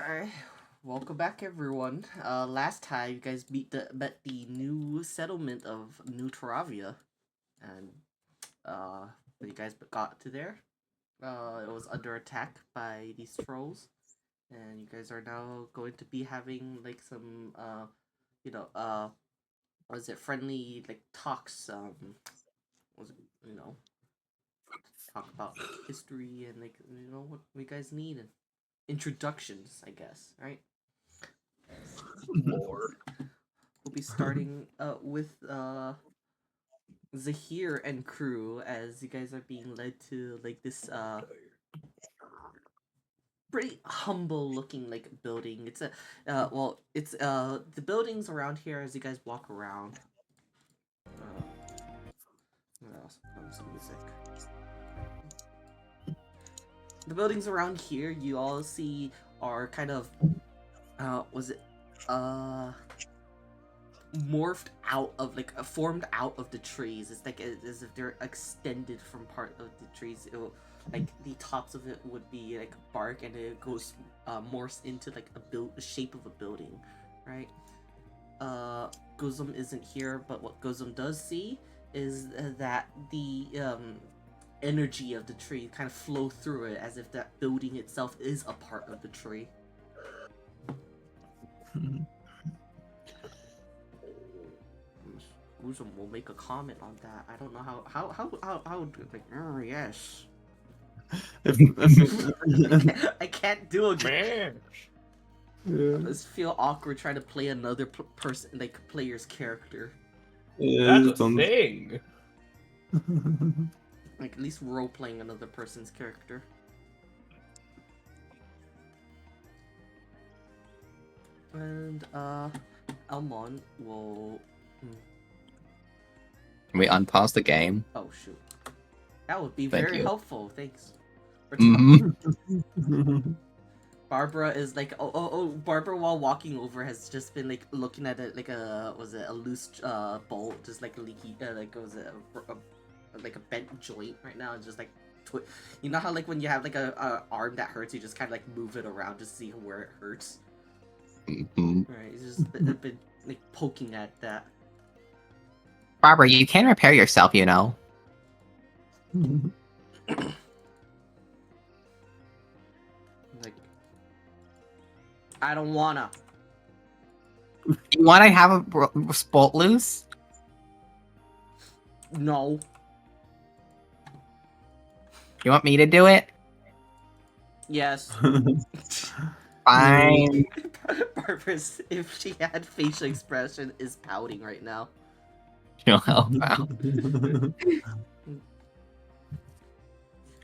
Alright, welcome back everyone. Last time you guys met the new settlement of New Taravia, and when you guys got to there, it was under attack by these trolls, and you guys are now going to be having like some you know, was it friendly like talks? Was it, talk about like history and like what we guys need and introductions, I guess, right? More. We'll be starting with Zahir and crew as you guys are being led to like this pretty humble looking like building. It's a it's the buildings around here as you guys walk around. What else? Some music. The buildings around here you all see are kind of was it morphed out of like formed out of the trees. It's like as if they're extended from part of the trees. It will, like the tops of it would be like bark, and it goes morphs into like the shape of a building, right? Guzum isn't here, but what Guzum does see is that the energy of the tree kind of flow through it as if that building itself is a part of the tree. Guzum will make a comment on that. I don't know how like yes. I can't do a Man. I just feel awkward trying to play another person like player's character. That's a thing. Like at least role playing another person's character. And Elmon will. Can we unpause the game? Oh shoot, that would be Thank very you. helpful. Thanks. Mhm. Barbara is like Barbara while walking over has just been like looking at it like a loose bolt just like leaky like like a bent joint right now and just like you know how like when you have like a arm that hurts you just kind of like move it around to see where it hurts. Mhm. Right, it's just been like poking at that. Barbara, you can repair yourself, you know. Like I don't wanna. You want to have a bolt loose? No. You want me to do it? Yes. Fine. Barbara's, if she had facial expression, is pouting right now. She'll help out.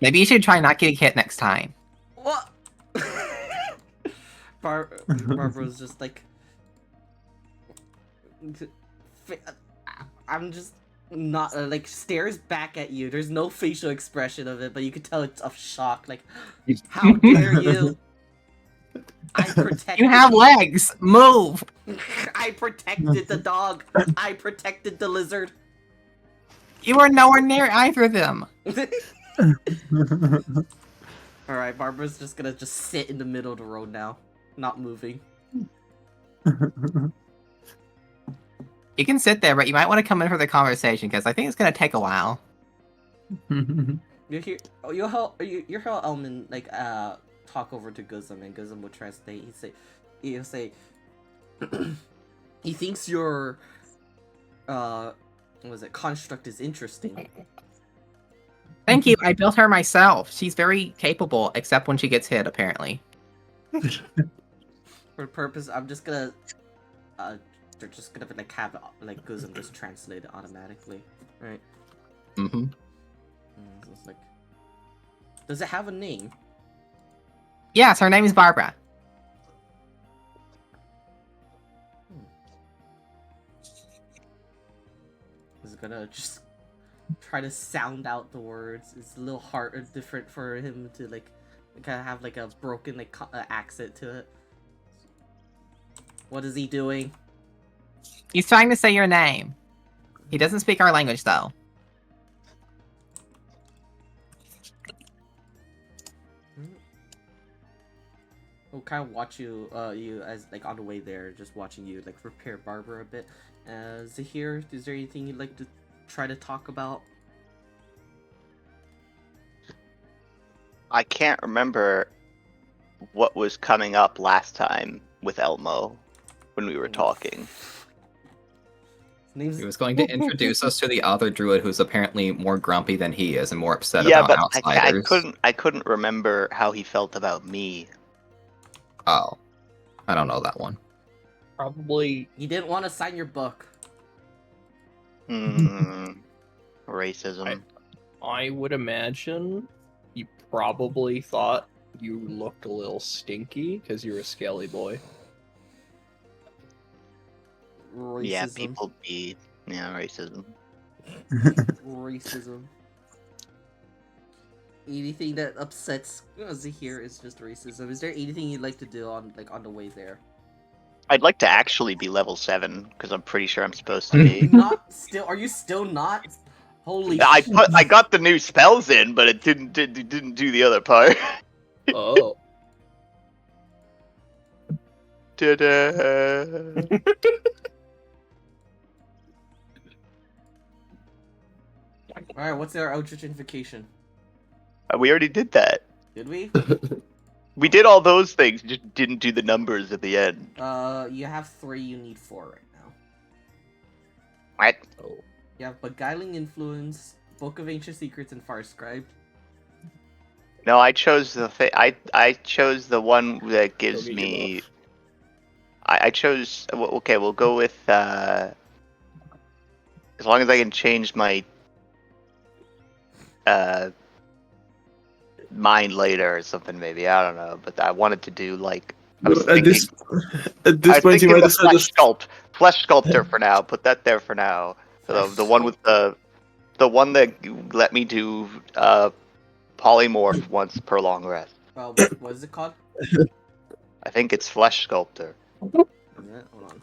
Maybe you should try not getting hit next time. What? Barbara's just like, I'm just not like stares back at you. There's no facial expression of it, but you can tell it's of shock. Like, how dare you? I protected. You have legs. Move. I protected the dog. I protected the lizard. You are nowhere near either of them. Alright, Barbara's just gonna just sit in the middle of the road now, not moving. You can sit there, but you might want to come in for the conversation because I think it's gonna take a while. You hear? Oh, you hear how Elman like talk over to Guzum, and Guzum will translate. He'll say, he thinks your what was it, construct is interesting. Thank you. I built her myself. She's very capable, except when she gets hit, apparently. For the purpose, I'm just gonna they're just gonna like have like Guzum just translate it automatically, right? Mm-hmm. So it's like, does it have a name? Yes, her name is Barbara. Is gonna just try to sound out the words. It's a little hard or different for him to like kind of have like a broken like accent to it. What is he doing? He's trying to say your name. He doesn't speak our language, though. we'll kind of watch you, you as like on the way there, just watching you like prepare Barbara a bit. Zahir, is there anything you'd like to try to talk about? I can't remember what was coming up last time with Elmo when we were talking. He was going to introduce us to the other druid who's apparently more grumpy than he is and more upset Yeah, about but outsiders. I couldn't remember how he felt about me. Oh. I don't know that one. Probably. You didn't want to sign your book. Racism. I would imagine he probably thought you looked a little stinky because you're a scaly boy. Racism. Yeah, people be racism. Racism. Anything that upsets Zahir is just racism. Is there anything you'd like to do on the way there? I'd like to actually be level 7 because I'm pretty sure I'm supposed to be. Are you still not? Holy I got the new spells in, but it didn't do the other part. Oh. Ta-da. Alright, what's our gentrification? We already did that. Did we? We did all those things, just didn't do the numbers at the end. You have 3, you need 4 right now. What? Oh. You have Beguiling Influence, Book of Ancient Secrets, and Fire Scribe. No, I chose the I chose the one that gives Don't get me. enough. I chose. Okay, we'll go with. As long as I can change my. Mind later or something, maybe, I don't know. But I wanted to do like. I was At this point, you might as well just. Flesh sculptor for now. Put that there for now. The one with the one that let me do polymorph once per long rest. What is it called? I think it's flesh sculptor. Is it? Hold on.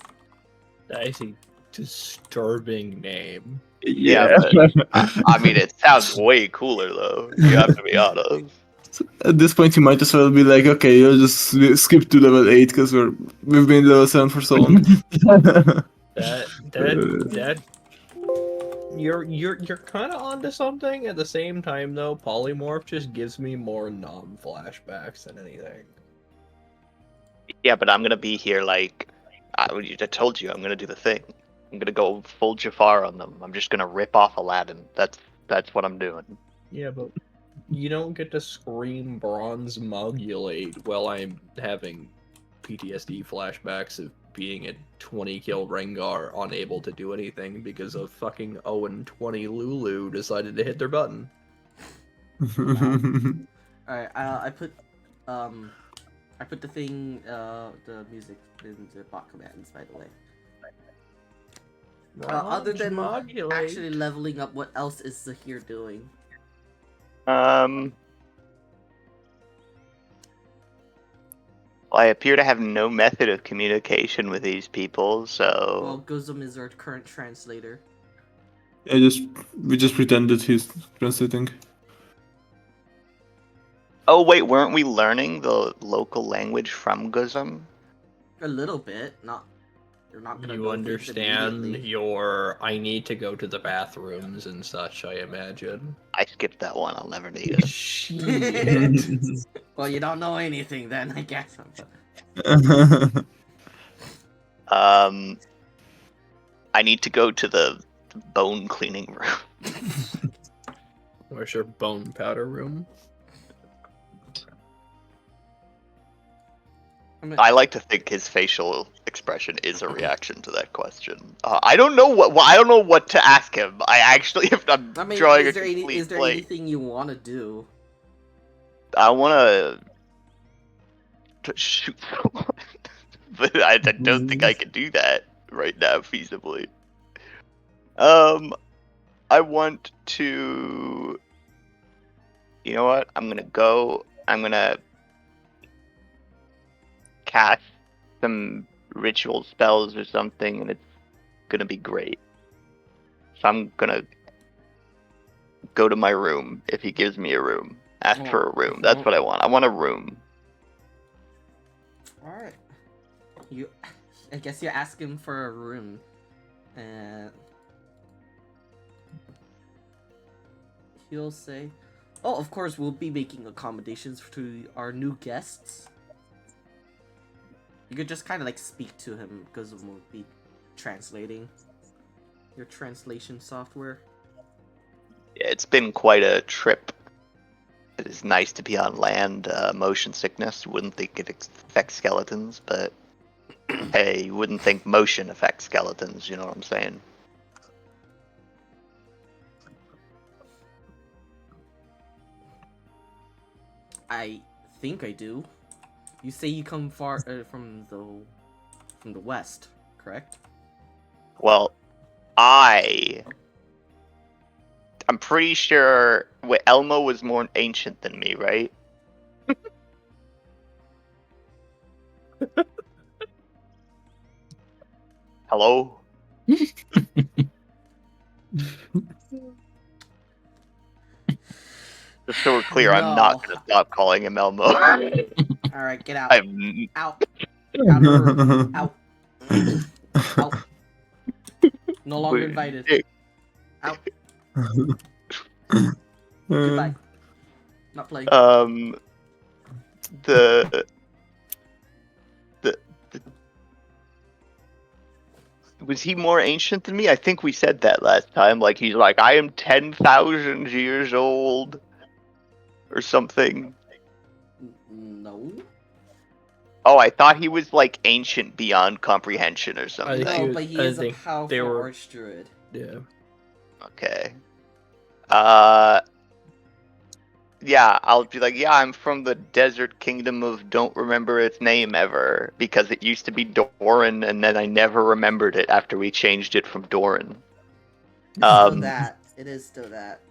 That is a disturbing name. Yeah, but, I mean, it sounds way cooler though. You have to be honest. At this point, you might as well be like, okay, you'll just skip to level 8 because we've been level 7 for so long. That you're kind of onto something. At the same time, though, polymorph just gives me more non-flashbacks than anything. Yeah, but I'm gonna be here like I told you. I'm gonna do the thing. I'm gonna go full Jafar on them. I'm just gonna rip off Aladdin. That's what I'm doing. Yeah, but you don't get to scream bronze mogulate while I'm having PTSD flashbacks of being a 20 kill Rengar unable to do anything because a fucking 0-20 Lulu decided to hit their button. Alright, I put the thing, the music in the bot commands, by the way. Other than actually leveling up, what else is Zahir doing? Well, I appear to have no method of communication with these people, so. Well, Guzum is our current translator. We just pretended he's translating. Oh wait, weren't we learning the local language from Guzum? A little bit, not. You're not gonna. You understand your I need to go to the bathrooms and such, I imagine. I skipped that one. I'll never need it. Shit. Well, you don't know anything then, I guess. I need to go to the bone cleaning room. Where's your bone powder room? I like to think his facial expression is a reaction to that question. I don't know what to ask him. I actually, if I'm drawing a complete blank. Is there anything you want to do? I want to shoot someone, but I don't think I can do that right now feasibly. I want to. You know what? I'm gonna cast some ritual spells or something, and it's gonna be great. So I'm gonna go to my room if he gives me a room. Ask for a room. That's what I want. I want a room. Alright. I guess you ask him for a room. And he'll say, oh, of course, we'll be making accommodations to our new guests. You could just kind of like speak to him because we'll be translating your translation software. Yeah, it's been quite a trip. It is nice to be on land. Motion sickness. Wouldn't think it affects skeletons, but hey, you wouldn't think motion affects skeletons. You know what I'm saying? I think I do. You say you come far from the west, correct? Well, I'm pretty sure. Wait, Elmo was more ancient than me, right? Hello? Just so we're clear, I'm not No. gonna stop calling him Elmo. Alright, get out. I'm Out. Out of the room. Out. Out. No longer invited. Out. Goodbye. Not playing. The was he more ancient than me? I think we said that last time. Like he's like, I am 10,000 years old, or something. No. Oh, I thought he was like ancient beyond comprehension or something. No, was- but he I is a think powerful they were- arch druid. Yeah. Okay. Yeah, I'll be like, yeah, I'm from the desert kingdom of don't remember its name ever, because it used to be Doran, and then I never remembered it after we changed it from Doran. It's still that. It is still that.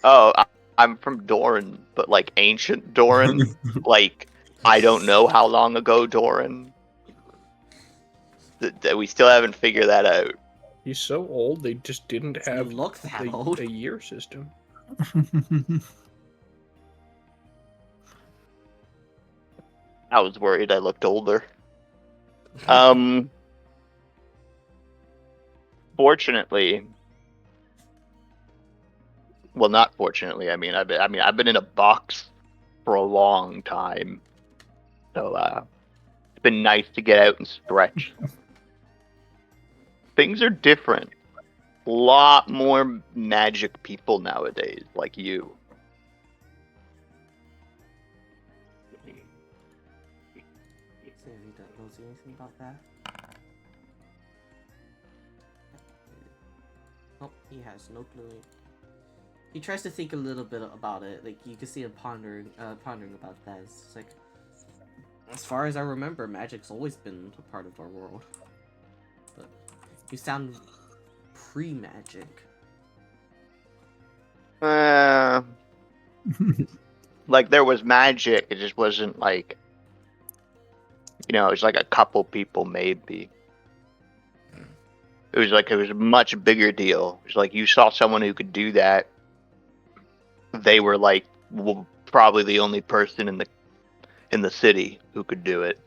Oh, I'm from Doran, but like ancient Doran, like I don't know how long ago Doran. We still haven't figured that out. He's so old, they just didn't You have look that old. a year system. I was worried I looked older. Fortunately, well, not fortunately. I mean, I've been in a box for a long time, so it's been nice to get out and stretch. Things are different. A lot more magic people nowadays, like you. See if he knows anything about that. Nope, he has no clue. He tries to think a little bit about it. Like you can see him pondering about that. It's just like, as far as I remember, magic's always been a part of our world. But you sound pre-magic. Like there was magic, it just wasn't like, it was like a couple people maybe. It was a much bigger deal. It was like you saw someone who could do that. They were like probably the only person in the city who could do it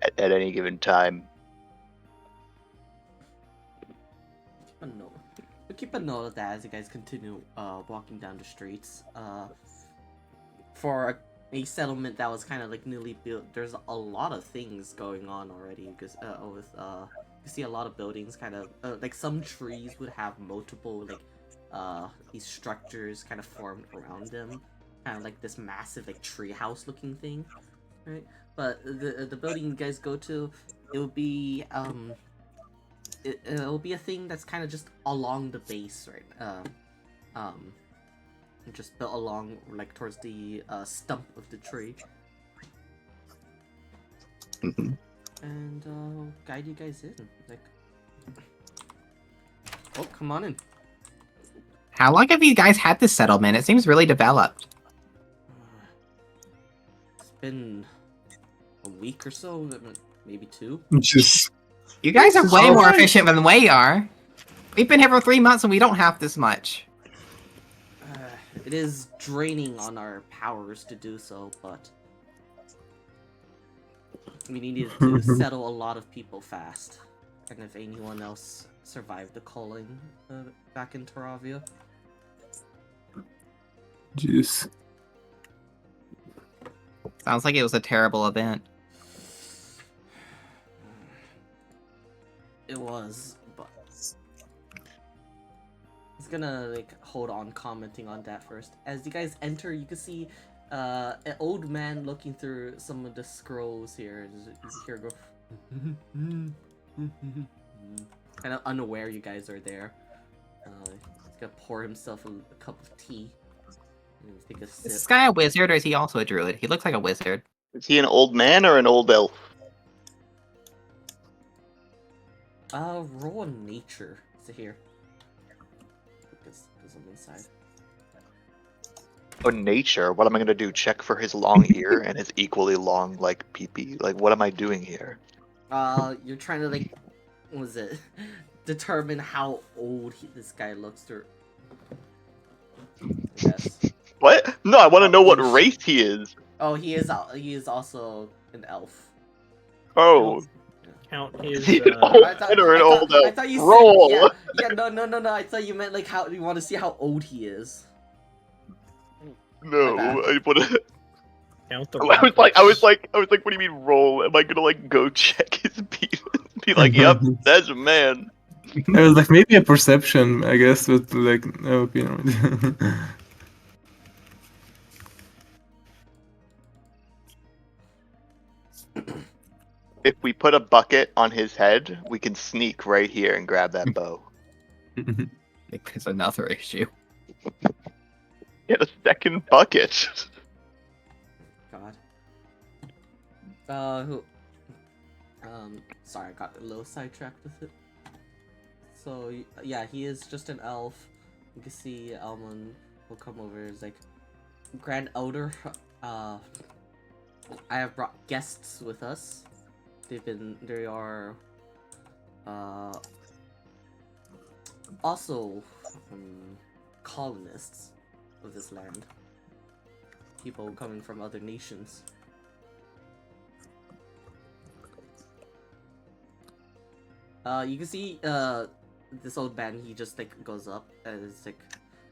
at any given time. Keep a note of that as you guys continue walking down the streets. For a settlement that was kind of like newly built, there's a lot of things going on already. Because you see a lot of buildings, kind of like some trees would have multiple these structures kind of formed around them, kind of like this massive like tree house looking thing, right? But the building you guys go to, it'll be it'll be a thing that's kind of just along the base, right? Just built along like towards the stump of the tree, and guide you guys in. Like, oh, come on in. How long have you guys had this settlement? It seems really developed. It's been a week or so, maybe 2. Just You guys are way more Alright. efficient than we are. We've been here for 3 months and we don't have this much. It is draining on our powers to do so, but We needed to settle a lot of people fast. And if anyone else survived the culling back in Taravia. Jeez. Sounds like it was a terrible event. It was, but it's gonna like hold on commenting on that first. As you guys enter, you can see an old man looking through some of the scrolls here. You hear go kind of unaware you guys are there. He's gonna pour himself a cup of tea. And take a Is sip. this guy a wizard or is he also a druid? He looks like a wizard. Is he an old man or an old elf? Roll a nature. So here. Because I'm inside. Oh, nature. What am I gonna do? Check for his long ear and his equally long, like, pee-pee? Like, what am I doing here? You're trying to like, what was it? Determine how old this guy looks to. Yes. What? No, I want to know what Oh, race he is. Oh, he is also an elf. Oh, Count is his. he an old I thought, man or an old I elf? thought you Roll. said yeah. No. I thought you meant like how you want to see how old he is. No, My bad. I want to. Count the. I was like, what do you mean roll? Am I gonna like go check his beat? Be like, yep, that's a man. It was like maybe a perception, I guess, but like no, you know. If we put a bucket on his head, we can sneak right here and grab that bow. There's another issue. Get a second bucket. God. Who? Sorry, I got a little sidetracked with it. So yeah, he is just an elf. You can see Elmon will come over. He's like, Grand Elder. I have brought guests with us. They are also colonists of this land. People coming from other nations. You can see this old man. He just like goes up and it's like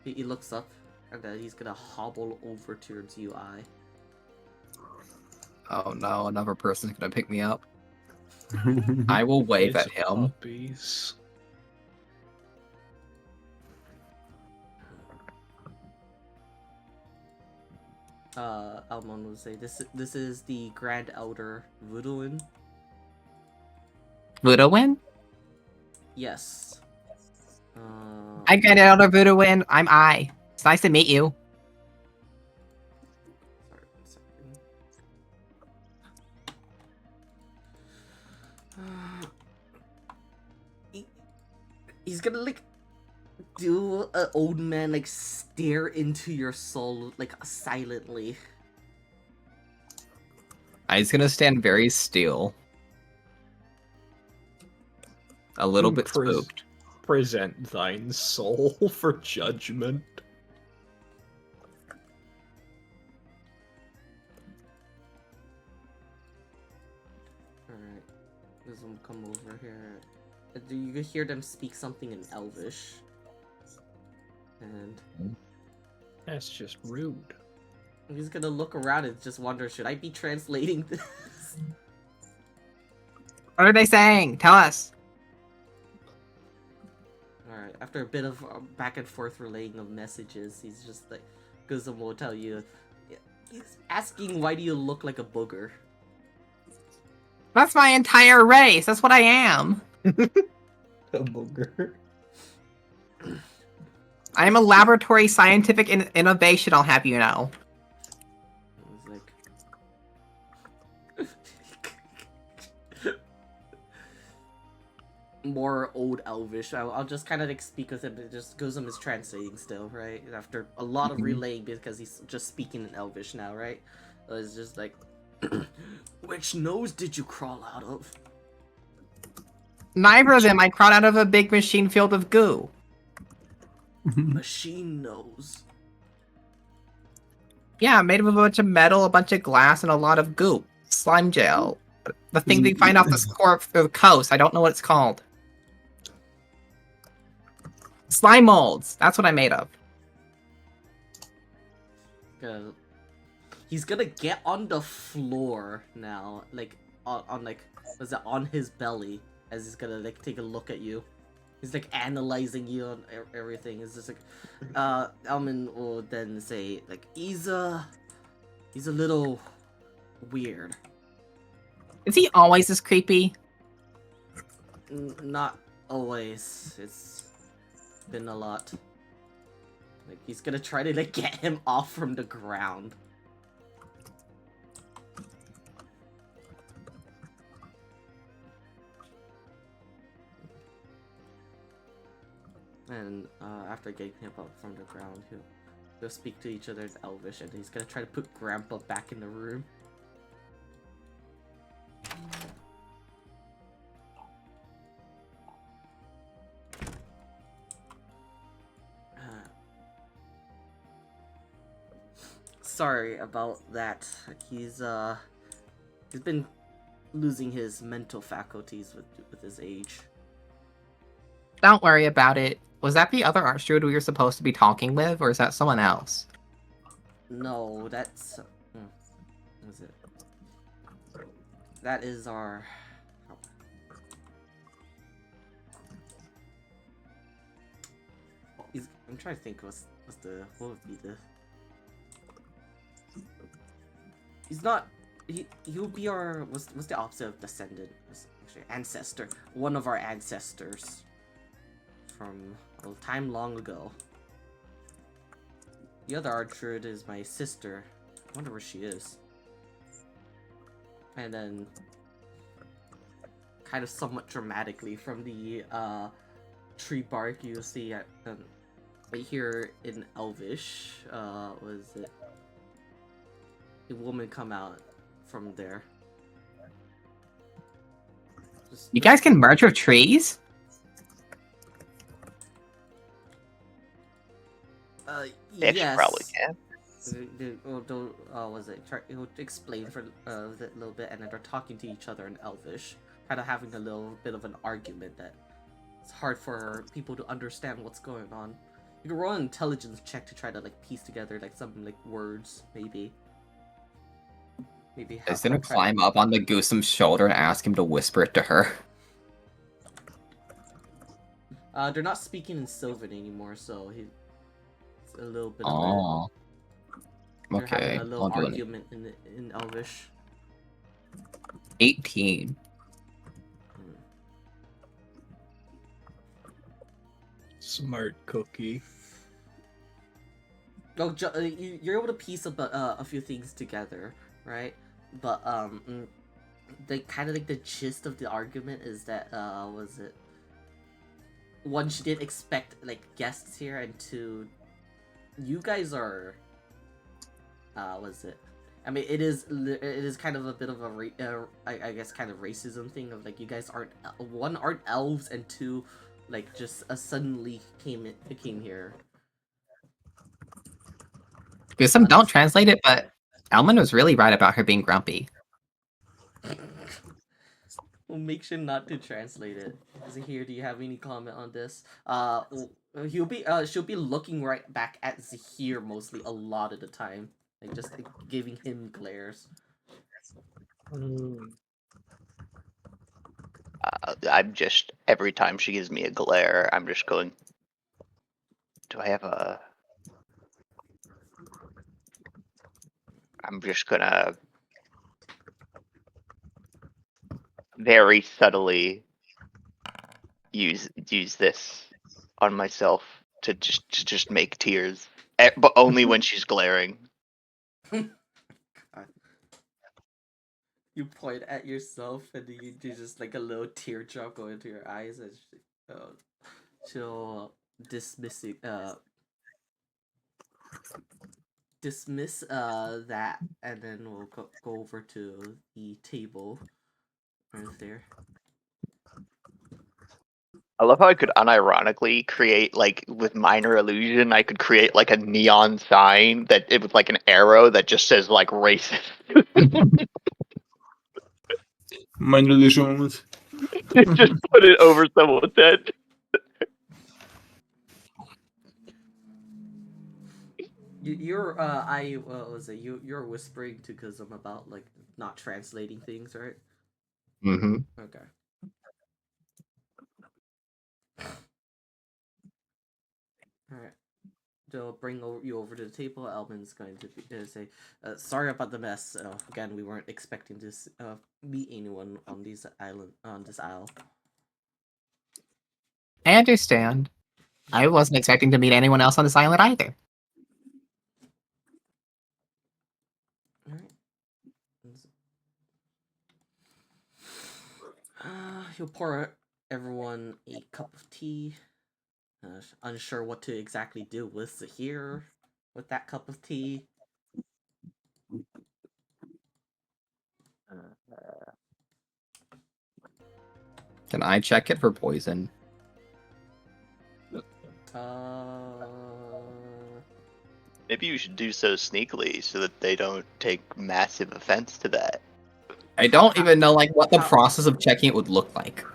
he looks up and then he's gonna hobble over towards you. Oh no, another person's gonna pick me up. I will wave at him. Puppies. Almon would say this is the Grand Elder Vuduin. Voodooin? Yes. I'm Grand Elder Voodooin. I'm I. It's nice to meet you. Sorry, he's gonna like do an old man like stare into your soul like silently. I'm just gonna stand very still. A little bit spooked. Present thine soul for judgment. Alright, this one come over here. Do you hear them speak something in Elvish? And That's just rude. he's gonna look around and just wonder, should I be translating this? What are they saying? Tell us. Alright, after a bit of back and forth relaying of messages, he's just like, Guzum will tell you, he's asking, why do you look like a booger? That's my entire race. That's what I am. A booger. I'm a laboratory scientific innovation, I'll have you know. I was like... More old Elvish. I'll just kind of like speak with him. It just Guzum is translating still, right? After a lot of relaying because he's just speaking in Elvish now, right? It's just like... Which nose did you crawl out of? Neither of them. I crawled out of a big machine filled with goo. Machine nose. Yeah, made of a bunch of metal, a bunch of glass, and a lot of goop. Slime gel. The thing they find off the coast. I don't know what it's called. Slime molds. That's what I'm made of. He's gonna get on the floor now, like on like, was it on his belly, as he's gonna like take a look at you. He's like analyzing you on everything. It's just like, Elman will then say like, he's a little weird. Is he always this creepy? Not always. It's been a lot. Like, he's gonna try to like get him off from the ground. And after getting him up from the ground, they'll speak to each other in Elvish, and he's gonna try to put Grandpa back in the room. Sorry about that. He's been losing his mental faculties with his age. Don't worry about it. Was that the other Archdruid we were supposed to be talking with, or is that someone else? No, that's... what is it? That is our... I'm trying to think what would be the... He's not... He'll be our... What's the opposite of descendant? Actually, ancestor. One of our ancestors. From a time long ago. The other Archdruid is my sister. I wonder where she is. And then, kind of somewhat dramatically from the tree bark, you see right here in Elvish, was it? A woman come out from there. You guys can merge with trees? Yes, Yes. probably can. Was it? He'll explain for a little bit, and then they're talking to each other in Elvish, kind of having a little bit of an argument that it's hard for people to understand what's going on. You can roll an intelligence check to try to like piece together like some like words, maybe. Maybe. He's gonna climb up on the Goosum's shoulder and ask him to whisper it to her. They're not speaking in Sylvan anymore, so it's a little bit. Oh. They're Okay. having a little argument in Elvish. 18. Smart cookie. Oh, you're able to piece a few things together, right? But the kind of like the gist of the argument is that was it? One, she didn't expect like guests here, and two, you guys are. Was it? I mean, it is kind of a bit of a I guess kind of racism thing of like you guys aren't elves, and two, like just suddenly came here. Goosum, don't translate it, but Elman was really right about her being grumpy. We'll make sure not to translate it. Zahir, do you have any comment on this? She'll be looking right back at Zahir mostly a lot of the time. Like just like, giving him glares. I'm just, every time she gives me a glare, I'm just going, do I have a... I'm just gonna very subtly use this on myself to just make tears, but only when she's glaring. God. You point at yourself, and then you do just like a little teardrop go into your eyes, and she'll dismiss that, and then we'll go over to the table right there. I love how I could unironically create, like, with minor illusion, I could create, like, a neon sign that it was like an arrow that just says, like, racist. Mind religion moment. Just put it over someone's head. What was it? You're whispering to Kazum about like not translating things, right? Mm-hmm. Okay. All right. They'll bring you over to the table. Alvin's going to say, "Sorry about the mess. Again, we weren't expecting to meet anyone on this isle." I understand. I wasn't expecting to meet anyone else on this island either. All right. He'll pour everyone a cup of tea. Unsure what to exactly do with that cup of tea. Can I check it for poison? Maybe you should do so sneakily so that they don't take massive offense to that. I don't even know like what the process of checking it would look like.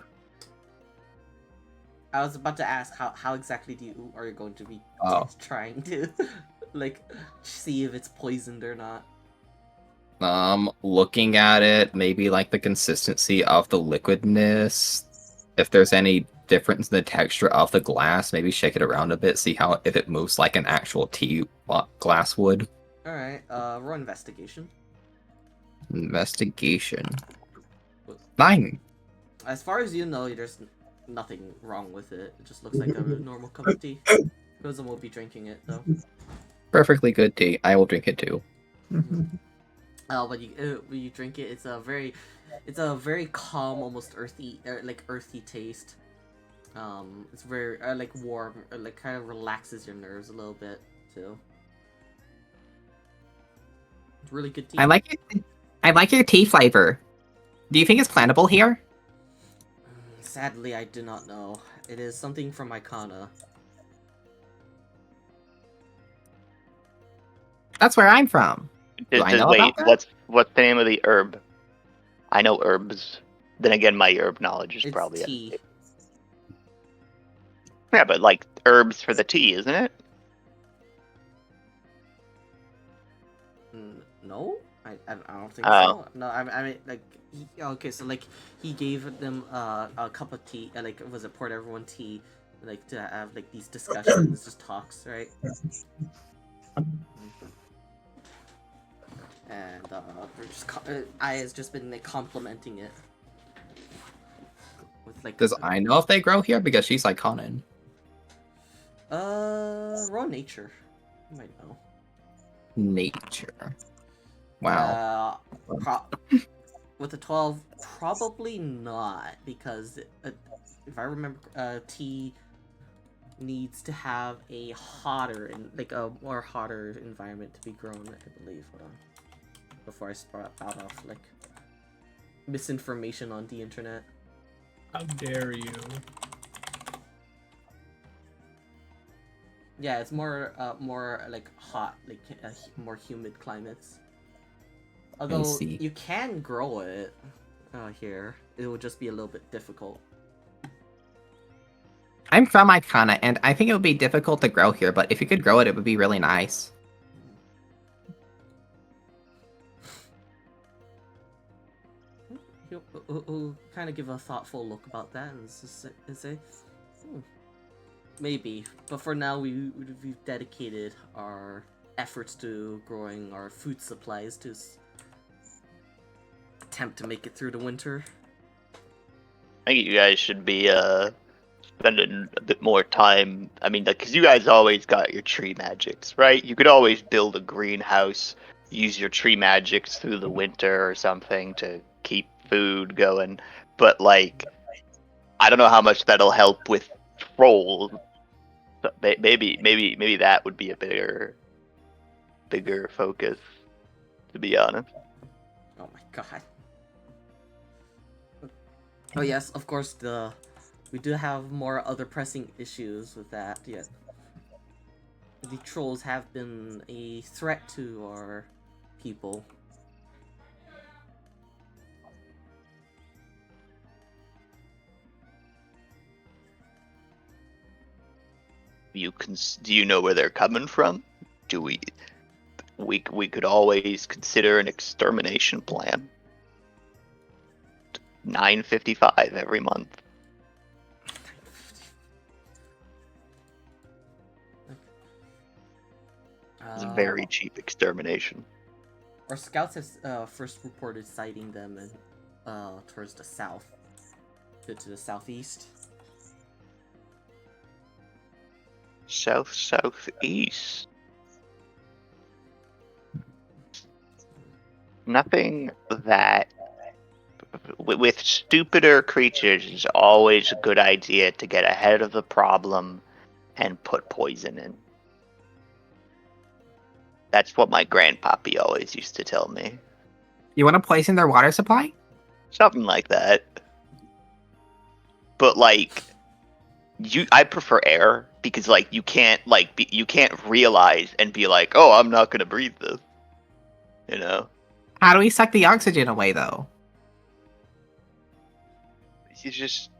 I was about to ask how exactly are you going to be trying to like see if it's poisoned or not? Looking at it, maybe like the consistency of the liquidness. If there's any difference in the texture of the glass, maybe shake it around a bit, see if it moves like an actual tea glass would. All right, roll investigation. Investigation. 9. As far as you know, there's nothing wrong with it. It just looks like a normal cup of tea. Kuzum will be drinking it though. Perfectly good tea. I will drink it too. When you drink it, it's a very calm, almost earthy, earthy taste. It's very like warm, like kind of relaxes your nerves a little bit too. It's really good tea. I like your tea flavor. Do you think it's plantable here? Sadly, I do not know. It is something from Icona. That's where I'm from. Do I know Wait, about that? what's the name of the herb? I know herbs. Then again, my herb knowledge is It's probably tea. Yeah, but like herbs for the tea, isn't it? No, I don't think so. No, I mean like okay, so like he gave them a cup of tea, was it poured everyone tea, like to have like these discussions, just talks, right? And they're just I has just been like complimenting it with like. Does I know if they grow here? Because she's Iconin. Raw nature, you might know. Nature. Wow. With a 12, probably not, because if I remember, tea needs to have a hotter and like a more hotter environment to be grown, I believe. Hold on. Before I spout off like misinformation on the internet. How dare you? Yeah, it's more like hot, like more humid climates. Although you can grow it here, it would just be a little bit difficult. I'm from Icona, and I think it would be difficult to grow here, but if you could grow it, it would be really nice. He'll kind of give a thoughtful look about that and say, maybe. But for now, we've dedicated our efforts to growing our food supplies to attempt to make it through the winter. I think you guys should be spending a bit more time. I mean, because you guys always got your tree magics, right? You could always build a greenhouse, use your tree magics through the winter or something to keep food going. But like, I don't know how much that'll help with trolls. But maybe that would be a bigger focus, to be honest. Oh my god. Oh yes, of course we do have more other pressing issues with that yet. The trolls have been a threat to our people. Do you know where they're coming from? Do we could always consider an extermination plan. 9.55 every month. It's a very cheap extermination. Our scouts have first reported sighting them in, towards the south, to the southeast. Southeast. Nothing that with stupider creatures is always a good idea to get ahead of the problem and put poison in. That's what my grandpappy always used to tell me. You want to poison their water supply? Something like that. But like, I prefer air because like you can't realize and be like, oh, I'm not gonna breathe this. You know. How do we suck the oxygen away, though? You just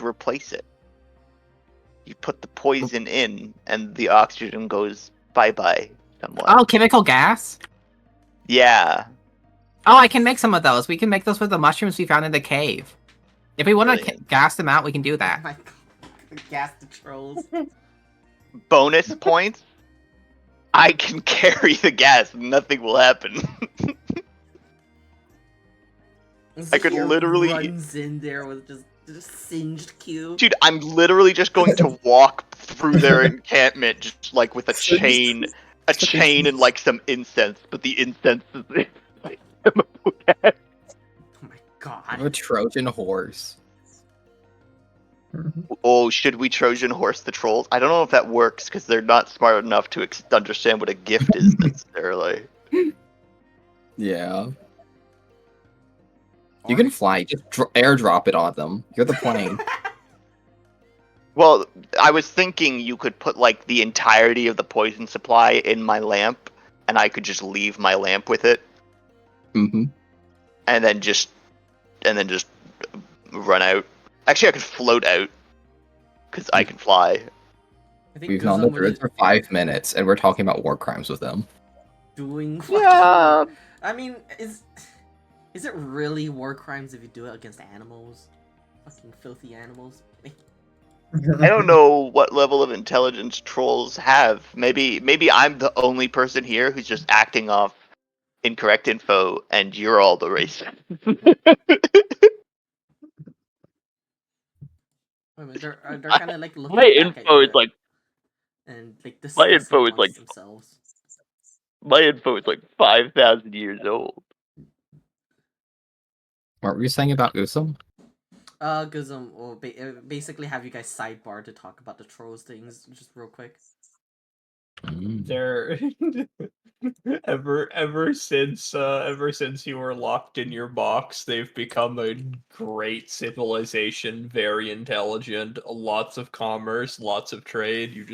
replace it. You put the poison in, and the oxygen goes bye-bye somewhat. Oh, chemical gas? Yeah. Oh, I can make some of those. We can make those with the mushrooms we found in the cave. If we want to Brilliant. gas them out, we can do Oh that. my god. Gas the trolls. Bonus points. I can carry the gas. Nothing will happen. I could Zero literally- runs in there with just singed cube. Dude, I'm literally just going to walk through their encampment just like with a chain and like some incense, but the incense is chemical gas. Oh my god. I'm a Trojan horse. Oh, should we Trojan horse the trolls? I don't know if that works because they're not smart enough to understand what a gift is necessarily. Yeah. You can fly. Just airdrop it on them. You're the plane. Well, I was thinking you could put like the entirety of the poison supply in my lamp, and I could just leave my lamp with it, Mm-hmm. and then just run out. Actually, I could float out because I can fly. I think We've been on the Guzum druids was for 5 minutes, and we're talking about war crimes with them. doing fucking... Yeah. I mean, is it really war crimes if you do it against animals? Fucking filthy animals. I don't know what level of intelligence trolls have. Maybe I'm the only person here who's just acting off incorrect info, and you're all the racist. They're kind of like looking My back at info you is like and like my discussing info is amongst like themselves. 5,000 years old. What were you saying about Usum? Guzum will basically have you guys sidebar to talk about the trolls things just real quick. They're ever since you were locked in your box, they've become a great civilization, very intelligent, lots of commerce, lots of trade.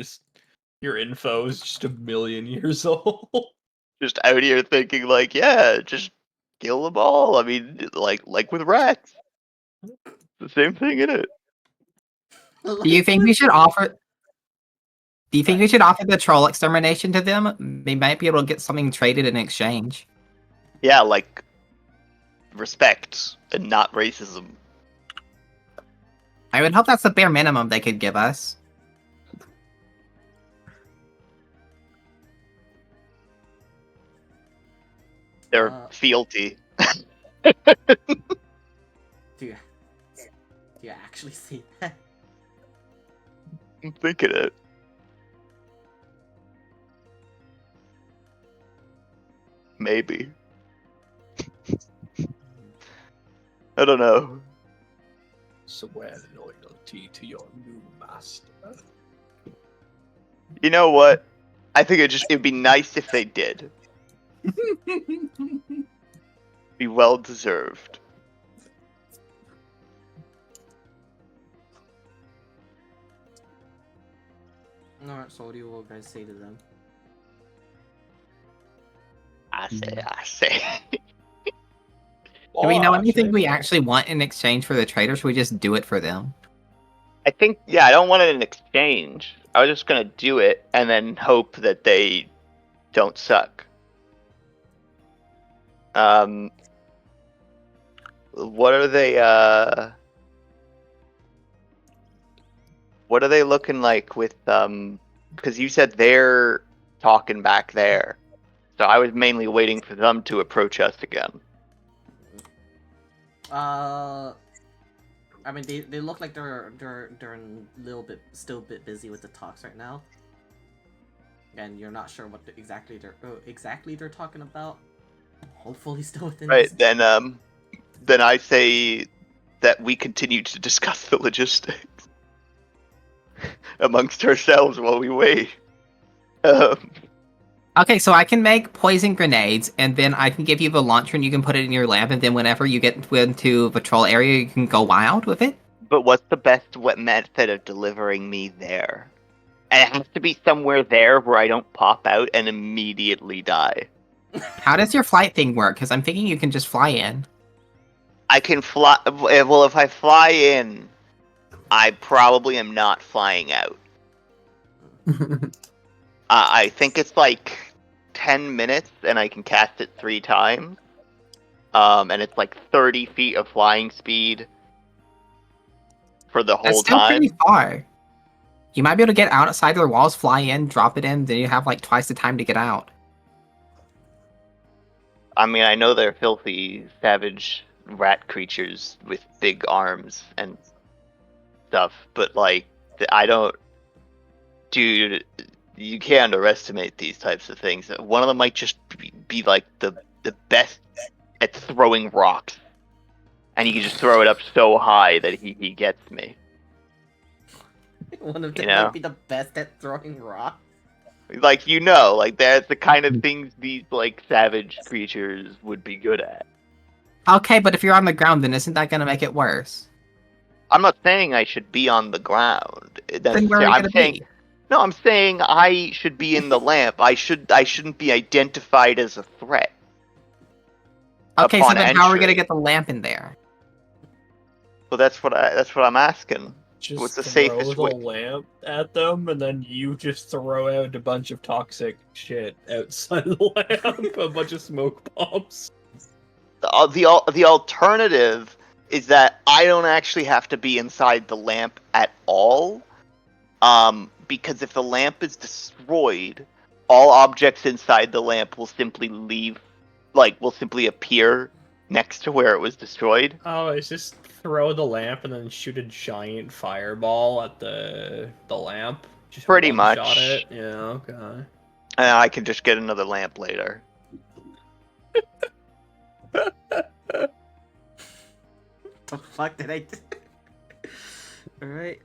Your info is just 1,000,000 years old. Just out here thinking like, yeah, just kill them all. I mean, like with rats, the same thing in it. Do you think we should offer? Do you think we should offer the troll extermination to them? They might be able to get something traded in exchange. Yeah, like respect and not racism. I would hope that's the bare minimum they could give us. They're fealty. Do you actually see that? I'm thinking it. Maybe. I don't know. Swear loyalty to your new master. You know what? I think it'd be nice if they did. Be well deserved. Alright, so what do you guys say to them? I say. Do we know anything we actually want in exchange for the trade, or should we just do it for them? I think, yeah, I don't want it in exchange. I was just gonna do it and then hope that they don't suck. What are they, what are they looking like with, because you said they're talking back there. So I was mainly waiting for them to approach us again. I mean, they look like they're a little bit still a bit busy with the talks right now, and you're not sure what exactly they're talking about. Hopefully, still within. Right, then I say that we continue to discuss the logistics amongst ourselves while we wait. Okay, so I can make poison grenades, and then I can give you the launcher, and you can put it in your lab, and then whenever you get into the troll area, you can go wild with it. But what's the best method of delivering me there? And it has to be somewhere there where I don't pop out and immediately die. How does your flight thing work? Because I'm thinking you can just fly in. I can fly. Well, if I fly in, I probably am not flying out. I think it's like 10 minutes, and I can cast it 3 times. And it's like 30 feet of flying speed for the That's whole still time. pretty far. You might be able to get outside their walls, fly in, drop it in, then you have like twice the time to get out. I mean, I know they're filthy, savage rat creatures with big arms and stuff, but like, I don't. Dude, you can't underestimate these types of things. One of them might just be like the best at throwing rocks, and he can just throw it up so high that he gets me. One of them You know? might be the best at throwing rocks. Like, like that's the kind of things these like savage creatures would be good at. Okay, but if you're on the ground, then isn't that going to make it worse? I'm not saying I should be on the ground. Then where are you I'm going to saying be? no. I'm saying I should be in the lamp. I shouldn't be identified as a threat. Okay, so upon then how are we going to entry. get the lamp in there? Well, that's what I'm asking. Just What's the throw safest the way? lamp at them, and then you just throw out a bunch of toxic shit outside the lamp, a bunch of smoke bombs. The alternative is that I don't actually have to be inside the lamp at all. Because if the lamp is destroyed, all objects inside the lamp will simply will simply appear next to where it was destroyed. Oh, it's just throw the lamp and then shoot a giant fireball at the lamp. Just Pretty one shot much. it. Yeah, okay. And I can just get another lamp later. The fuck did I do? Alright,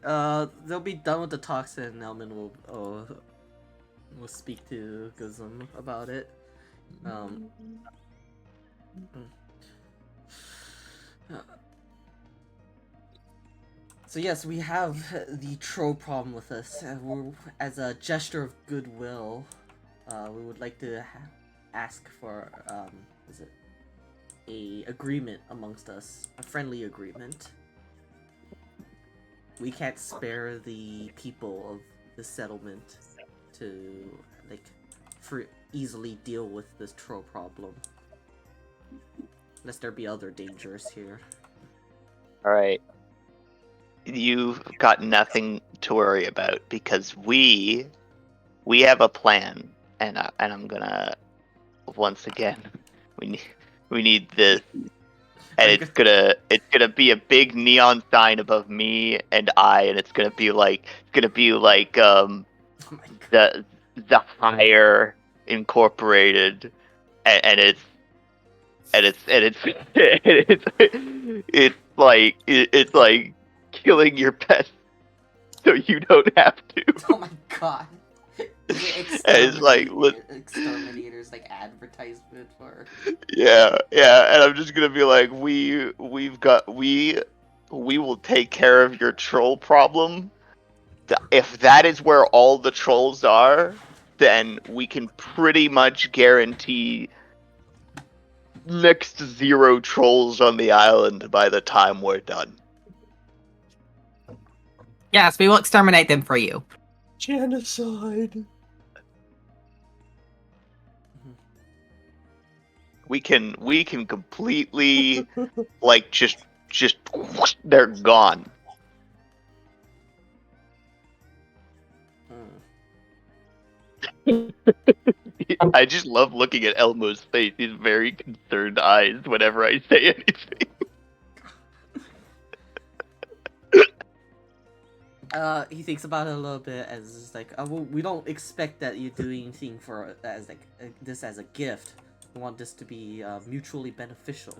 they'll be done with the talks and Elman will speak to Guzum about it. So yes, we have the troll problem with us. As a gesture of goodwill, we would like to ask for is it a agreement amongst us, a friendly agreement. We can't spare the people of the settlement to easily deal with this troll problem, unless there be other dangers here. All right. You've got nothing to worry about because we have a plan, and I'm gonna once again we need this, and it's gonna be a big neon sign above me and it's gonna be like Oh my god. the Higher Incorporated, and it's it's like killing your pets so you don't have to. Oh my god. It's like Exterminators, like advertisement for. yeah, and I'm just gonna be like, we will take care of your troll problem. If that is where all the trolls are, then we can pretty much guarantee next to 0 trolls on the island by the time we're done. Yes, we will exterminate them for you. Genocide. We can completely like just they're gone. Hmm. I just love looking at Elmo's face. He's very concerned eyes whenever I say anything. He thinks about it a little bit as just like, well, we don't expect that you do anything for as like this as a gift. We want this to be mutually beneficial.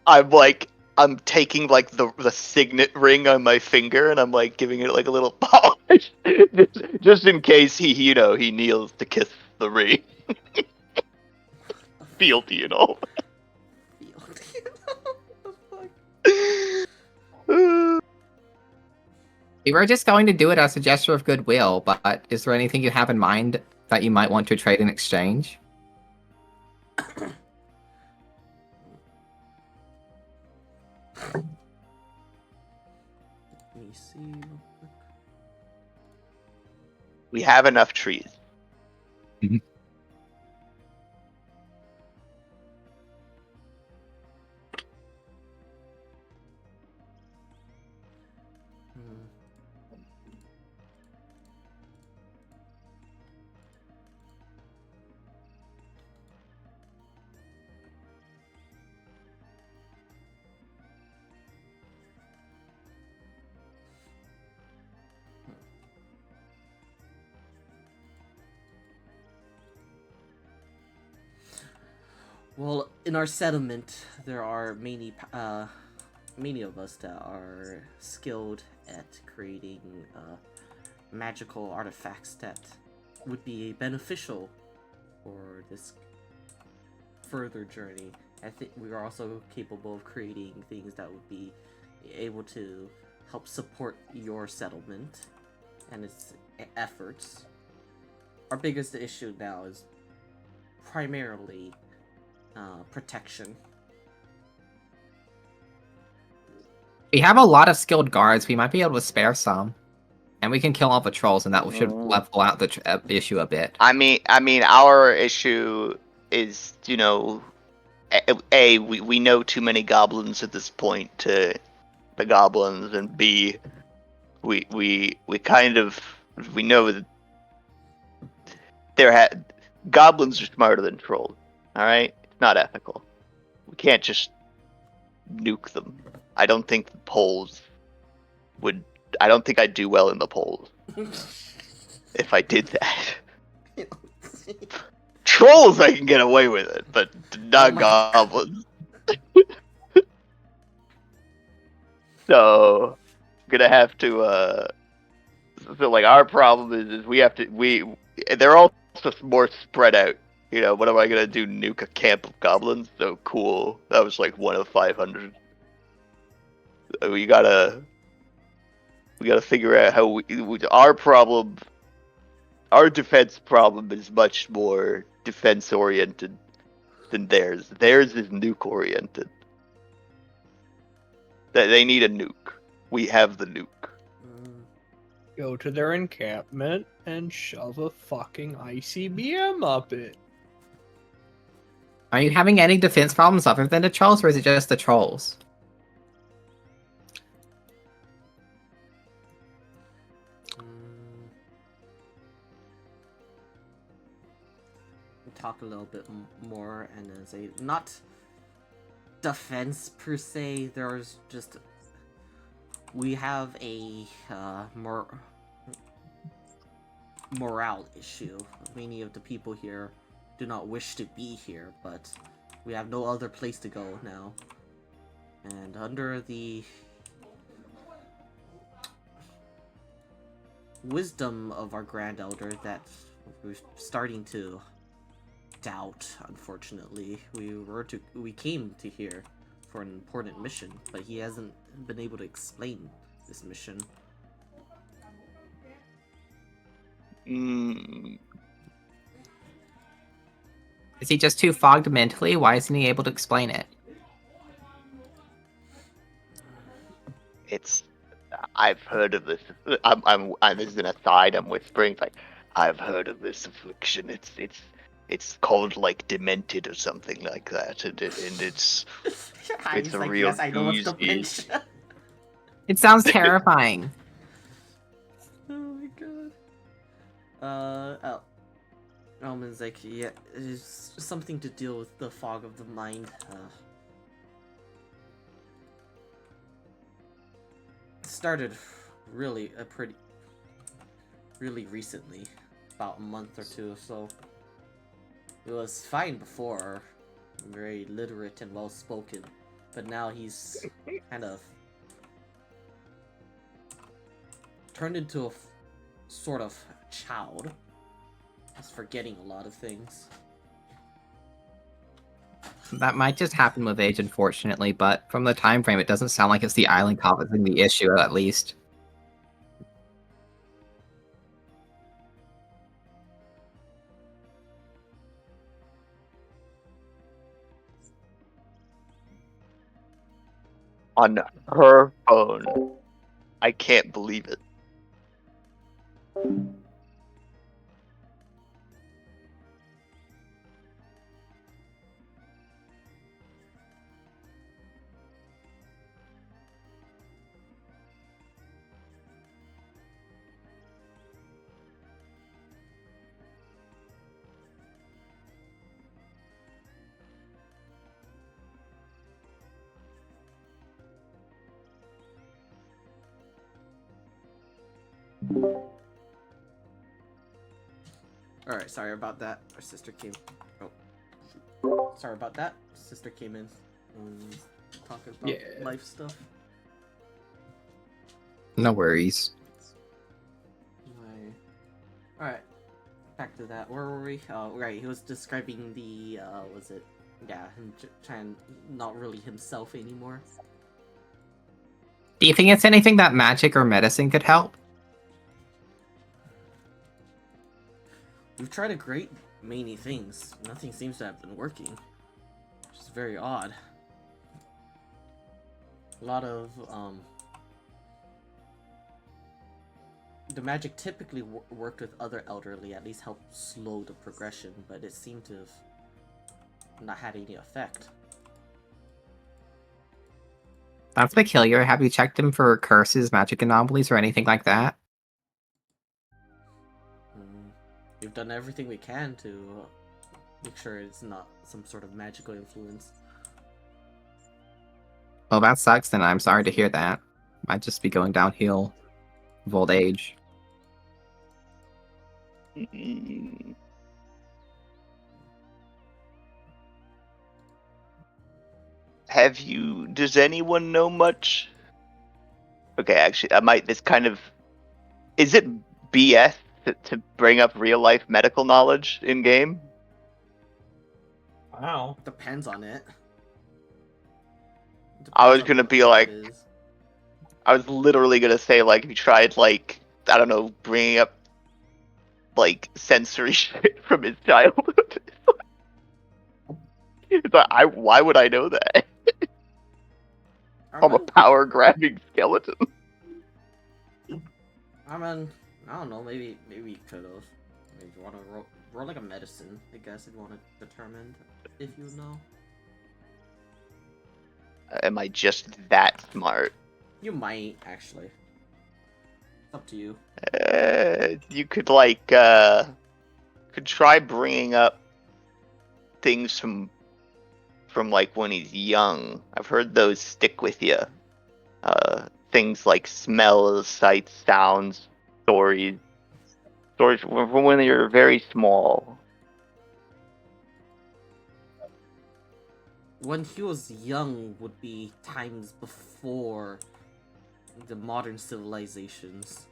I'm taking like the signet ring on my finger and I'm like giving it like a little polish, just in case he kneels to kiss the ring. Fealty, you know. We were just going to do it as a gesture of goodwill, but is there anything you have in mind that you might want to trade in exchange? Let me see real quick. We have enough trees. Hmm. Well, in our settlement, there are many of us that are skilled at creating magical artifacts that would be beneficial for this further journey. I think we are also capable of creating things that would be able to help support your settlement and its efforts. Our biggest issue now is primarily protection. We have a lot of skilled guards. We might be able to spare some. And we can kill all the trolls, and that should level out the issue a bit. I mean, our issue is, we know too many goblins at this point to the goblins, and B, we know that goblins are smarter than trolls. All right, it's not ethical. We can't just nuke them. I don't think the polls would. I don't think I'd do well in the polls if I did that. Trolls, I can get away with it, but not goblins. So, gonna have to. So like our problem is we have to they're also more spread out. What am I gonna do? Nuke a camp of goblins? So cool. That was like 1 of 500. We gotta figure out how our problem. Our defense problem is much more defense oriented than theirs. Theirs is nuke oriented. They need a nuke. We have the nuke. Go to their encampment and shove a fucking ICBM up it. Are you having any defense problems other than the trolls, or is it just the trolls? Talk a little bit more and then say not defense per se. There's just we have a morale issue. Many of the people here do not wish to be here, but we have no other place to go now. And under the wisdom of our grand elder, that we're starting to doubt, unfortunately. We came to here for an important mission, but he hasn't been able to explain this mission. Is he just too fogged mentally? Why isn't he able to explain it? It's I've heard of this. This is an aside. I'm whispering. It's like I've heard of this affliction. It's called like demented or something like that, and it's He's a like, real yes, I know what's the doozy. pinch. It sounds terrifying. Oh my god. Elman's like, yeah, it's something to deal with the fog of the mind. It started really really recently, about a month or two. So it was fine before, very literate and well spoken, but now he's kind of turned into a sort of child. He's forgetting a lot of things. That might just happen with age, unfortunately, but from the time frame, it doesn't sound like it's the island causing the issue, at least. On her phone. I can't believe it. Alright, sorry about that. Our sister came. Oh. Sorry about that. Sister came in. Talking about life stuff. No worries. Alright. Back to that. Where were we? Oh, right. He was describing the, was it? Yeah, him trying not really himself anymore. Do you think it's anything that magic or medicine could help? We've tried a great many things. Nothing seems to have been working. Which is very odd. A lot of, the magic typically worked with other elderly, at least helped slow the progression, but it seemed to have not had any effect. That's peculiar. Have you checked him for curses, magic anomalies, or anything like that? We've done everything we can to make sure it's not some sort of magical influence. Well, that sucks, then I'm sorry to hear that. Might just be going downhill of old age. Does anyone know much? Okay, actually, this kind of, is it BS to bring up real life medical knowledge in game? Wow. Depends on it. I was gonna be like, I was literally gonna say, like, if you tried, like, I don't know, bringing up, like, sensory shit from his childhood. It's like, why would I know that? I'm a power-grabbing skeleton. I mean, I don't know, maybe you could have. Maybe you want to roll like a medicine, I guess, if you want to determine if you know. Am I just that smart? You might, actually. It's up to you. You could, like, could try bringing up things from like when he's young. I've heard those stick with you. Things like smells, sights, sounds, stories from when you're very small. When he was young would be times before the modern civilizations,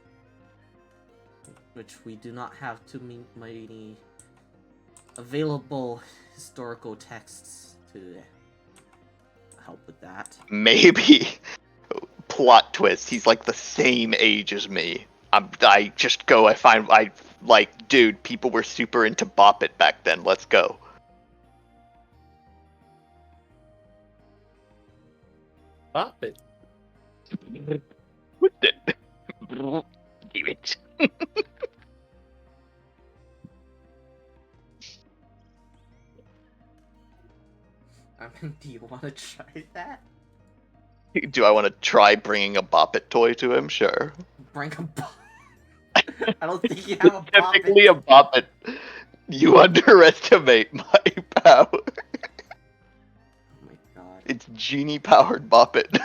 which we do not have too many available historical texts to help with that. Maybe. Plot twist, he's like the same age as me. Dude, people were super into Bop It back then, let's go. Bop It. What the? Damn it. I mean, do you want to try that? Do I want to try bringing a Bop It toy to him? Sure. Bring a bop. I don't think you have a bop Typically a Bop It. You underestimate my power. Oh my god. It's genie powered Bop It.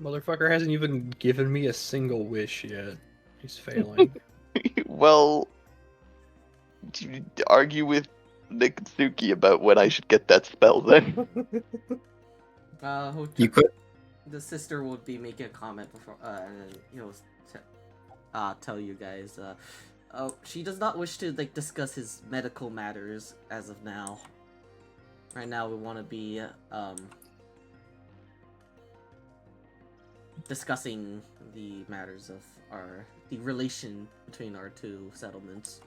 Motherfucker hasn't even given me a single wish yet. He's failing. Well, argue with Nikitsuki about when I should get that spell then. You could. The sister would be making a comment before, and tell you guys. She does not wish to discuss his medical matters as of now. Right now, we want to be discussing the matters of the relation between our two settlements.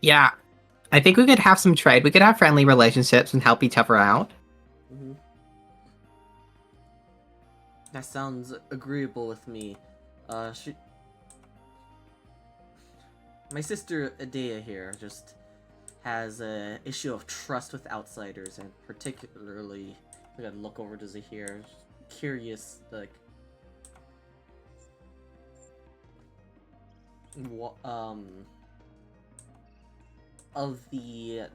Yeah, I think we could have some trade. We could have friendly relationships and help each other out. Mm-hmm. That sounds agreeable with me. My sister Adea here just has an issue of trust with outsiders, and particularly, I gotta look over to Zahir, curious, of the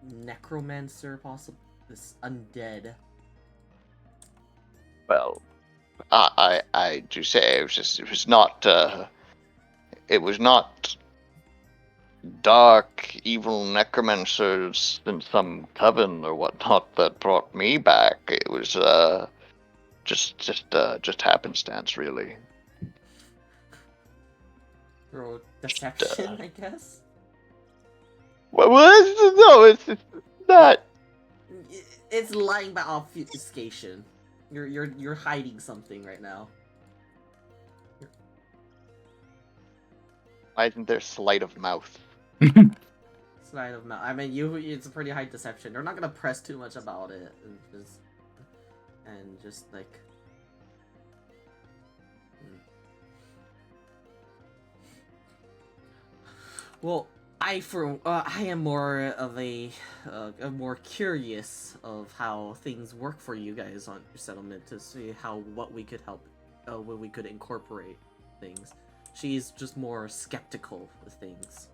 necromancer, possible this undead. Well, I do say it was not dark, evil necromancers in some coven or whatnot that brought me back. It was just happenstance, really. Or deception, I guess. What was? No, it's not. It's lying by obfuscation. You're hiding something right now. Why isn't there sleight of mouth? Sleight of mouth. I mean, it's a pretty high deception. They're not gonna press too much about it, and just Well, I am more of a more curious of how things work for you guys on your settlement to see what we could help, what we could incorporate things. She's just more skeptical with things.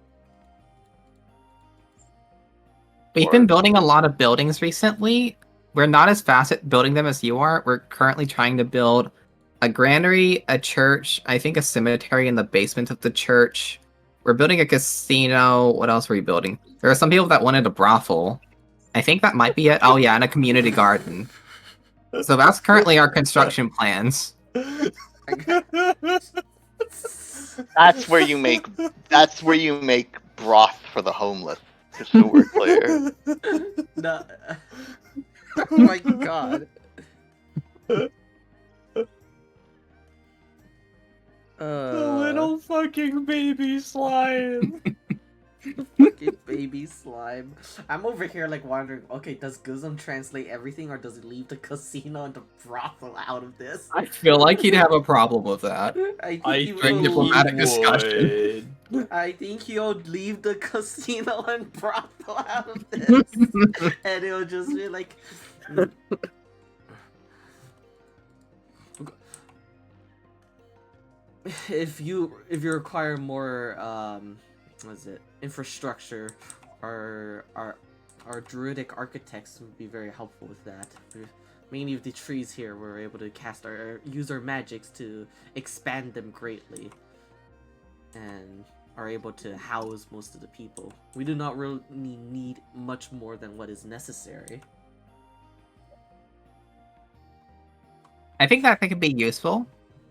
We've been building a lot of buildings recently. We're not as fast at building them as you are. We're currently trying to build a granary, a church, I think a cemetery in the basement of the church. We're building a casino. What else were we building? There are some people that wanted a brothel. I think that might be it. Oh yeah, and a community garden. So that's currently our construction plans. That's where you make broth for the homeless. Just so we're clear. No. Oh my god. The little fucking baby slime. Fucking baby slime. I'm over here wondering, okay, does Guzum translate everything, or does he leave the casino and the brothel out of this? I feel like he'd have a problem with that. I think diplomatic discussion. I think he'll leave the casino and brothel out of this. And it'll just be like... If you require more infrastructure, our druidic architects would be very helpful with that. Many of the trees here we're able to use our magics to expand them greatly, and are able to house most of the people. We do not really need much more than what is necessary. I think that could be useful.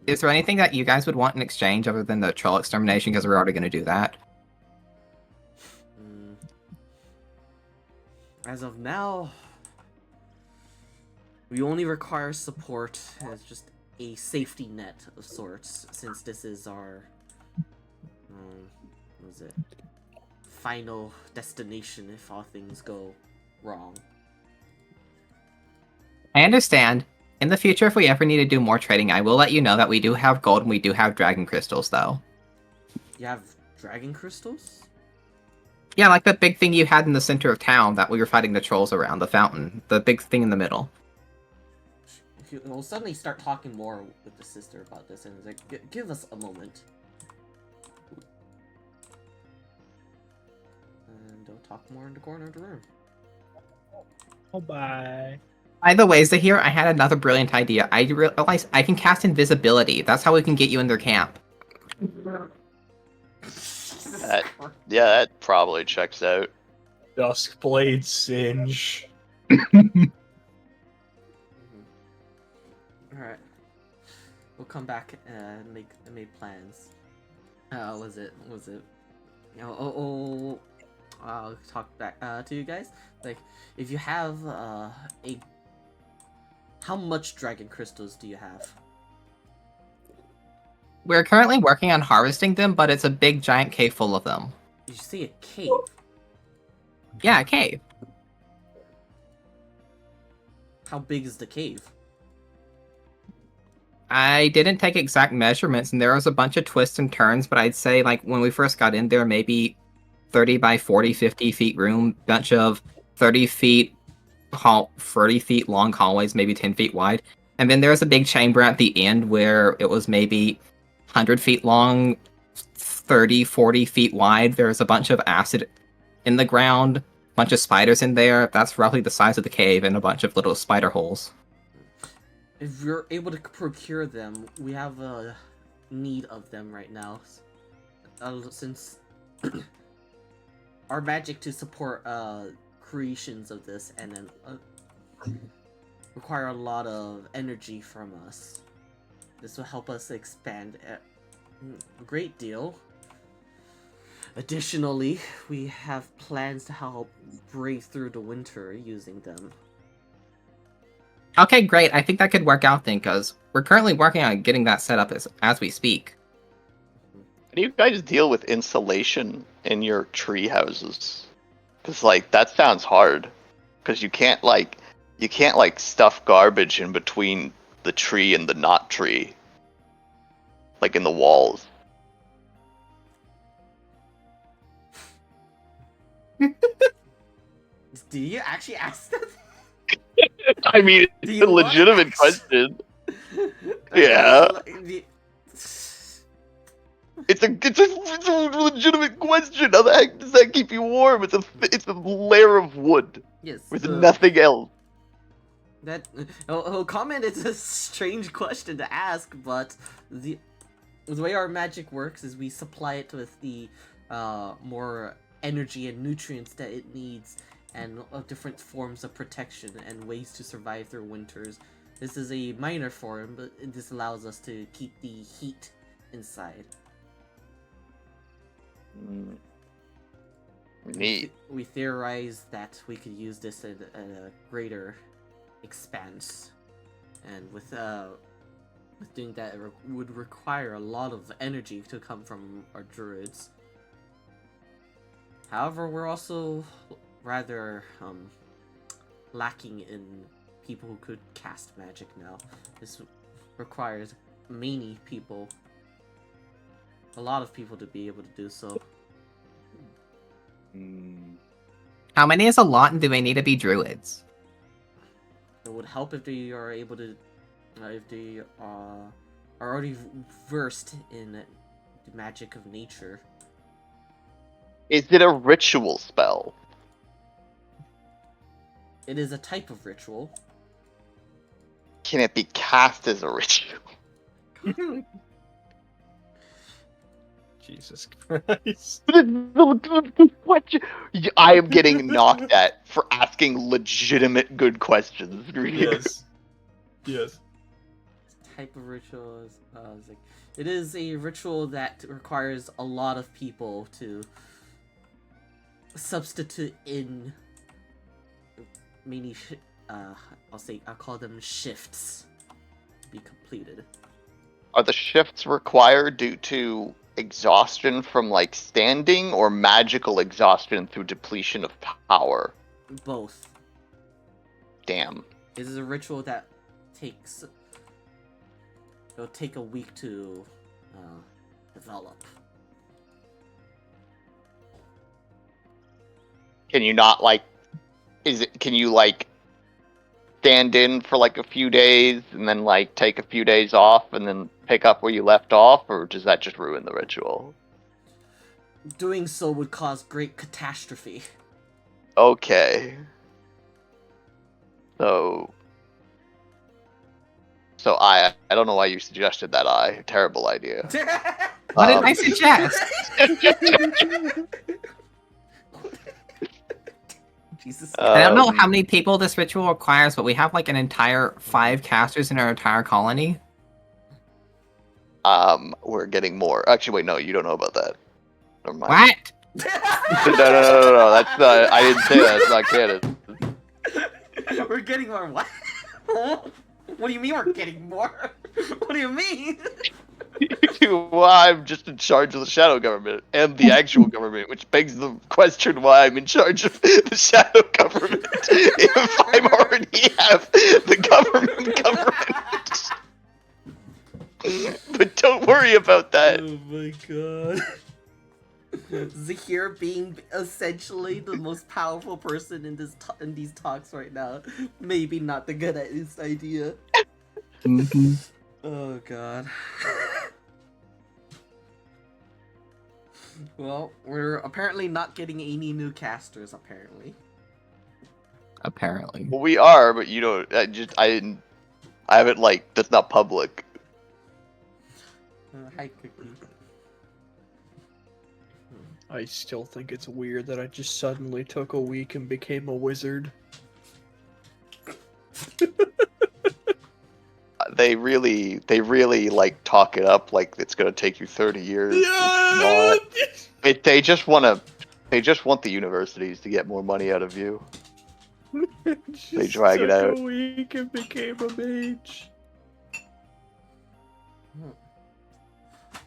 Is there anything that you guys would want in exchange other than the troll extermination? Because we're already going to do that. As of now, we only require support as just a safety net of sorts, since this is our final destination if all things go wrong. I understand. In the future, if we ever need to do more trading, I will let you know that we do have gold and we do have dragon crystals, though. You have dragon crystals? Yeah, like the big thing you had in the center of town that we were fighting the trolls around, the fountain. The big thing in the middle. We'll suddenly start talking more with the sister about this, and it's like, give us a moment. And they'll talk more in the corner of the room. Oh, bye. By the way, Zahir, I had another brilliant idea. I realized I can cast invisibility. That's how we can get you in their camp. Yeah, that probably checks out. Duskblade Singe. Alright. We'll come back and make plans. Was it? I'll talk back to you guys. Like, if you have how much dragon crystals do you have? We're currently working on harvesting them, but it's a big giant cave full of them. Did you say a cave? Yeah, a cave. How big is the cave? I didn't take exact measurements, and there was a bunch of twists and turns, but I'd say, like, when we first got in there, maybe 30 by 40, 50 feet room, bunch of 30 feet 30 feet long hallways, maybe 10 feet wide. And then there was a big chamber at the end where it was maybe 100 feet long, 30, 40 feet wide. There was a bunch of acid in the ground, a bunch of spiders in there. That's roughly the size of the cave, and a bunch of little spider holes. If you're able to procure them, we have a need of them right now. Since our magic to support creations of this and then require a lot of energy from us. This will help us expand a great deal. Additionally, we have plans to help break through the winter using them. Okay, great. I think that could work out then, because we're currently working on getting that set up as we speak. How do you guys deal with insulation in your tree houses? Because, like, that sounds hard. Because you can't stuff garbage in between the tree and the not tree. Like in the walls. Do you actually ask that? I mean, Do it's you a wanna legitimate question. Yeah. It's a legitimate question. How the heck does that keep you warm? It's a layer of wood Yes. with nothing else. That comment. It's a strange question to ask, but the way our magic works is we supply it with the more energy and nutrients that it needs, and different forms of protection and ways to survive through winters. This is a minor form, but this allows us to keep the heat inside. Neat. We theorize that we could use this at a greater expanse, and with doing that, it would require a lot of energy to come from our druids. However, we're also rather lacking in people who could cast magic now. This requires many people, a lot of people, to be able to do so. How many is a lot, and do they need to be druids? It would help if they are able to, if they are already versed in the magic of nature. Is it a ritual spell? It is a type of ritual. Can it be cast as a ritual? Jesus Christ. I am getting knocked at for asking legitimate good questions. Yes. Yes. Type of ritual is it is a ritual that requires a lot of people to substitute in many I'll call them shifts to be completed. Are the shifts required due to exhaustion from like standing or magical exhaustion through depletion of power? Both. Damn. This is a ritual that takes. It'll take a week to develop. Can you not like? Can you like stand in for like a few days and then like take a few days off and then pick up where you left off, or does that just ruin the ritual? Doing so would cause great catastrophe. Okay. So I don't know why you suggested that. Terrible idea. What did I suggest? Jesus. I don't know how many people this ritual requires, but we have like an entire 5 casters in our entire colony. We're getting more. Actually, wait, no, you don't know about that. Never mind. What? No. That's not. I didn't say that. It's not canon. We're getting more what? What do you mean we're getting more? What do you mean? Well, I'm just in charge of the shadow government and the actual government, which begs the question why I'm in charge of the shadow government if I already have the government. But don't worry about that. Oh my god. Zahir being essentially the most powerful person in in these talks right now. Maybe not the good at this idea. Oh god. Well, we're apparently not getting any new casters. Apparently. Well, we are, but you don't. I haven't like. That's not public. Hi, Cookie. I still think it's weird that I just suddenly took a week and became a wizard. They really like talk it up like it's gonna take you 30 years. Yeah! They just want the universities to get more money out of you. They drag it out. A week and became a mage.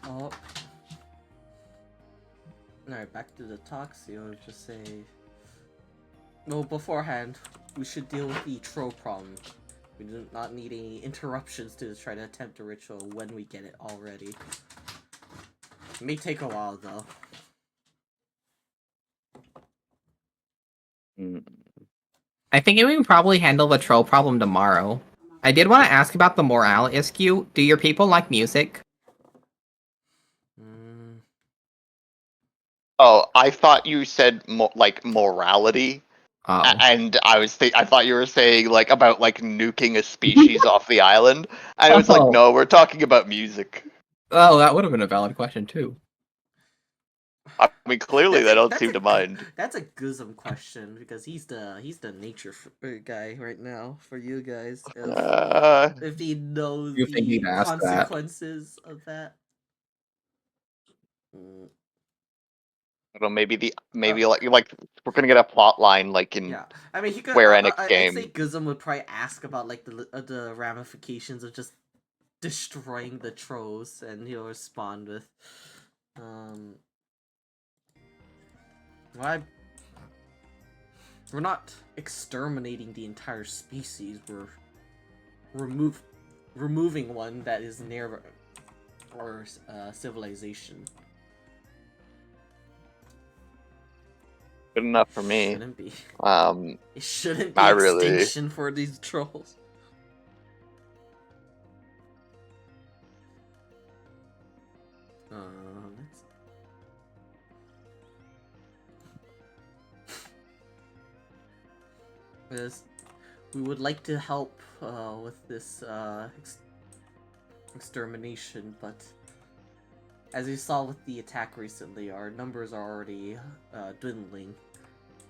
Oh. Alright, back to the talks. You'll just say. Well, beforehand, we should deal with the troll problem. We do not need any interruptions to try to attempt a ritual when we get it already. It may take a while, though. I think we can probably handle the troll problem tomorrow. I did want to ask about the morale issue. Do your people like music? Oh, I thought you said like morality, Oh. and I thought you were saying like about like nuking a species off the island. And I was like, Oh. no, we're talking about music. Oh, that would have been a valid question too. I mean, clearly they don't seem to mind. That's a Guzum question because he's the nature guy right now for you guys. If he knows You think he'd the ask that? consequences of that. I don't know, maybe like we're gonna get a plot line like in I mean, he could. Square Enix I'd game. say Guzum would probably ask about like the ramifications of just destroying the trolls, and he'll respond with, "Why? We're not exterminating the entire species. We're removing one that is near our civilization." Good enough for me. Shouldn't be. It shouldn't be not extinction really. for these trolls. Yes, we would like to help with this extermination, but as you saw with the attack recently, our numbers are already dwindling,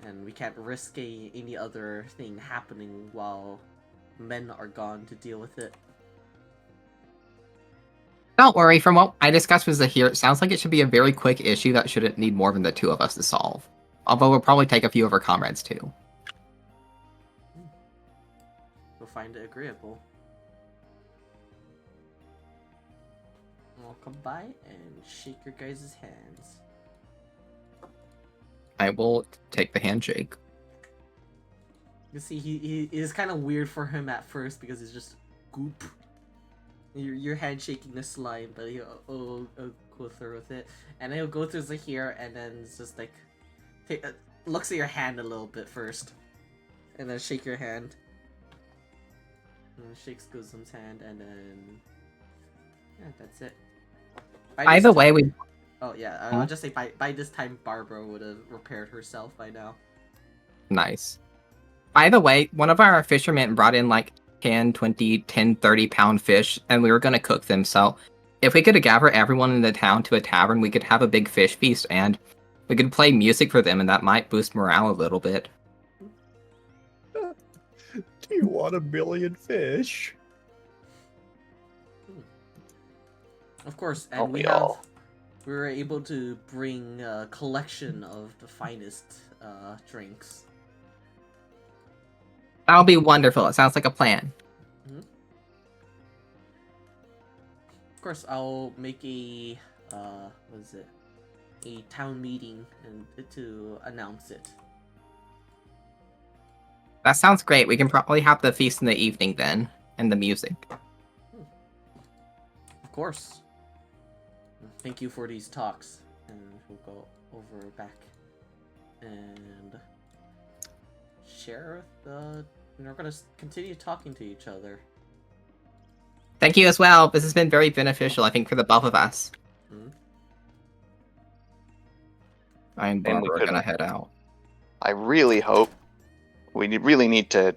and we can't risk any other thing happening while men are gone to deal with it. Don't worry, from what I discussed with Zahir, it sounds like it should be a very quick issue that shouldn't need more than the 2 of us to solve. Although we'll probably take a few of our comrades too. We'll find it agreeable. I'll come by and shake your guys' hands. I will take the handshake. You see, he is kind of weird for him at first because it's just goop. You're handshaking the slime, but he'll go through with it, and then he'll go through here, and then it's just like looks at your hand a little bit first, and then shake your hand. And then shakes Guzum's hand, and then yeah, that's it. Either way, we. Oh yeah, I'll just say by this time Barbara would have repaired herself by now. Nice. By the way, one of our fishermen brought in like 10, 20, 10, 30-pound fish, and we were going to cook them. So if we could gather everyone in the town to a tavern, we could have a big fish feast, and we could play music for them, and that might boost morale a little bit. Do you want a billion fish? Of course, and we were able to bring a collection of the finest drinks. That'll be wonderful. It sounds like a plan. Mm-hmm. Of course, I'll make a a town meeting and to announce it. That sounds great. We can probably have the feast in the evening then, and the music. Of course. Thank you for these talks, and we'll go over back and share the. And we're gonna continue talking to each other. Thank you as well. This has been very beneficial, I think, for the both of us. Mm-hmm. I and Barbara are gonna head out. I really hope we really need to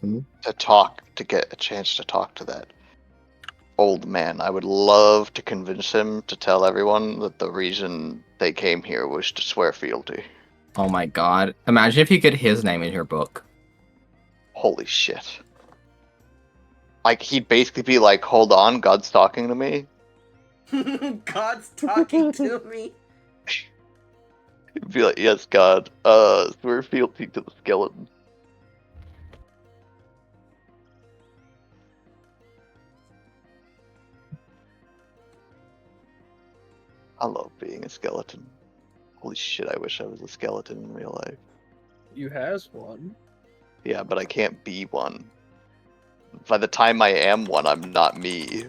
get a chance to talk to that old man. I would love to convince him to tell everyone that the reason they came here was to swear fealty. Oh my god. Imagine if you get his name in your book. Holy shit. Like, he'd basically be like, hold on, God's talking to me. God's talking to me. He'd be like, yes, God, swear fealty to the skeleton. I love being a skeleton. Holy shit, I wish I was a skeleton in real life. You has one. Yeah, but I can't be one. By the time I am one, I'm not me.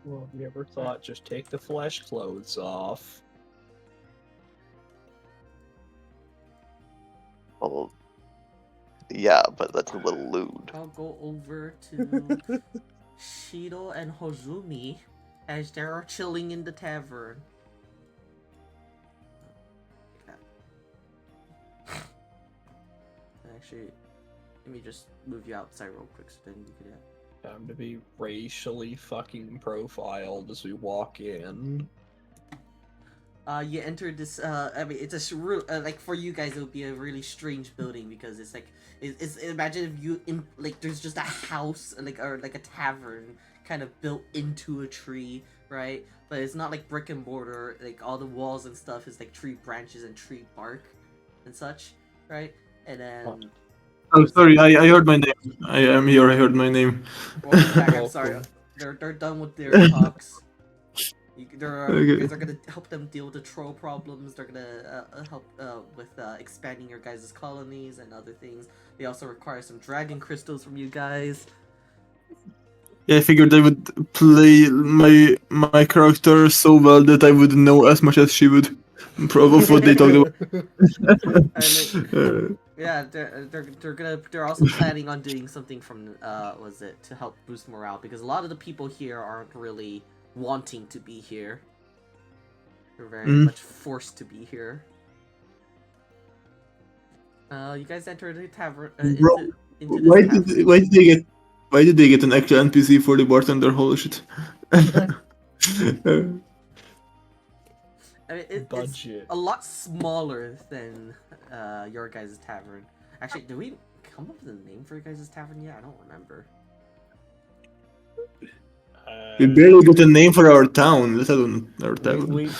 Well, have you ever thought just take the flesh clothes off? Well, yeah, but that's a little lewd. I'll go over to Shido and Hozumi as they are chilling in the tavern. Actually, let me just move you outside real quick so then you can. Time to be racially fucking profiled as we walk in. You enter this. I mean, it's a like for you guys, it would be a really strange building because it's like it's imagine if you there's just a house or like a tavern kind of built into a tree, right? But it's not like brick and mortar. Like all the walls and stuff is like tree branches and tree bark and such, right? And then. I'm sorry, I heard my name. I am here, I heard my name. Welcome back, I'm sorry. They're done with their talks. You guys are gonna help them deal with the troll problems. They're gonna help with expanding your guys' colonies and other things. They also require some dragon crystals from you guys. Yeah, I figured I would play my character so well that I would know as much as she would. Probably what they talked about. Yeah, they're also planning on doing something from to help boost morale because a lot of the people here aren't really wanting to be here. They're very much forced to be here. You guys entered the tavern. Why did they get an actual NPC for the bartender? Holy shit! I mean, it's a lot smaller than your guys' tavern. Actually, did we come up with a name for your guys' tavern yet? I don't remember. We barely got a name for our town, let alone our tavern. Remember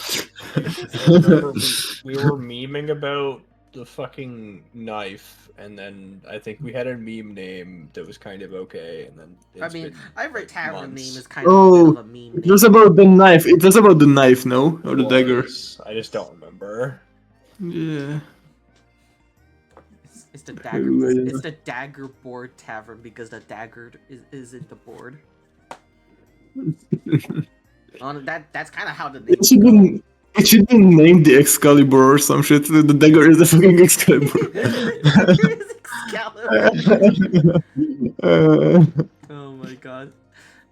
we were memeing about the fucking knife, and then I think we had a meme name that was kind of okay, and then I it's mean, been, every like, tavern months. name is kind of a bit of a meme it was name. about the knife. It was about the knife, no? Or the dagger. I just don't remember. Yeah. It's the dagger. Yeah. It's the dagger board tavern because the dagger is in the board. That's kind of how the name. It should be named the Excalibur or some shit. The dagger is the fucking Excalibur. Excalibur. Oh my god.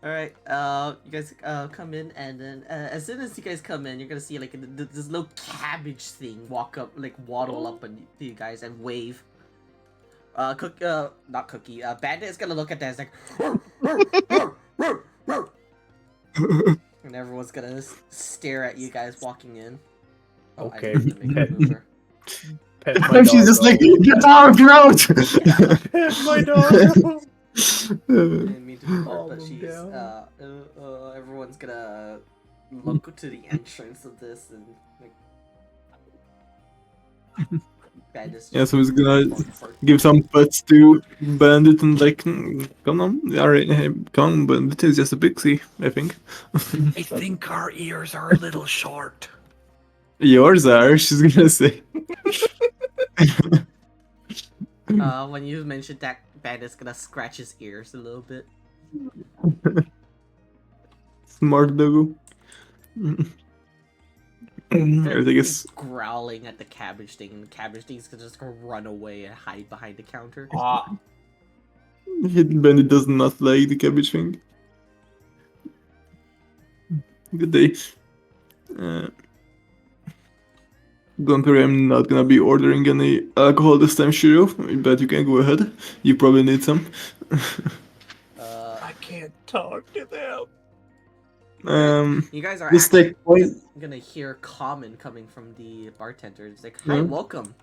Alright, you guys come in, and then as soon as you guys come in, you're gonna see like this little cabbage thing waddle up to you guys and wave. Not Cookie. Bandit is gonna look at that. It's like, and everyone's gonna stare at you guys walking in. Oh, Okay, I need to make a mover. Pet my And she's just like, get out, get out! Pet my dog. I didn't mean to do her, Calm but him she's down. everyone's gonna look to the entrance of this and like Bandit's Yeah, just so he's gonna for- give some pets to Bandit and like, come on, alright, hey, come on, Bandit is just a pixie, I think. I think our ears are a little short. Yours are, she's gonna say. when you mentioned that, Bandit's gonna scratch his ears a little bit. Smart doggo. I guess Growling at the cabbage thing, and the cabbage thing's just gonna run away and hide behind the counter. Bandit does not like the cabbage thing. Good day. Don't worry, I'm not gonna be ordering any alcohol this time, Shiro, but you can go ahead. You probably need some. I can't talk to them. You guys are Just actually like point. gonna hear common coming from the bartender. It's like, "Hi, welcome.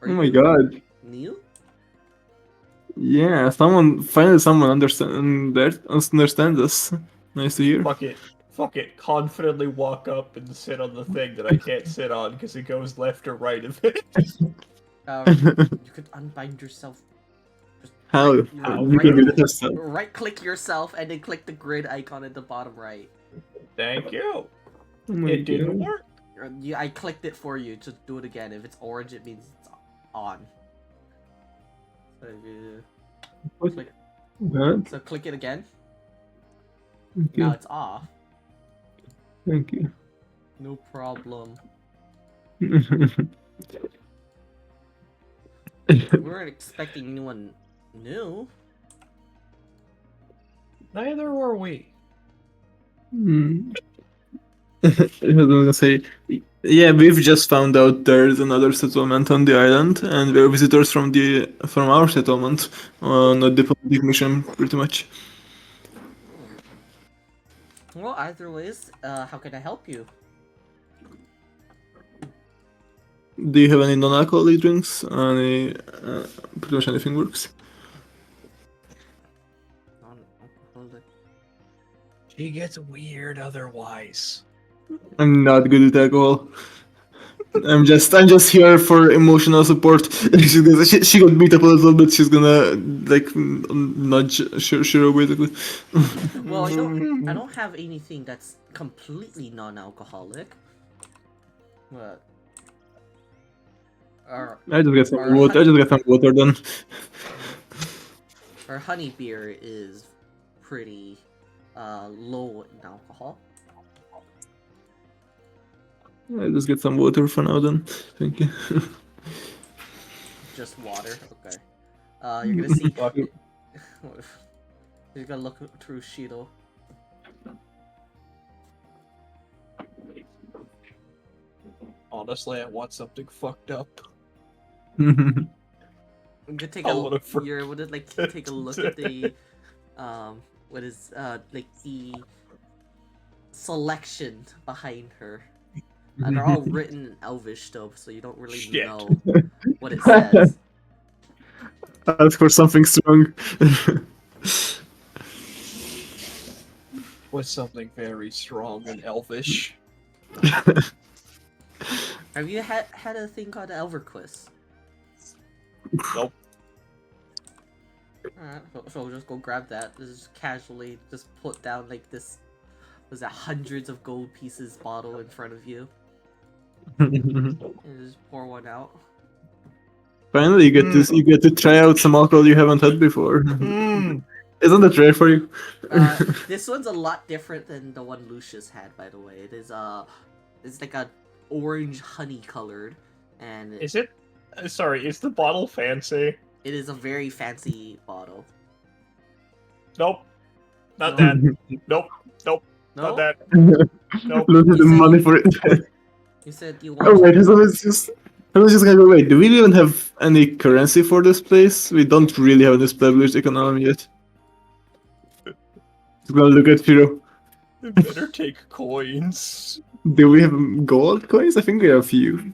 Oh my god. Neil? Yeah, finally someone understands us. Nice to hear. Fuck it. Confidently walk up and sit on the thing that I can't sit on because it goes left or right of it. You could unbind yourself. How? You can do that yourself. Right click yourself and then click the grid icon at the bottom right. Thank you. Oh my It didn't God. work. I clicked it for you. Just do it again. If it's orange, it means it's on. So, What? click, What? so click it again. Thank Now you. it's off. Thank you. No problem. We weren't expecting anyone new. Neither were we. I was gonna say, yeah, we've just found out there's another settlement on the island, and we're visitors from our settlement on a diplomatic mission, pretty much. Well, either ways, how can I help you? Do you have any non-alcoholic drinks? Pretty much anything works. Non-alcoholic. She gets weird otherwise. I'm not good at alcohol. I'm just here for emotional support. She got beat up a little bit. She's gonna like nudge Shiro basically. Well, I don't have anything that's completely non-alcoholic. But I just get some water. I just get some water then. our honey beer is pretty low in alcohol. I just get some water for now then. Thank you. Just water. Okay. You're gonna see. Fuck it. You're gonna look through Shido. Honestly, I want something fucked up. I'm gonna take I wanna for- you're able to like take a look at the what is like the selection behind her. And they're all written in Elvish though, so you don't really Shit. know what it says. Ask for something strong. Was something very strong and elvish. Have you had a thing called ElverQuest? Nope. Alright, so we'll just go grab that. Just casually just put down like this, was that hundreds of gold pieces bottle in front of you. And just pour one out. Finally, you get to try out some alcohol you haven't had before. Mm. Isn't that rare for you? This one's a lot different than the one Lucius had, by the way. It's like a orange honey colored, and Is it? Sorry, is the bottle fancy? it is a very fancy bottle. Nope. Not No? that. Nope. Nope. No? Not that. Nope. Don't have the said money you- for it. You said you Oh want. wait, I was just gonna go. Wait, do we even have any currency for this place? We don't really have an established economy yet. Just gonna look at Firo. Better take coins. Do we have gold coins? I think we have a few.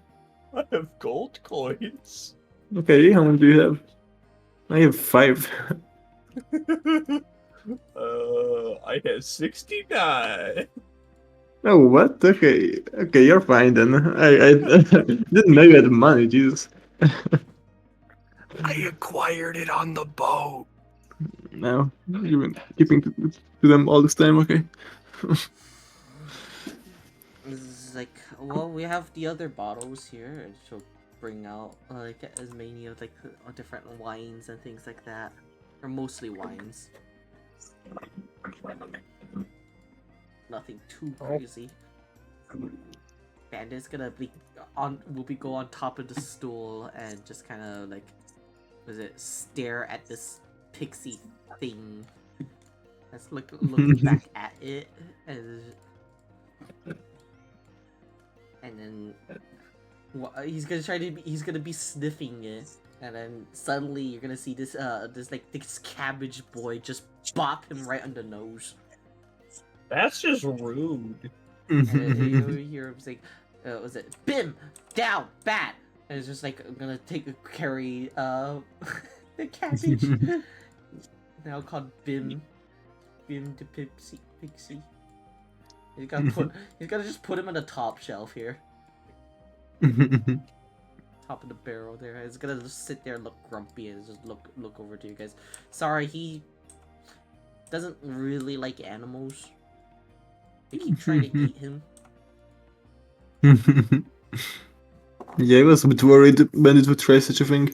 I have gold coins. Okay, how many do you have? I have 5. I have 69. Oh, what? Okay, you're fine then. I didn't know you had money, Jesus. I acquired it on the boat. No, you've been keeping to them all this time, okay? This is like, well, we have the other bottles here, and she'll bring out like as many of like different wines and things like that, or mostly wines. Nothing too crazy. Bandit's gonna be go on top of the stool and just kind of like, stare at this pixie thing. That's looking back at it, and then he's gonna be sniffing it, and then suddenly you're gonna see this cabbage boy just bop him right on the nose. That's just rude. And you hear him say, was it Bim down bat? And it's just like, I'm gonna carry the cabbage. Now called Bim to Pixie. He's gotta just put him on the top shelf here. Top of the barrel there. He's gonna just sit there and look grumpy and just look over to you guys. Sorry, he doesn't really like animals. They keep trying to eat him. Yeah, I was a bit worried Bandit would try such a thing.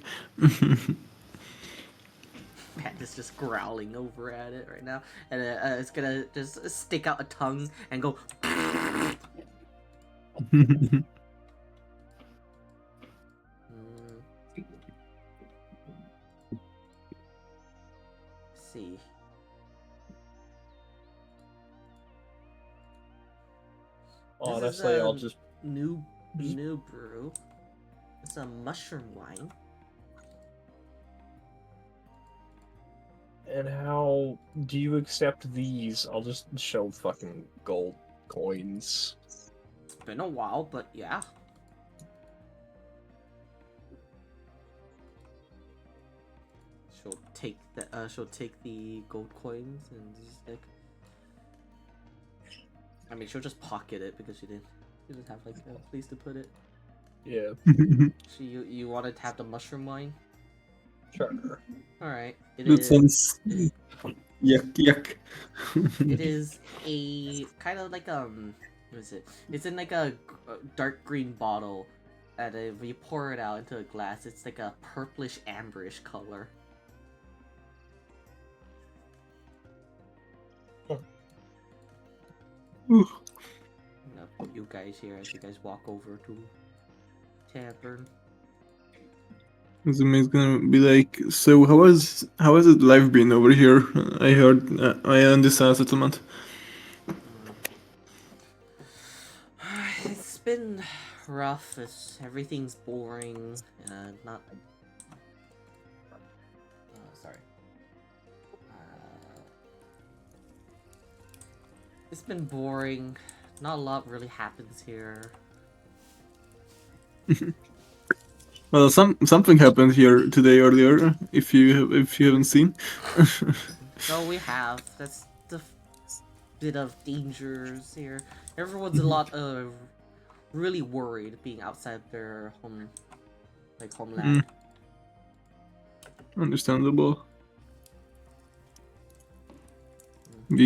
Pat is just growling over at it right now, and it's gonna just stick out a tongue and go. See. Honestly, I'll just. New brew. It's a mushroom wine. And how do you accept these? I'll just show fucking gold coins. It's been a while, but yeah. She'll take the gold coins and just like. I mean, she'll just pocket it because she didn't have like a place to put it. Yeah. So you wanted to have the mushroom wine? Sure. All right. That sounds yuck. It is a kind of like what is it? It's in like a dark green bottle, and if you pour it out into a glass, it's like a purplish amberish color. I'm gonna put you guys here as you guys walk over to tavern. Zumi's gonna be like, so how has it life been over here? I heard I understand settlement. It's been rough. Everything's boring. Not. Sorry. It's been boring. Not a lot really happens here. Well, something happened here today earlier. If you haven't seen. No, we have. That's the bit of dangers here. Everyone's a lot really worried being outside their homeland. Understandable.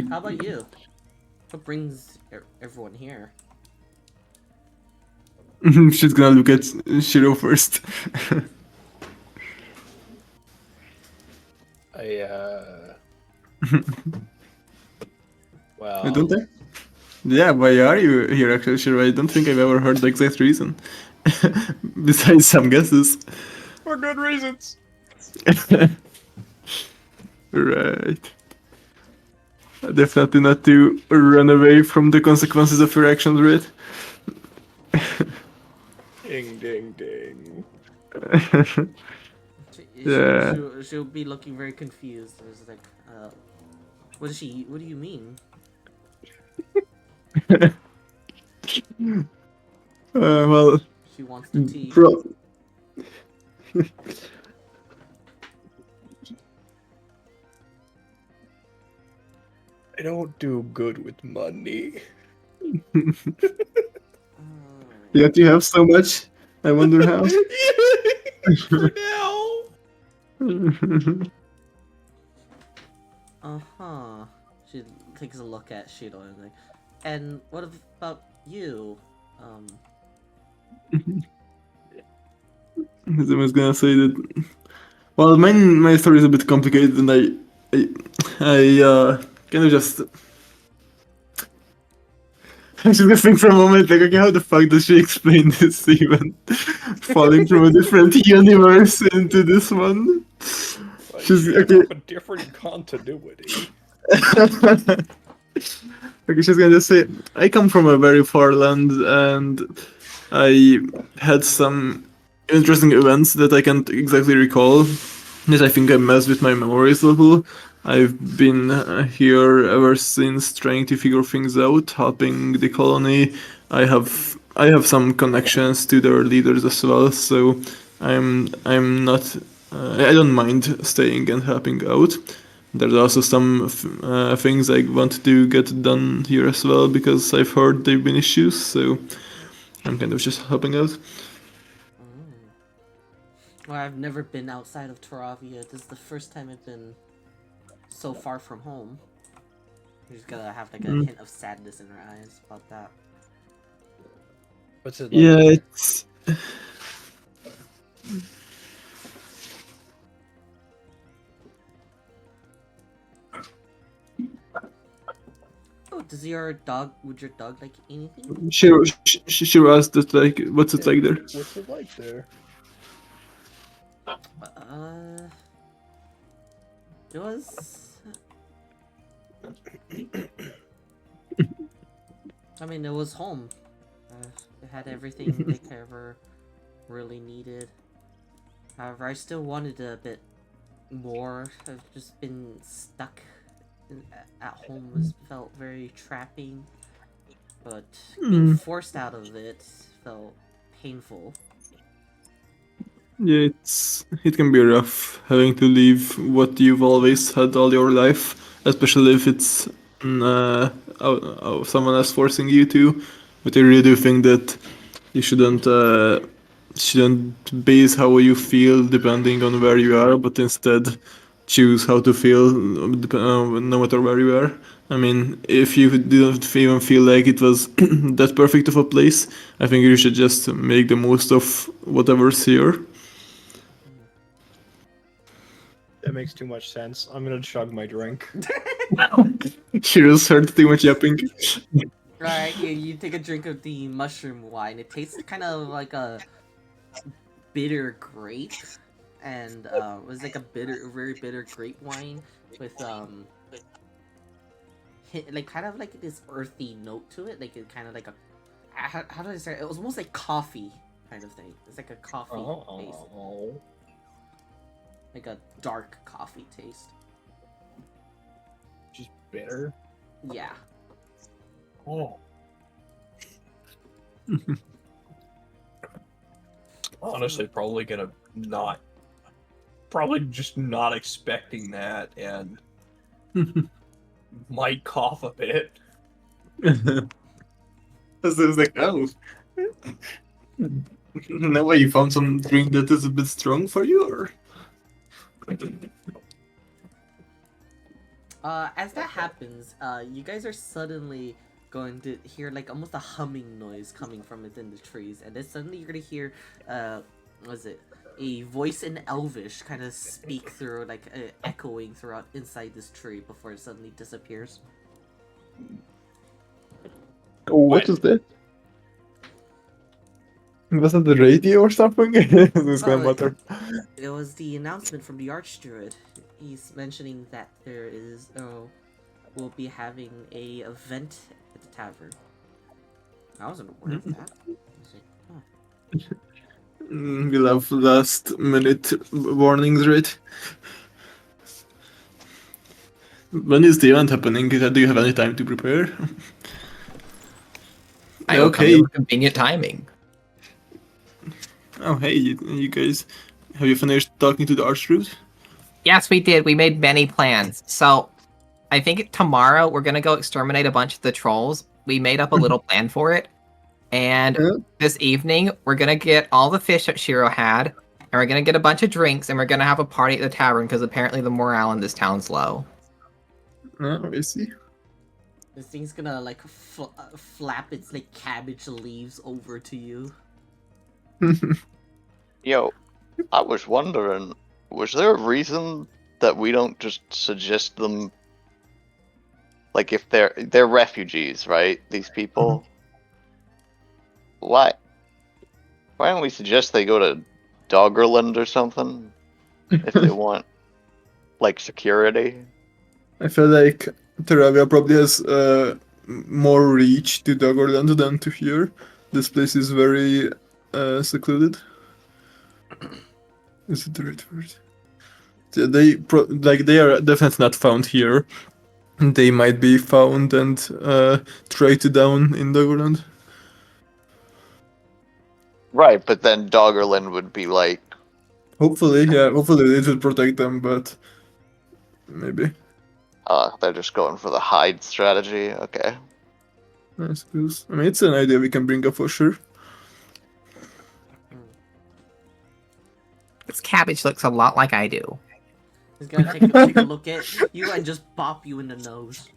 How about you? What brings everyone here? She's gonna look at Shiro first. Well, I don't think. Yeah, why are you here actually, Shiro? I don't think I've ever heard the exact reason. Besides some guesses. for good reasons. Right. Definitely not to run away from the consequences of your actions, right? Ding, ding, ding. Yeah. She'll be looking very confused. It's like, what do you mean? Well, She wants the tea. I don't do good with money. Yet you have so much. I wonder how. For now. Uh-huh. She takes a look at Shiro and like, and what about you? I was gonna say that. Well, my story is a bit complicated, and I kind of just. I was just gonna think for a moment, like, okay, how the fuck does she explain this even? Falling from a different universe into this one. She's okay. A different continuity. Okay, she's gonna just say, I come from a very far land, and I had some interesting events that I can't exactly recall. That I think I messed with my memories a little. I've been here ever since, trying to figure things out, helping the colony. I have some connections to their leaders as well, so I'm not. I don't mind staying and helping out. There's also some things I want to get done here as well because I've heard there've been issues, so I'm kind of just helping out. Well, I've never been outside of Taravia. This is the first time I've been so far from home. She's gonna have like a hint of sadness in her eyes about that. What's it like? Yeah, it's. Oh, would your dog like anything? She asked that, like, what's it like there? What's it like there? It was. I mean, it was home. It had everything they ever really needed. However, I still wanted a bit more. I've just been stuck at home. Felt very trapping, but being forced out of it felt painful. Yeah, it can be rough having to leave what you've always had all your life, especially if it's someone else forcing you to. But I really do think that you shouldn't base how you feel depending on where you are, but instead choose how to feel no matter where you are. I mean, if you didn't even feel like it was that perfect of a place, I think you should just make the most of whatever's here. That makes too much sense. I'm gonna chug my drink. She just heard too much yapping. Right, you take a drink of the mushroom wine. It tastes kind of like a bitter grape, and it was like a very bitter grape wine with like kind of like this earthy note to it. Like it kind of like a how do I say it? It was almost like coffee kind of thing. It's like a coffee taste, like a dark coffee taste. Just bitter. Yeah. Oh. Honestly, probably just not expecting that, and might cough a bit. So it's like, oh. No way you found some drink that is a bit strong for you, or? As that happens, you guys are suddenly going to hear like almost a humming noise coming from within the trees, and then suddenly you're gonna hear, what is it? A voice in Elvish kind of speak through, like echoing throughout inside this tree before it suddenly disappears. What is that? Was that the radio or something? This Oh, matter. It was the announcement from the Archdruid. He's mentioning that there is, we'll be having a event at the tavern. I wasn't aware of that. I was like, huh. We love last minute warnings, right? When is the event happening? Do you have any time to prepare? I will come Okay. in with convenient timing. Oh, hey, you guys. Have you finished talking to the Archdruid? Yes, we did. We made many plans. So, I think tomorrow we're gonna go exterminate a bunch of the trolls. We made up a little plan for it. And Yeah. this evening, we're gonna get all the fish that Shiro had, and we're gonna get a bunch of drinks, and we're gonna have a party at the tavern because apparently the morale in this town's low. Oh, I see. This thing's gonna like flap its like cabbage leaves over to you. Yo, I was wondering, was there a reason that we don't just suggest them, like if they're refugees, right? These people. Why don't we suggest they go to Doggerland or something if they want like security? I feel like Terravia probably has more reach to Doggerland than to here. This place is very secluded. Is it the right word? Yeah, they are definitely not found here. They might be found and traded down in Doggerland. Right, but then Doggerland would be like, Hopefully, yeah. Hopefully it will protect them, but maybe. they're just going for the hide strategy. Okay. I suppose. I mean, it's an idea we can bring up for sure. This cabbage looks a lot like I do. He's gonna take a look at you and just bop you in the nose.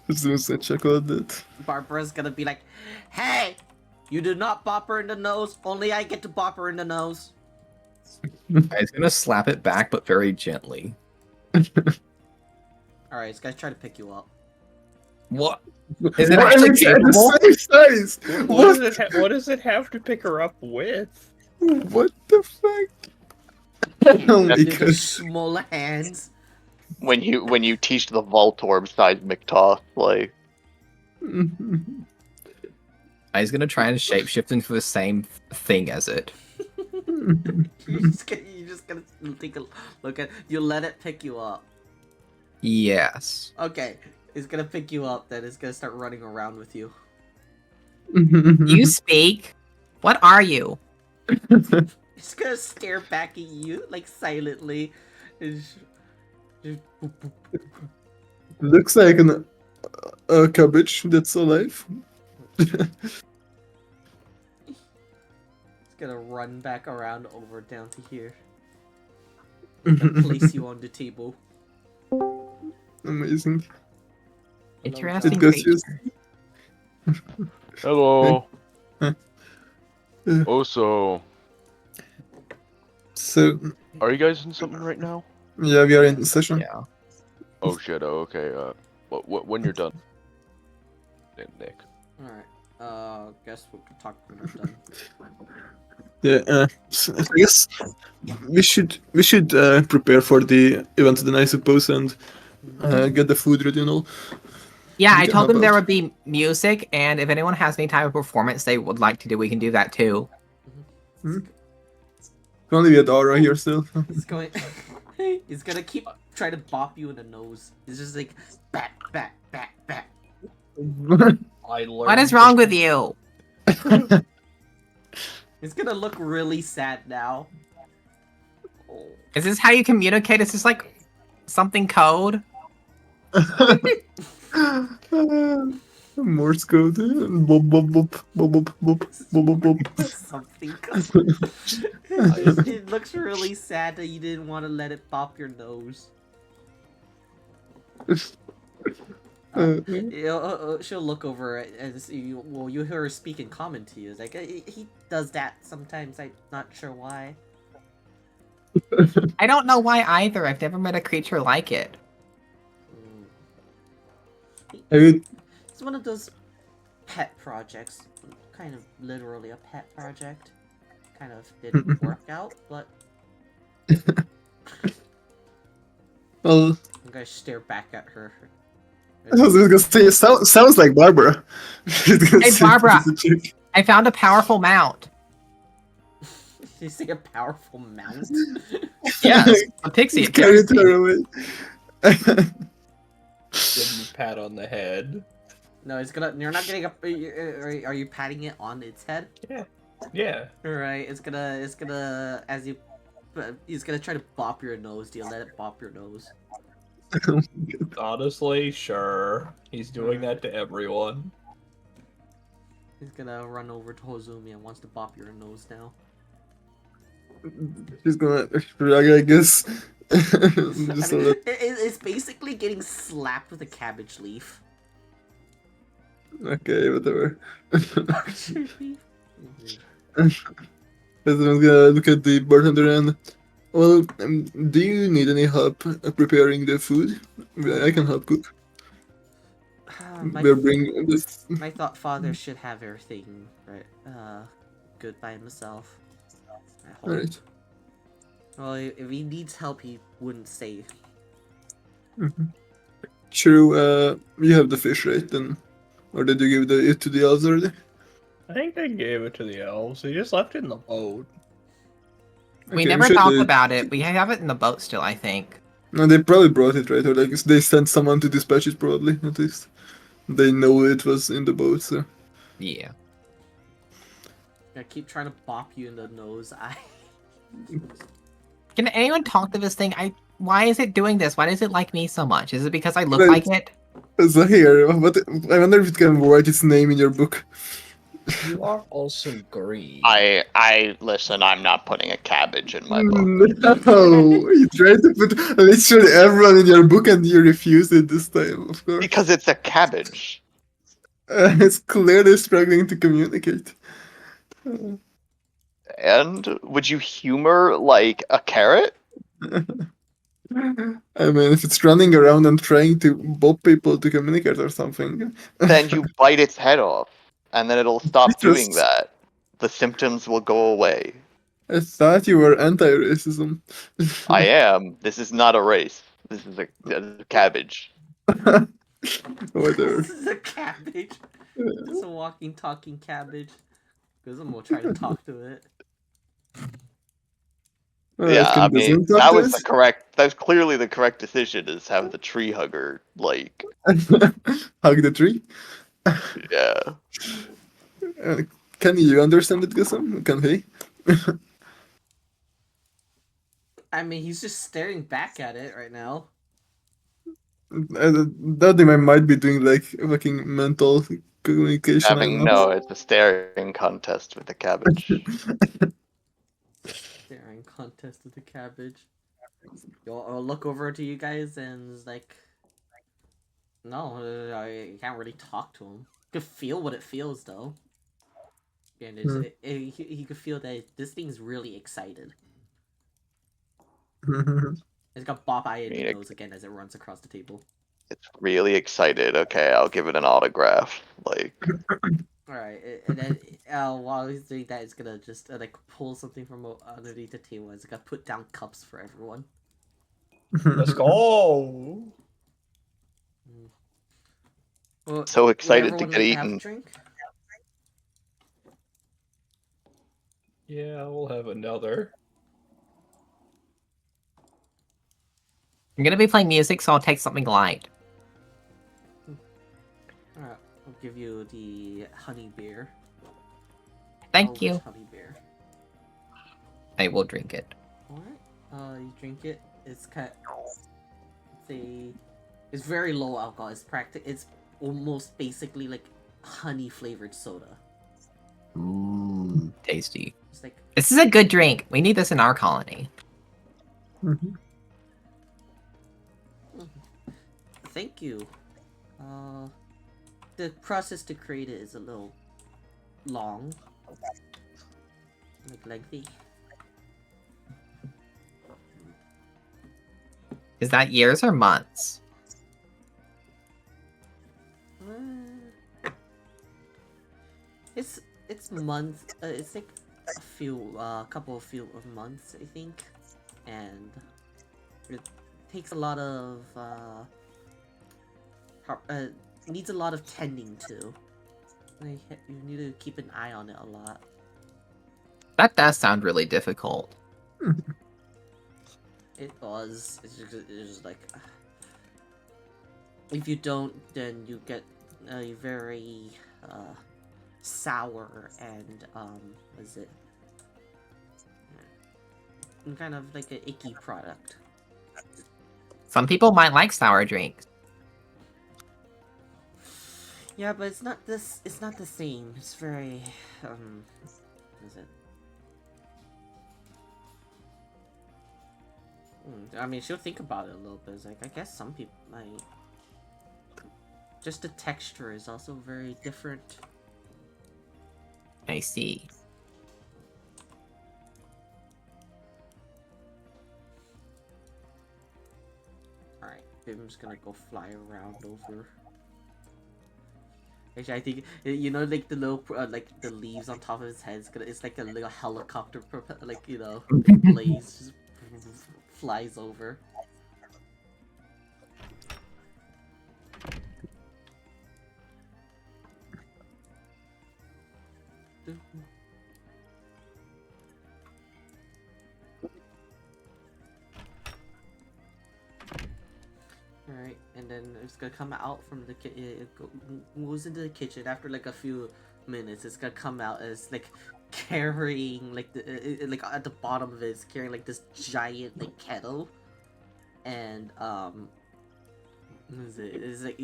As soon as I check on that. Barbara's gonna be like, "Hey, you did not bop her in the nose. Only I get to bop her in the nose." I was gonna slap it back, but very gently. All right, this guy's trying to pick you up. What? Is it Why actually is it at capable? the same size? What does it have to pick her up with? What the fuck? Oh my These are god. small hands. When you teach the Voltorb seismic toss, like I was gonna try and shapeshift into the same thing as it. You're just gonna take a look at. You let it pick you up. Yes. Okay, it's gonna pick you up. Then it's gonna start running around with you. You speak? What are you? It's gonna stare back at you like silently. Looks like a cabbage that's alive. It's gonna run back around over down to here and place you on the table. Amazing. Interesting It goes creature. just. Hello. Huh. Also, So, are you guys in something right now? yeah, we are in session. Yeah. Oh shit. Oh, okay. When you're done, then Nick. All right. Guess we can talk when we're done. Yeah, so I guess we should prepare for the event then, I suppose, and get the food ready and all. Yeah, I Okay, told how them there about- would be music, and if anyone has any type of performance they would like to do, we can do that too. Can only get Aura here still. He's going. He's gonna keep trying to bop you in the nose. He's just like bat, bat, bat, bat. What is wrong with you? He's gonna look really sad now. Oh. Is this how you communicate? Is this like something code? Morse code. Boop, boop, boop, boop, boop, boop, boop, boop, boop. Something. It looks really sad that you didn't want to let it pop your nose. She'll look over and see you. Well, you hear her speak in common to you. It's like he does that sometimes. I'm not sure why. I don't know why either. I've never met a creature like it. It's one of those pet projects, kind of literally a pet project. Kind of didn't work out, but Well, I'm gonna stare back at her. I was gonna say, sounds like Barbara. Hey, Barbara! I found a powerful mount. You see a powerful mount? Yes, a pixie. Carried her away. Give him a pat on the head. No, it's gonna. You're not getting a. Are you patting it on its head? Yeah. Yeah. Alright, it's gonna. As you. He's gonna try to bop your nose. Do you let it bop your nose? Honestly, sure. He's doing that to everyone. He's gonna run over to Hozumi and wants to bop your nose now. She's gonna shrug, I guess. It's basically getting slapped with a cabbage leaf. Okay, whatever. Mm-hmm. Everyone's gonna look at the bartender and, well, do you need any help preparing the food? I can help cook. We're bringing this. My thought father should have everything right, good by himself. I hope. Right. Well, if he needs help, he wouldn't say. True. You have the fish, right? Then, or did you give it to the elves already? I think they gave it to the elves. They just left it in the boat. We Okay, never should talked they- about it. We have it in the boat still, I think. No, they probably brought it, right? Or like they sent someone to dispatch it, probably, at least. They know it was in the boat, so. Yeah. I keep trying to bop you in the nose. Can anyone talk to this thing? Why is it doing this? Why does it like me so much? Is it because I look Right. like it? So here, what? I wonder if it can write its name in your book. You are also green. I listen. I'm not putting a cabbage in my book. No, you tried to put literally everyone in your book and you refused it this time, of course. Because it's a cabbage. It's clearly struggling to communicate. And would you humor like a carrot? I mean, if it's running around and trying to bop people to communicate or something. Then you bite its head off, and then it'll stop doing Jesus. that. The symptoms will go away. I thought you were anti-racism. I am. This is not a race. This is a cabbage. Whatever. This is a cabbage. It's a walking, talking cabbage. Because I'm gonna try to talk to it. Yeah, I mean, that was the the correct. That's clearly the correct decision. Is have the tree hugger like, hug the tree. yeah. Can you understand it, Gusum? Can he? I mean, he's just staring back at it right now. That they might be doing like fucking mental communication. I don't know. It's a staring contest with the cabbage. Staring contest with the cabbage. I'll look over to you guys and it's like, no, I can't really talk to him. You could feel what it feels though. And he could feel that this thing's really excited. It's got Bob Eye in the nose again as it runs across the table. It's really excited. Okay, I'll give it an autograph. Like, Alright, and then while he's doing that, it's gonna just like pull something from underneath the table. It's gonna put down cups for everyone. Let's go. Well, so would excited to everyone get like to have a eaten. drink? Yeah, we'll have another. I'm gonna be playing music, so I'll take something light. Alright, I'll give you the honey beer. Thank Elvish you. Honey beer. I will drink it. Alright, you drink it. It's kind. It's very low alcohol. It's almost basically like honey flavored soda. Mmm, tasty. It's like This is a good drink. We need this in our colony. thank you. The process to create it is a little long, like lengthy. Is that years or months? It's months. It's like a couple of few of months, I think, and it takes a lot of needs a lot of tending to. Like, you need to keep an eye on it a lot. That does sound really difficult. It was. It's just like if you don't, then you get a very sour and what is it? Kind of like an icky product. Some people might like sour drinks. Yeah, but it's not this. It's not the same. It's very what is it? I mean, she'll think about it a little bit. It's like, I guess some people might. Just the texture is also very different. I see. Alright, Bim's gonna go fly around over. Actually, I think, you know, like the little, like the leaves on top of his head, it's like a little helicopter, like, you know, blaze just flies over. Alright, and then it's gonna come out from the kitchen. It goes into the kitchen after like a few minutes. It's gonna come out as like carrying like the like at the bottom of it, it's carrying like this giant like kettle, and what is it? It's like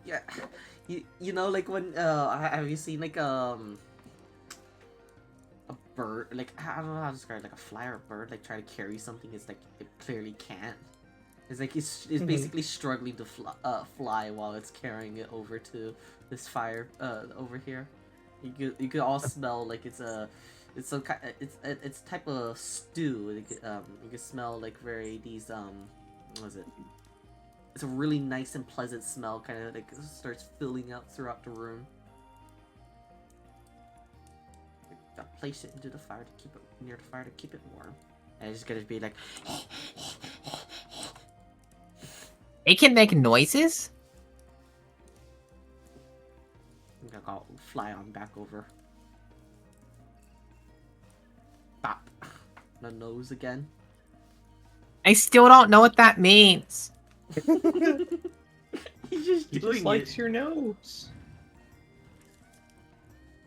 yeah, you know, like when have you seen like a bird, like I don't know how to describe it, like a fly or a bird like try to carry something, it's like it clearly can't. It's like it's basically struggling to fly while it's carrying it over to this fire over here. You could all smell like it's some kind, it's type of stew. You can smell like very these what is it? It's a really nice and pleasant smell, kind of like starts filling out throughout the room. Gotta place it into the fire to keep it near the fire to keep it warm. And it's gonna be like. It can make noises? I'm gonna go fly on back over. Bop. The nose again. I still don't know what that means. He's just He doing just likes it. your nose.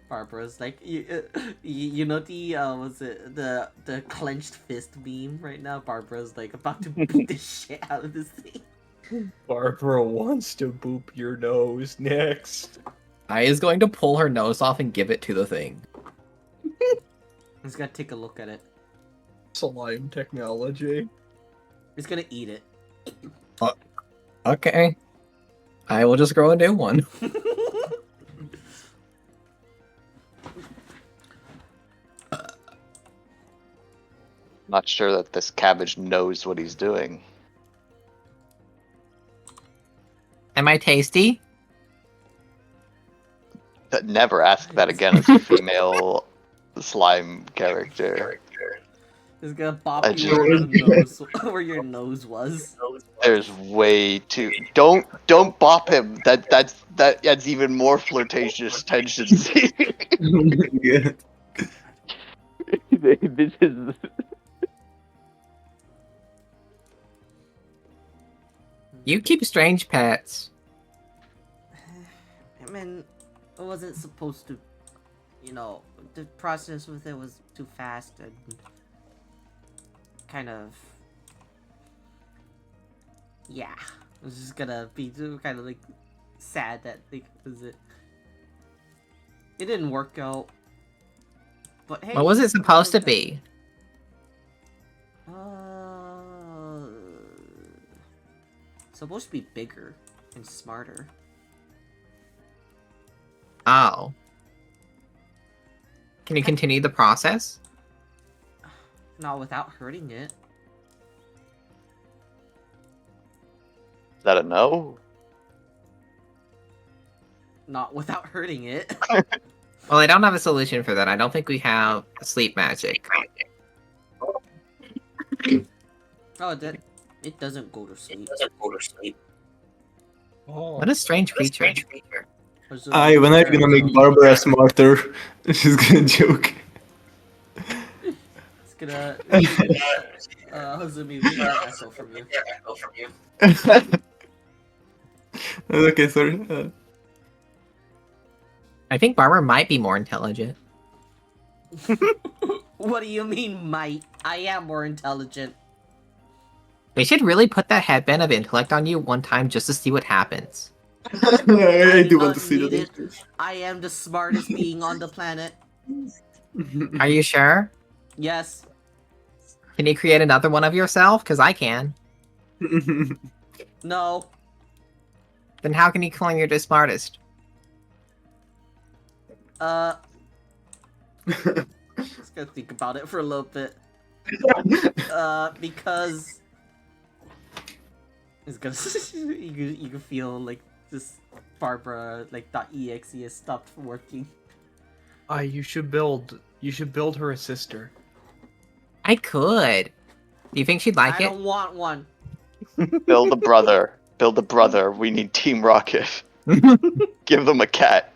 Barbara's like, you know the was it the clenched fist meme right now? Barbara's like about to beat the shit out of this thing. Barbara wants to boop your nose next. I is going to pull her nose off and give it to the thing. He's gonna take a look at it. Slime technology. He's gonna eat it. Okay. I will just grow a new one. Not sure that this cabbage knows what he's doing. Am I tasty? Never ask that again as a female slime character. He's gonna bop I you just- where the nose, where your nose was. There's way too. Don't bop him. That's even more flirtatious tensions. Yeah. This is. You keep strange pets. I mean, it wasn't supposed to, you know, the process with it was too fast and kind of, yeah, it was just gonna be too kind of like sad that they was it. It didn't work out. But hey, What was it supposed to be? Supposed to be bigger and smarter. Oh. Can you continue the process? Not without hurting it. Is that a no? Not without hurting it. Well, I don't have a solution for that. I don't think we have sleep magic. Oh, that it doesn't go to sleep. Oh. What a strange creature. When I'm gonna make Barbara smarter, she's gonna joke. It's gonna. Hazumi, we got an echo from you. Okay, sorry. I think Barbara might be more intelligent. What do you mean, might? I am more intelligent. We should really put that headband of intellect on you one time just to see what happens. I do want don't to see need that. it. I am the smartest being on the planet. Are you sure? Yes. Can you create another one of yourself? Because I can. No. Then how can you claim you're the smartest? Just gotta think about it for a little bit. Because it's gonna you can feel like this Barbara like .exe has stopped working. You should build her a sister. I could. Do you think she'd like I it? don't want one. Build a brother. Build a brother. We need Team Rocket. Give them a cat.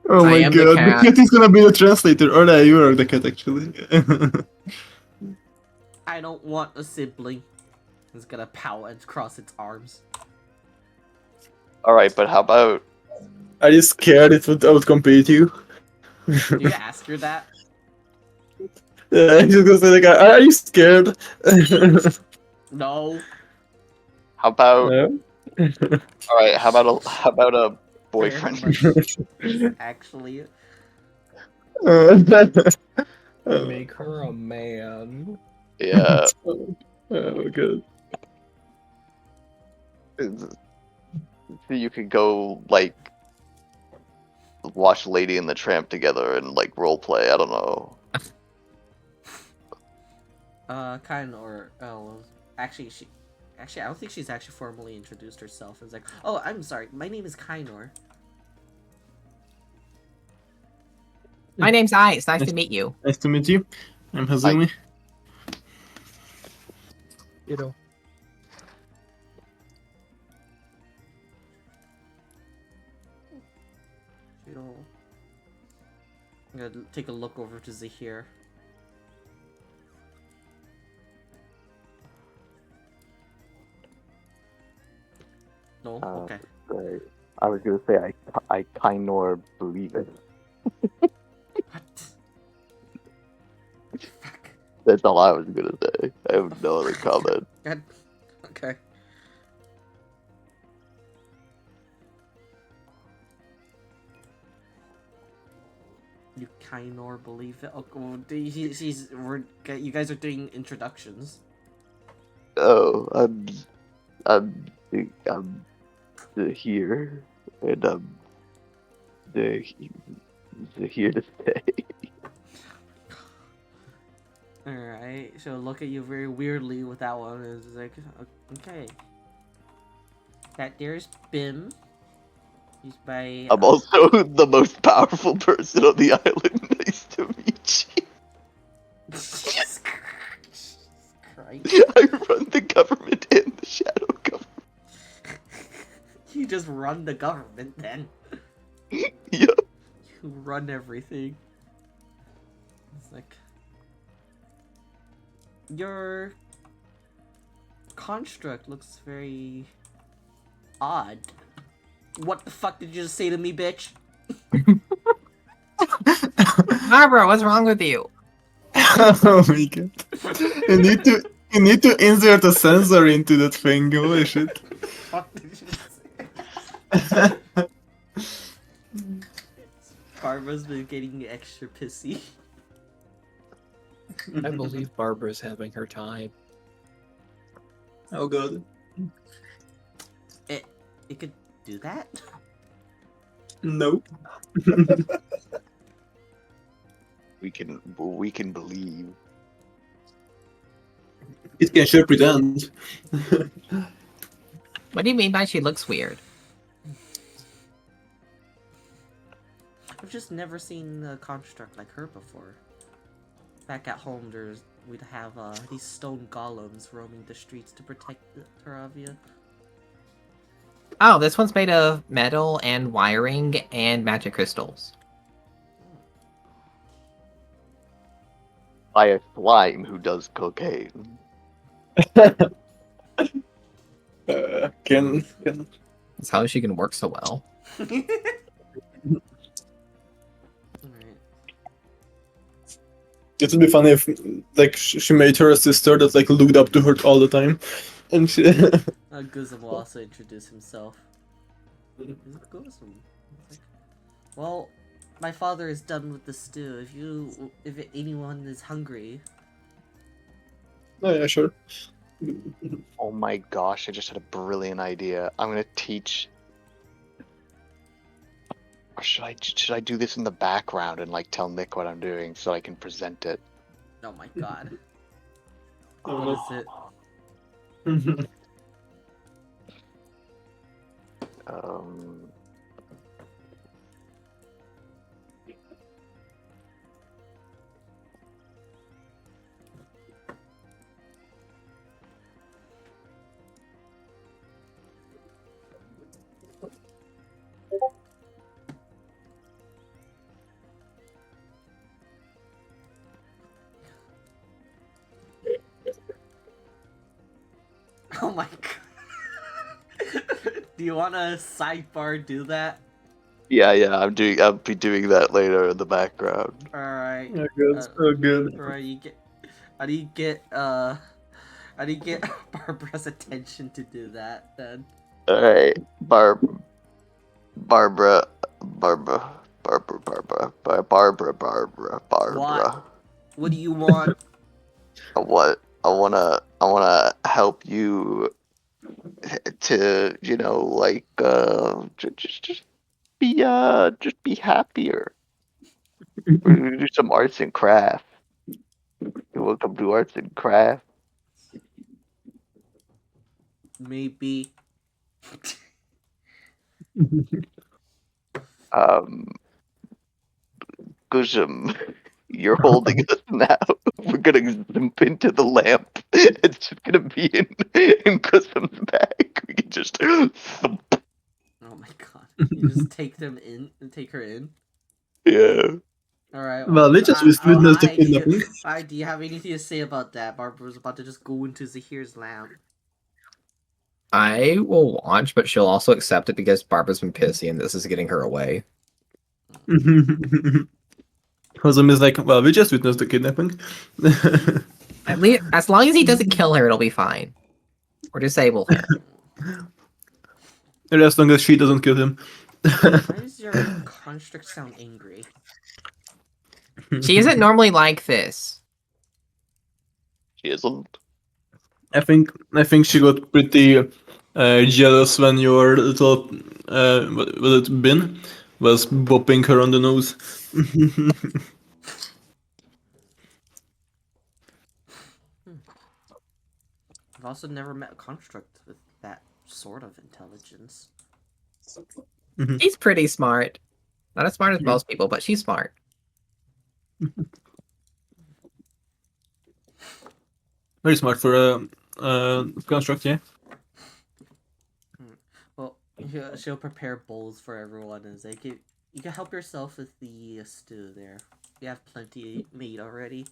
Oh I my am the god, cat. the cat is gonna be the translator. Or no, you are the cat actually. I don't want a sibling. It's gonna pout and cross its arms. Alright, but how about... Are you scared it would outcompete you? Do you ask her that? Yeah, he's gonna say like, are you scared? No. How about... No? Alright, how about a boyfriend? Actually. Make her a man. Yeah. Oh god. You could go, like, watch Lady and the Tramp together and, like, roleplay. I don't know. Kind or well, actually, I don't think she's actually formally introduced herself. It's like, oh, I'm sorry, my name is Kainor. My name's Ice. Nice to meet you. Nice to meet you. I'm Hazumi. You know. You know, I'm gonna take a look over to Zahir. No, okay. Right. I was gonna say I kind of believe it. What? Fuck. That's all I was gonna say. I have no other comment. God. Okay. You Kainor believe it? Oh, well, you guys are doing introductions. Oh, I'm here, and they're here to stay. Alright, she'll look at you very weirdly with that one. It's like, okay. That there's Bim. He's by. I'm also the most powerful person on the island. Nice to meet you. Jesus Christ. I run the government and the shadow government. You just run the government then. Yep. You run everything. It's like. Your construct looks very odd. What the fuck did you just say to me, bitch? Barbara, what's wrong with you? Oh my god. You need to insert a sensor into that thing. Holy shit. What did you say? Barbara's been getting extra pissy. I believe Barbara's having her time. Oh god. It could do that? No. We can believe. It can sure pretend. What do you mean by she looks weird? I've just never seen a construct like her before. Back at home, we'd have these stone golems roaming the streets to protect Taravia. Oh, this one's made of metal and wiring and magic crystals. By a slime who does cocaine. Can That's how she can work so well. Alright. it would be funny if like she made her a sister that like looked up to her all the time, and she. Guzum will also introduce himself. He's like, Guzum. He's like, well, my father is done with the stew. If anyone is hungry. Oh yeah, sure. Oh my gosh, I just had a brilliant idea. I'm gonna teach. Or should I do this in the background and like tell Nick what I'm doing so I can present it? Oh my god. Oh, What no. is it? Um, Oh my god. Do you want to sidebar do that? yeah, I'll be doing that later in the background. Alright. Oh good. Oh good. Alright, how do you get Barbara's attention to do that then? Alright, Barbara. What do you want? I wanna help you to, like, just be happier. We're gonna do some arts and crafts. You wanna come do arts and crafts? Maybe. Um, Guzum, you're holding us now. We're gonna zip into the lamp. It's just gonna be in Guzum's bag. We can just thump. Oh my god. You just take her in? Yeah. Alright. Well, we just witnessed the kidnapping. Do you have anything to say about that? Barbara was about to just go into Zahir's lamp. I will watch, but she'll also accept it because Barbara's been pissy and this is getting her away. Hosum is like, well, we just witnessed the kidnapping. At least, as long as he doesn't kill her, it'll be fine. Or disable her. As long as she doesn't kill him. Why does your construct sound angry? She isn't normally like this. She isn't. I think she got pretty jealous when your little what was it, bin was bopping her on the nose. I've also never met a construct with that sort of intelligence. She's pretty smart. Not as smart as most people, but she's smart. Very smart for a construct, yeah. Well, she'll prepare bowls for everyone and say, you can help yourself with the stew there. We have plenty made already.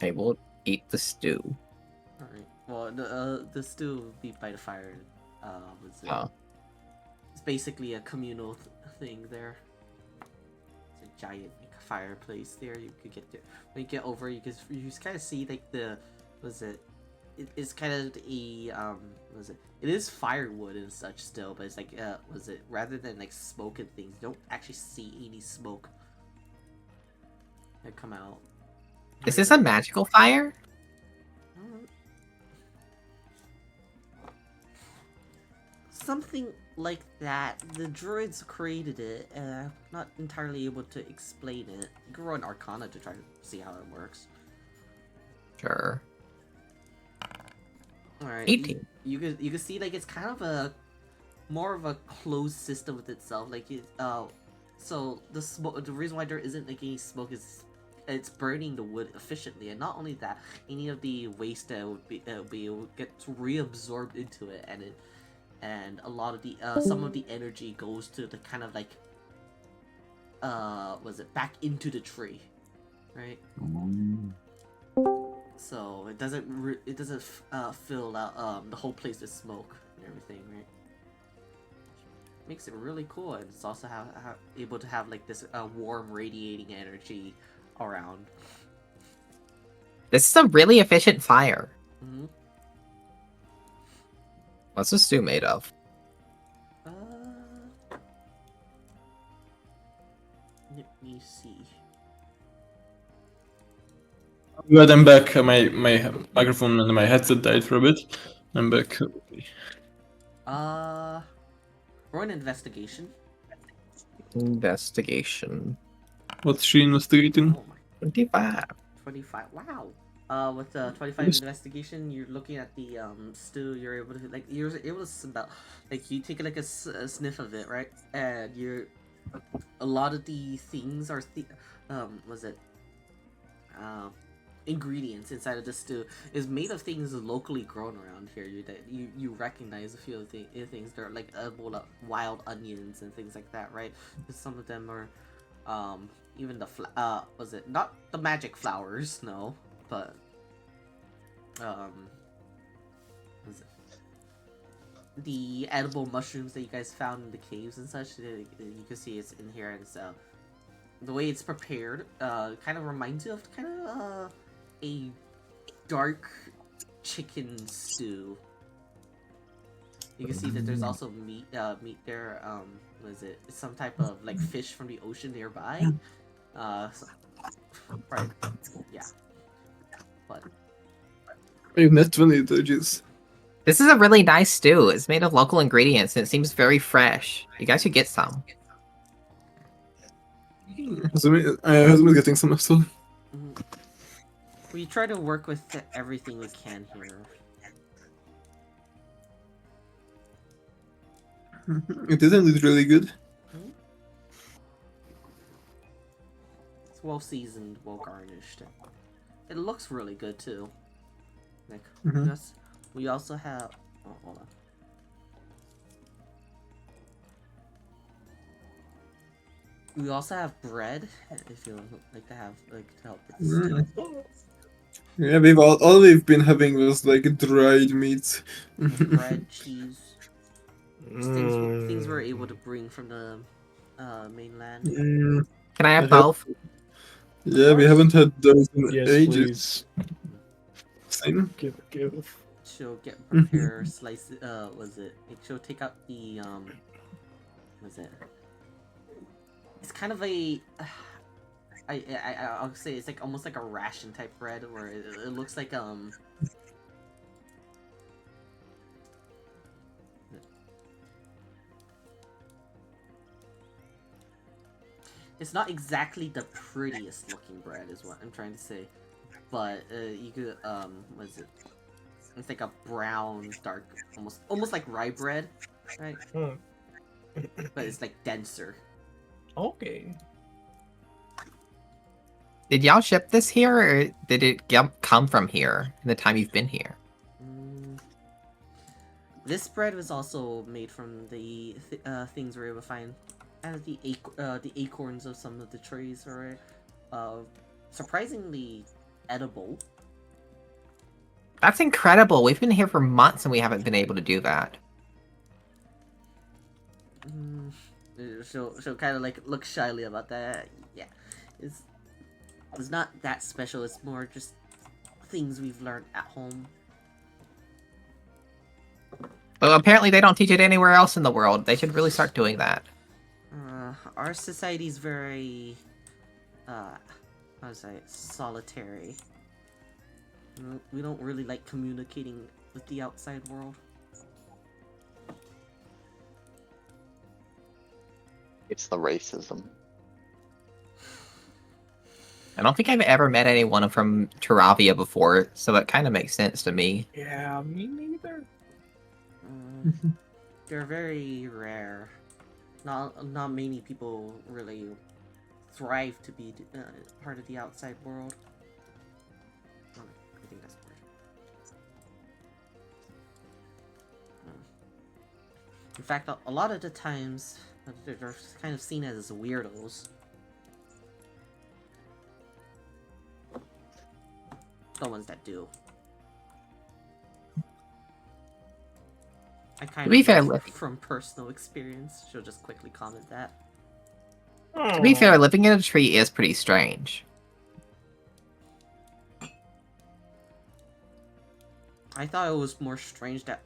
I will eat the stew. Alright. Well, the stew will be by the fire. What's it? Oh. It's basically a communal thing there. It's a giant fireplace there. You could get there. When you get over, you just kind of see like it's kind of a what is it? It is firewood and such still, but it's like was it rather than like smoke and things, you don't actually see any smoke that come out. Is this a magical fire? Something like that. The druids created it, and I'm not entirely able to explain it. You can roll an Arcana to try to see how it works. Sure. Alright. 18. You can see like it's kind of a more of a closed system with itself. Like so the smoke. The reason why there isn't like any smoke is it's burning the wood efficiently, and not only that, any of the waste that would be gets reabsorbed into it, and a lot of the some of the energy goes to the kind of like was it back into the tree, right? So it doesn't fill out the whole place with smoke and everything, right? Makes it really cool, and it's also able to have like this warm radiating energy around. This is a really efficient fire. Mm-hmm. What's the stew made of? Let me see. Good, I'm back. My microphone and my headset died for a bit. I'm back. Roll an investigation. Investigation. What's she investigating? Oh my, 25. 25. Wow. With 25 investigation, you're looking at the stew. You're able to smell. Like you take like a sniff of it, right? And a lot of the things are ingredients inside of the stew is made of things locally grown around here. You recognize a few of the things. They're like wild onions and things like that, right? Some of them are even the was it not the magic flowers? No, but was it the edible mushrooms that you guys found in the caves and such? You can see it's in here, and so the way it's prepared kind of reminds you of a dark chicken stew. You can see that there's also meat there. What is it? It's some type of like fish from the ocean nearby. Right. Yeah. But I've met 20 dodges. This is a really nice stew. It's made of local ingredients and it seems very fresh. You guys should get some. Husband getting some as well. we try to work with everything we can here. It isn't it really good? It's well seasoned, well garnished. It looks really good too. Like we also have. Oh, hold on. We also have bread. If you like to have to help with the stew. Yeah, all we've been having was like dried meat. Bread, cheese. Things we're able to bring from the mainland. Can I have both? Yeah, we haven't had those in Yes, ages. please. Same. Give. She'll prepare slices. She'll take out the was it? It's kind of a. I'll say it's like almost like a ration type bread, where it looks like It's not exactly the prettiest looking bread, is what I'm trying to say. But you could what is it? It's like a brown, dark, almost like rye bread, right? But it's like denser. Okay. Did y'all ship this here, or did it come from here in the time you've been here? This bread was also made from the things we were able to find, and the acorns of some of the trees are surprisingly edible. That's incredible. We've been here for months and we haven't been able to do that. She'll kind of like look shyly about that. Yeah, it's not that special. It's more just things we've learned at home. Well, apparently they don't teach it anywhere else in the world. They should really start doing that. Our society's very, how to say it, solitary. We don't really like communicating with the outside world. It's the racism. I don't think I've ever met anyone from Taravia before, so that kind of makes sense to me. Yeah, me neither. They're very rare. Not many people really thrive to be part of the outside world. I think that's weird. In fact, a lot of the times they're kind of seen as weirdos. The ones that do. I kind To be of fair, know Lippy. from personal experience. She'll just quickly comment that. To be fair, living in a tree is pretty strange. I thought it was more strange that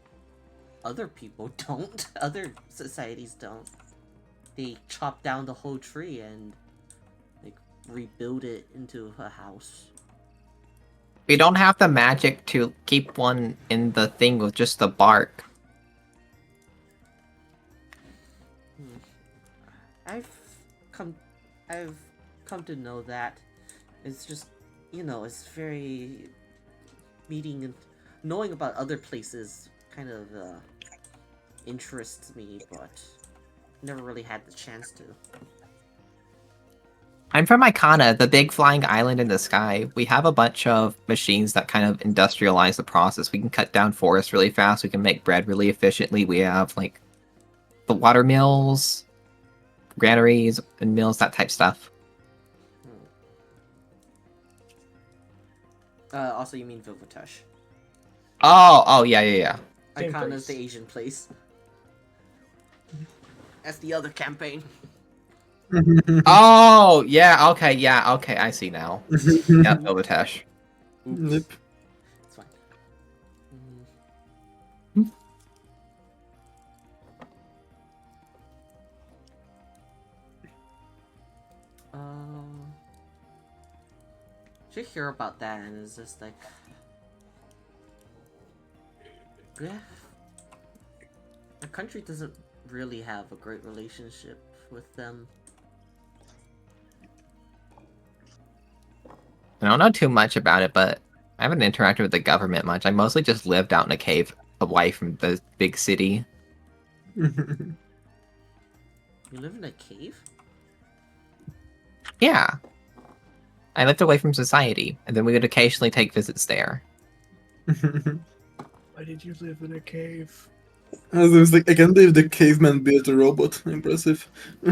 other people don't. Other societies don't. They chop down the whole tree and like rebuild it into a house. We don't have the magic to keep one in the thing with just the bark. I've come to know that it's just, you know, it's very meeting and knowing about other places kind of interests me, but never really had the chance to. I'm from Icana, the big flying island in the sky. We have a bunch of machines that kind of industrialize the process. We can cut down forests really fast. We can make bread really efficiently. We have, like, the water mills, granaries, and mills, that type stuff. Also, you mean Vilvotesh. Oh, yeah. Same Icana's place. the Asian place. That's the other campaign. Oh, yeah, okay, I see now. Yeah, Novotesh. Oops. Yep. It's fine. Should hear about that and it's just like, yeah, the country doesn't really have a great relationship with them. I don't know too much about it, but I haven't interacted with the government much. I mostly just lived out in a cave away from the big city. You live in a cave? Yeah. I lived away from society, and then we would occasionally take visits there. Why did you live in a cave? I was like, I can't believe the caveman built a robot. Impressive.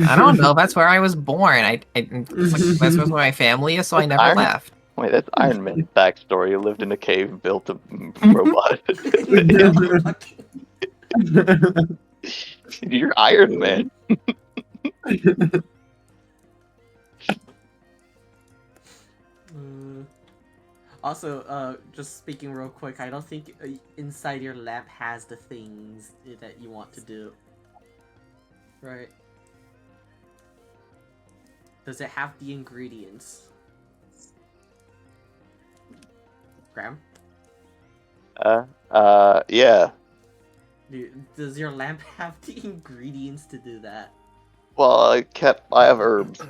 I don't know, that's where I was born. That's where my family is, so I never Iron- left. Wait, that's Iron Man's backstory. He lived in a cave and built a robot. You're Iron Man. Also, just speaking real quick, I don't think inside your lamp has the things that you want to do. Right? Does it have the ingredients? Graham? Yeah. Does your lamp have the ingredients to do that? Well, I have herbs.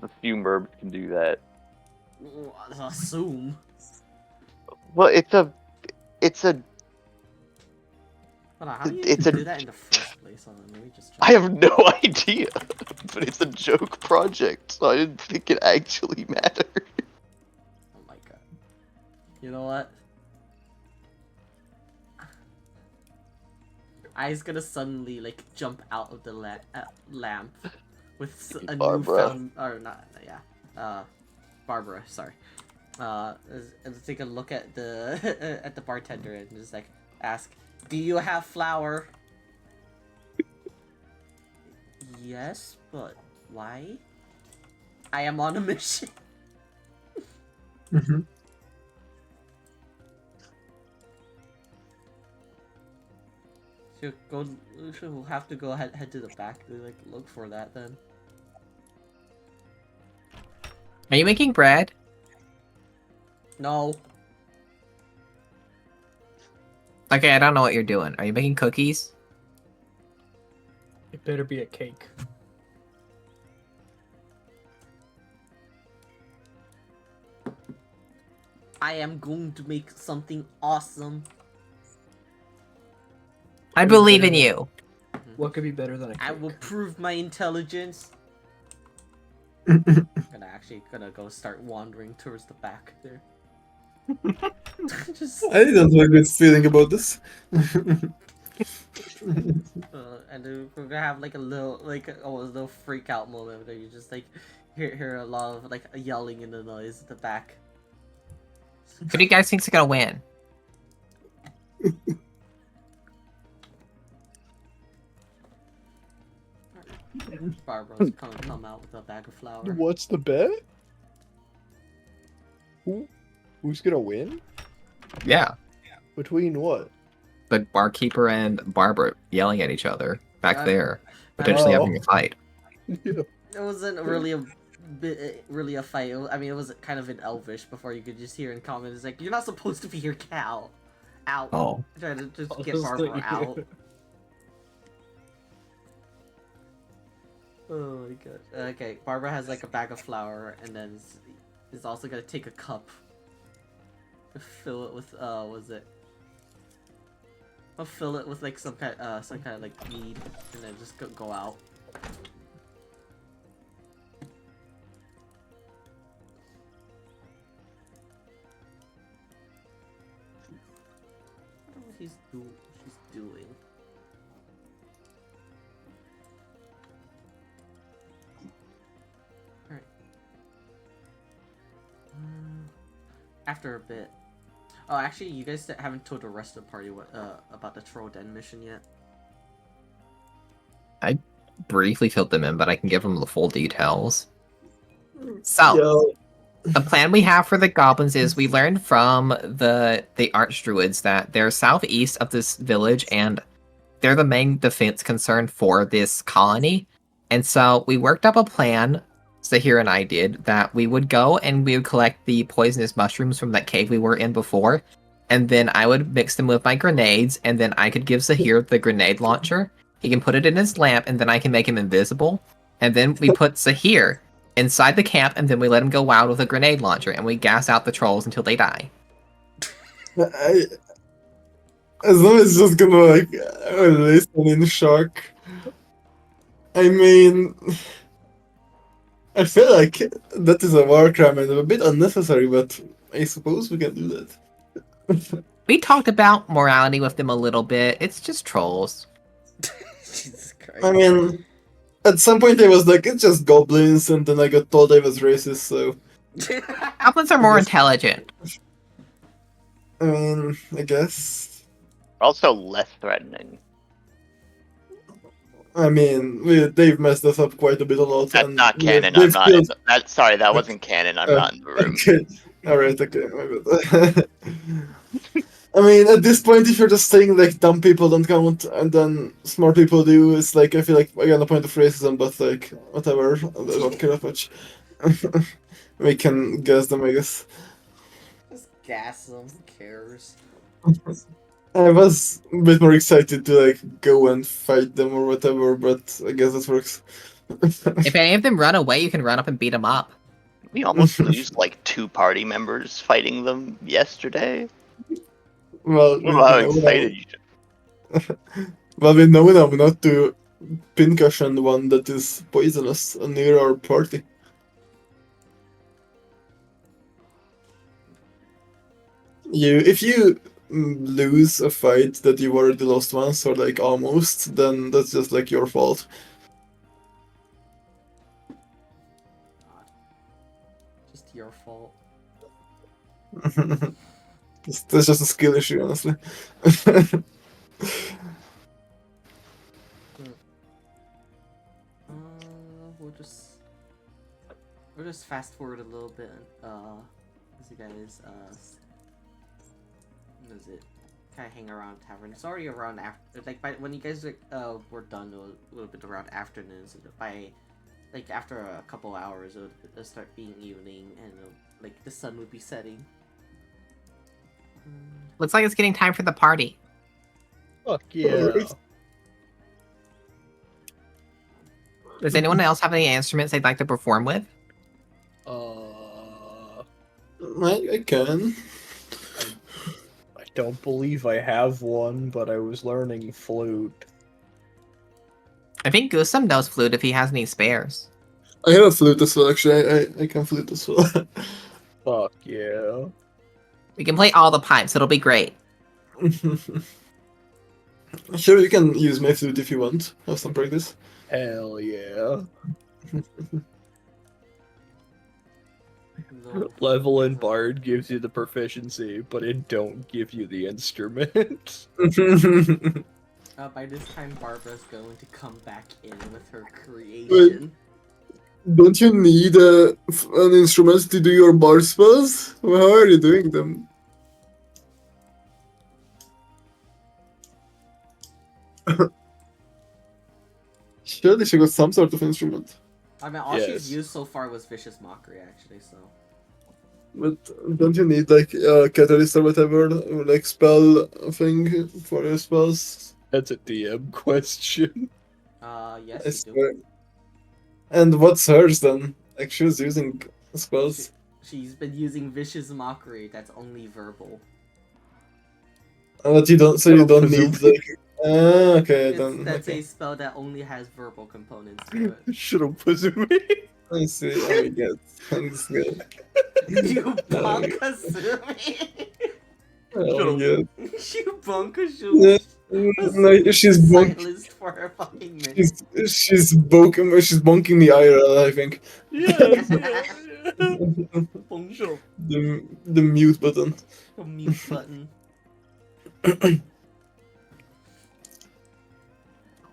A few herbs can do that. I assume. Well, it's a Hold on, how do you It's even a- do that in the first place? Hold on, let me just check. I have no idea, but it's a joke project, so I didn't think it actually mattered. Oh my god. You know what? I's gonna suddenly like jump out of the lamp with a Barbara. newfound, or not, yeah, Barbara. Sorry. And take a look at the at the bartender and just like ask, "Do you have flour?" Yes, but why? I am on a mission. We'll have to go head to the back to like look for that then. Are you making bread? No. Okay, I don't know what you're doing. Are you making cookies? It better be a cake. I am going to make something awesome. I believe in you. What could be better than a cake? I will prove my intelligence. Gonna go start wandering towards the back there. Just I don't have a good feeling about this. and then we're gonna have like a little freak out moment where you just like hear a lot of like yelling in the noise at the back. Who do you guys think's gonna win? Barbara's gonna come out with a bag of flour. What's the bet? Who's gonna win? Yeah, Between what? the barkeeper and Barbara yelling at each other back there, potentially Oh. having a fight. Yeah. It wasn't really a fight. I mean, it was kind of in Elvish before you could just hear in comments like, "You're not supposed to be here, Cal." Out. Oh, Trying to just get Barbara out. Oh my god. Okay, Barbara has like a bag of flour, and then is also gonna take a cup. Fill it with was it? I'll fill it with like some kind of like mead, and then just go out. I don't know what she's doing. Alright. After a bit. Oh, actually, you guys haven't told the rest of the party what about the Troll Den mission yet. briefly filled them in, but I can give them the full details. So, Yo. the plan we have for the goblins is we learned from the archdruids that they're southeast of this village and they're the main defense concern for this colony. And so we worked up a plan, Sahir and I did, that we would go and we would collect the poisonous mushrooms from that cave we were in before, and then I would mix them with my grenades, and then I could give Sahir the grenade launcher. He can put it in his lamp, and then I can make him invisible. And then we put Sahir inside the camp, and then we let him go wild with a grenade launcher, and we gas out the trolls until they die. As long as it's just gonna like listen in shock. I mean, I feel like that is a war crime and a bit unnecessary, but I suppose we can do that. We talked about morality with them a little bit. It's just trolls. Jesus Christ. I mean, at some point I was like, it's just goblins, and then I got told I was racist, so Goblins are more Yes. intelligent. I mean, I guess. Also less threatening. I mean, they've messed us up quite a bit a lot. That's and not canon. they've I'm not. killed- Sorry, that wasn't canon. I'm not in the room. Okay, alright, okay, my bad. I mean, at this point, if you're just saying like dumb people don't count and then smart people do, it's like I feel like again a point of racism, but like whatever, I don't care that much. We can guess them, I guess. Just gas them. Who cares? I was a bit more excited to like go and fight them or whatever, but I guess that works. If any of them run away, you can run up and beat them up. We almost lose like 2 party members fighting them yesterday. Well, Well, how excited you should. well, we know now not to pincushion one that is poisonous near our party. If you lose a fight that you already lost once or like almost, then that's just like your fault. Just your fault. That's just a skill issue, honestly. We'll just fast forward a little bit. As you guys what is it? kind of hang around tavern. It's already around after, like by when you guys were done, it would have been around afternoons. By like after a couple hours, it would start being evening, and like the sun would be setting. Looks like it's getting time for the party. Fuck yeah. Does anyone else have any instruments they'd like to perform with? I can. I don't believe I have one, but I was learning flute. I think Gusum knows flute if he has any spares. I have a flute as well, actually. I can flute as well. Fuck yeah. We can play all the pipes, it'll be great. Sure, you can use my flute if you want. Have some practice. Hell yeah. No. Level in Bard gives you the proficiency, but it don't give you the instrument. By this time, Barbara's going to come back in with her creation. Don't you need an instrument to do your bard spells? Well, how are you doing them? Surely she got some sort of instrument. I mean, all Yes. she's used so far was Vicious Mockery, actually, so... But don't you need like a catalyst or whatever, or like spell thing for your spells? That's a DM question. Yes, I you do. swear. And what's hers then? Like she was using spells. She's been using Vicious Mockery, that's only verbal. But you don't, so you don't need Presumably. like. Okay, then. That's Okay. a spell that only has verbal components to it. Should have put me. I see. Oh, yes. That's good. You Bonkasumi! Oh, yes. You Bonkasumi! No, she's bonk. Silenced for a fucking minute. She's bonking the IRL, I think. Yes. Bonk. Shut up. The mute button. A mute button.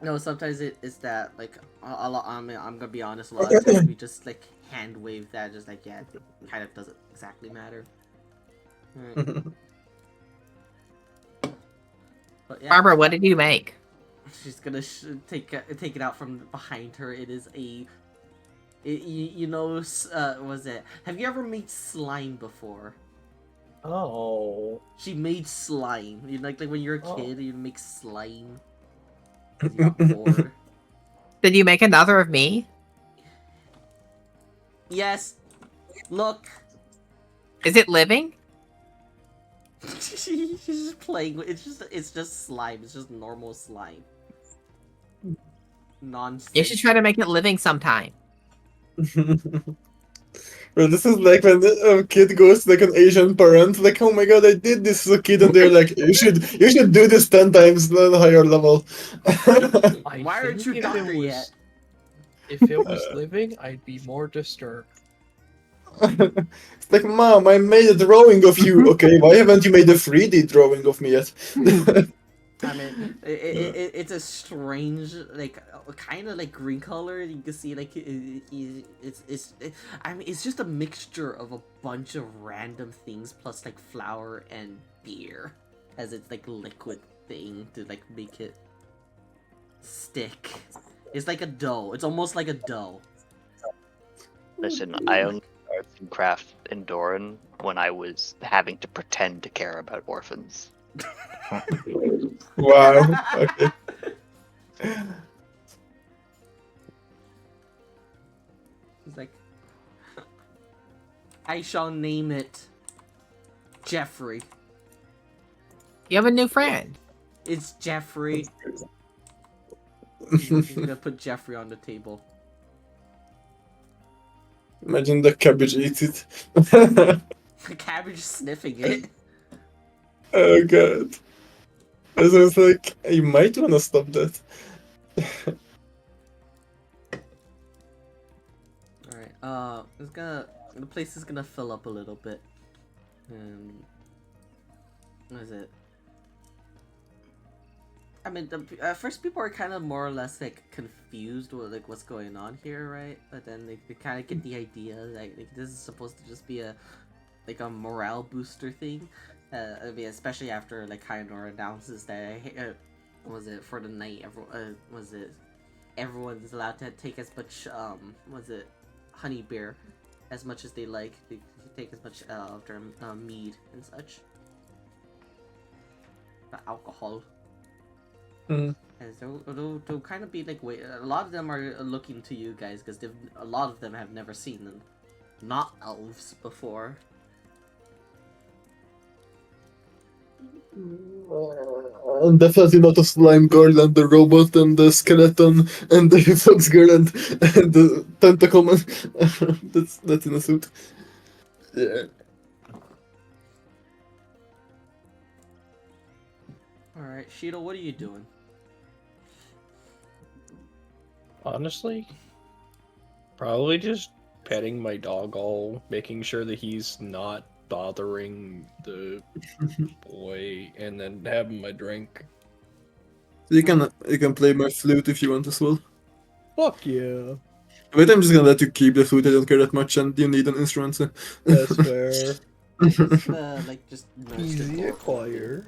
No, sometimes it's that, like, a lot, I'm gonna be honest, a lot of times we just, like, hand wave that, just like, yeah, it kind of doesn't exactly matter. Right. But yeah, Barbara, what did you make? she's gonna take it out from behind her. It is you know, was it? Have you ever made slime before? Oh. She made slime. You know, like when you're a Oh. kid, you make slime. 'Cause you got bored. Did you make another of me? Yes. Look. Is it living? She's just playing. It's just slime. It's just normal slime. Nonsense. You should try to make it living sometime. Well, this is like when a kid goes to like an Asian parent, like, oh my god, I did this as a kid, and they're like, you should do this 10 times at a higher level. Why aren't you if it doctor was- yet? If it was living, I'd be more disturbed. It's like, Mom, I made a drawing of you. Okay, why haven't you made a 3D drawing of me yet? I mean, it's a strange, like, kind of like green color. You can see, like, I mean, it's just a mixture of a bunch of random things plus like flour and beer, as it's like liquid thing to like make it stick. It's like a dough. It's almost like a dough. Listen, I only started in craft in Doran when I was having to pretend to care about orphans. Wow. Okay. He's like, I shall name it Jeffrey. You have a new friend. It's Jeffrey. He's gonna put Jeffrey on the table. Imagine the cabbage eats it. The cabbage sniffing it. Oh god. I was like, you might wanna stop that. Alright, the place is gonna fill up a little bit. And what is it? I mean, first people are kind of more or less like confused with like what's going on here, right? But then they kind of get the idea like this is supposed to just be a morale booster thing. I mean, especially after like Kainor announces that was it for the night? Was it everyone's allowed to take as much was it honey beer as much as they like. They can take as much of their mead and such. The alcohol. Mhm. And so they'll kind of be like, wait, a lot of them are looking to you guys because a lot of them have never seen them, not elves before. Definitely not a slime girl and the robot and the skeleton and the fox girl and the tentacle man. That's in a suit. Yeah. Alright, Shido, what are you doing? Honestly, probably just petting my dog, all making sure that he's not bothering the boy, and then having my drink. You can play my flute if you want as well. Fuck yeah, But I'm just gonna let you keep the flute. I don't care that much, and you need an instrument. So. that's fair. Just just nudge the Easy door acquire.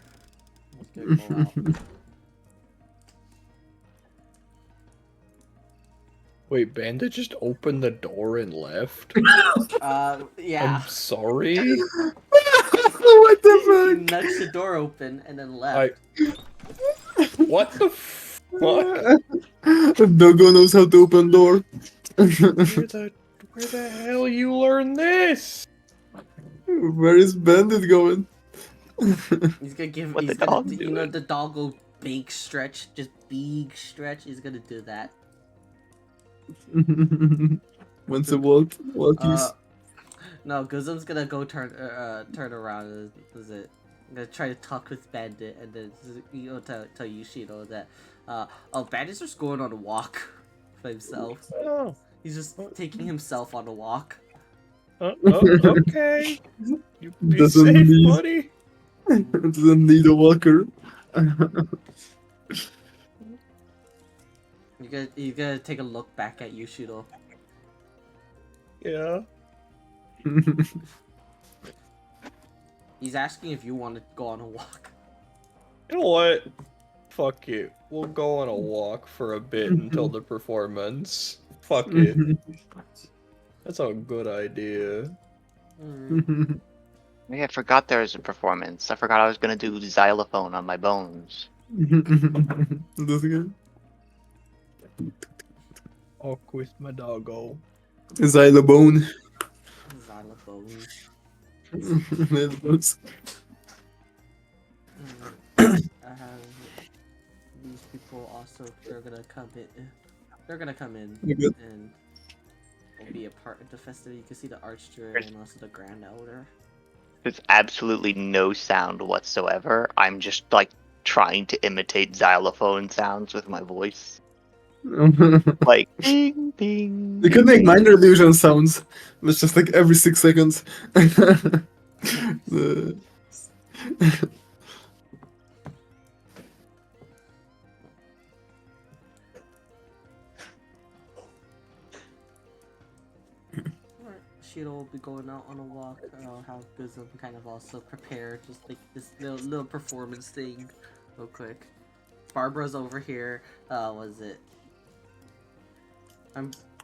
open. Just gonna go out. Wait, Bandit just opened the door and left? Yeah. I'm sorry. What the He fuck? nudged the door open and then left. What the fuck? Dogo knows how to open door. Where the hell you learn this? Where is Bandit going? He's gonna give. What He's the gonna. dog You know doing? the dog will big stretch, just big stretch. He's gonna do that. Once a walkies. No, Guzum's gonna go turn around. Is it? Gonna try to talk with Bandit and then tell Yushido that Bandit's just going on a walk by himself. Oh, He's just taking himself on a walk. okay. You be Doesn't safe, need- buddy. Doesn't need a walker. You gotta take a look back at Yushido. Yeah. He's asking if you want to go on a walk. You know what? Fuck it. We'll go on a walk for a bit until the performance. Fuck it. That's a good idea. Mm. Yeah, I forgot there was a performance. I forgot I was gonna do xylophone on my bones. That's good. Walk with my doggo. Xylobone. Xylophone. Xylobones. I have these people also. They're gonna come in. They're gonna come in Okay. and will be a part of the festivity. You can see the Archdruid and also the Grand Elder. There's absolutely no sound whatsoever. I'm just like trying to imitate xylophone sounds with my voice. Like ding ding. You could make minor illusion sounds. It's just like every 6 seconds. The- Shido will be going out on a walk. I'll have Guzum kind of also prepare just like this little performance thing, real quick. Barbara's over here. Was it?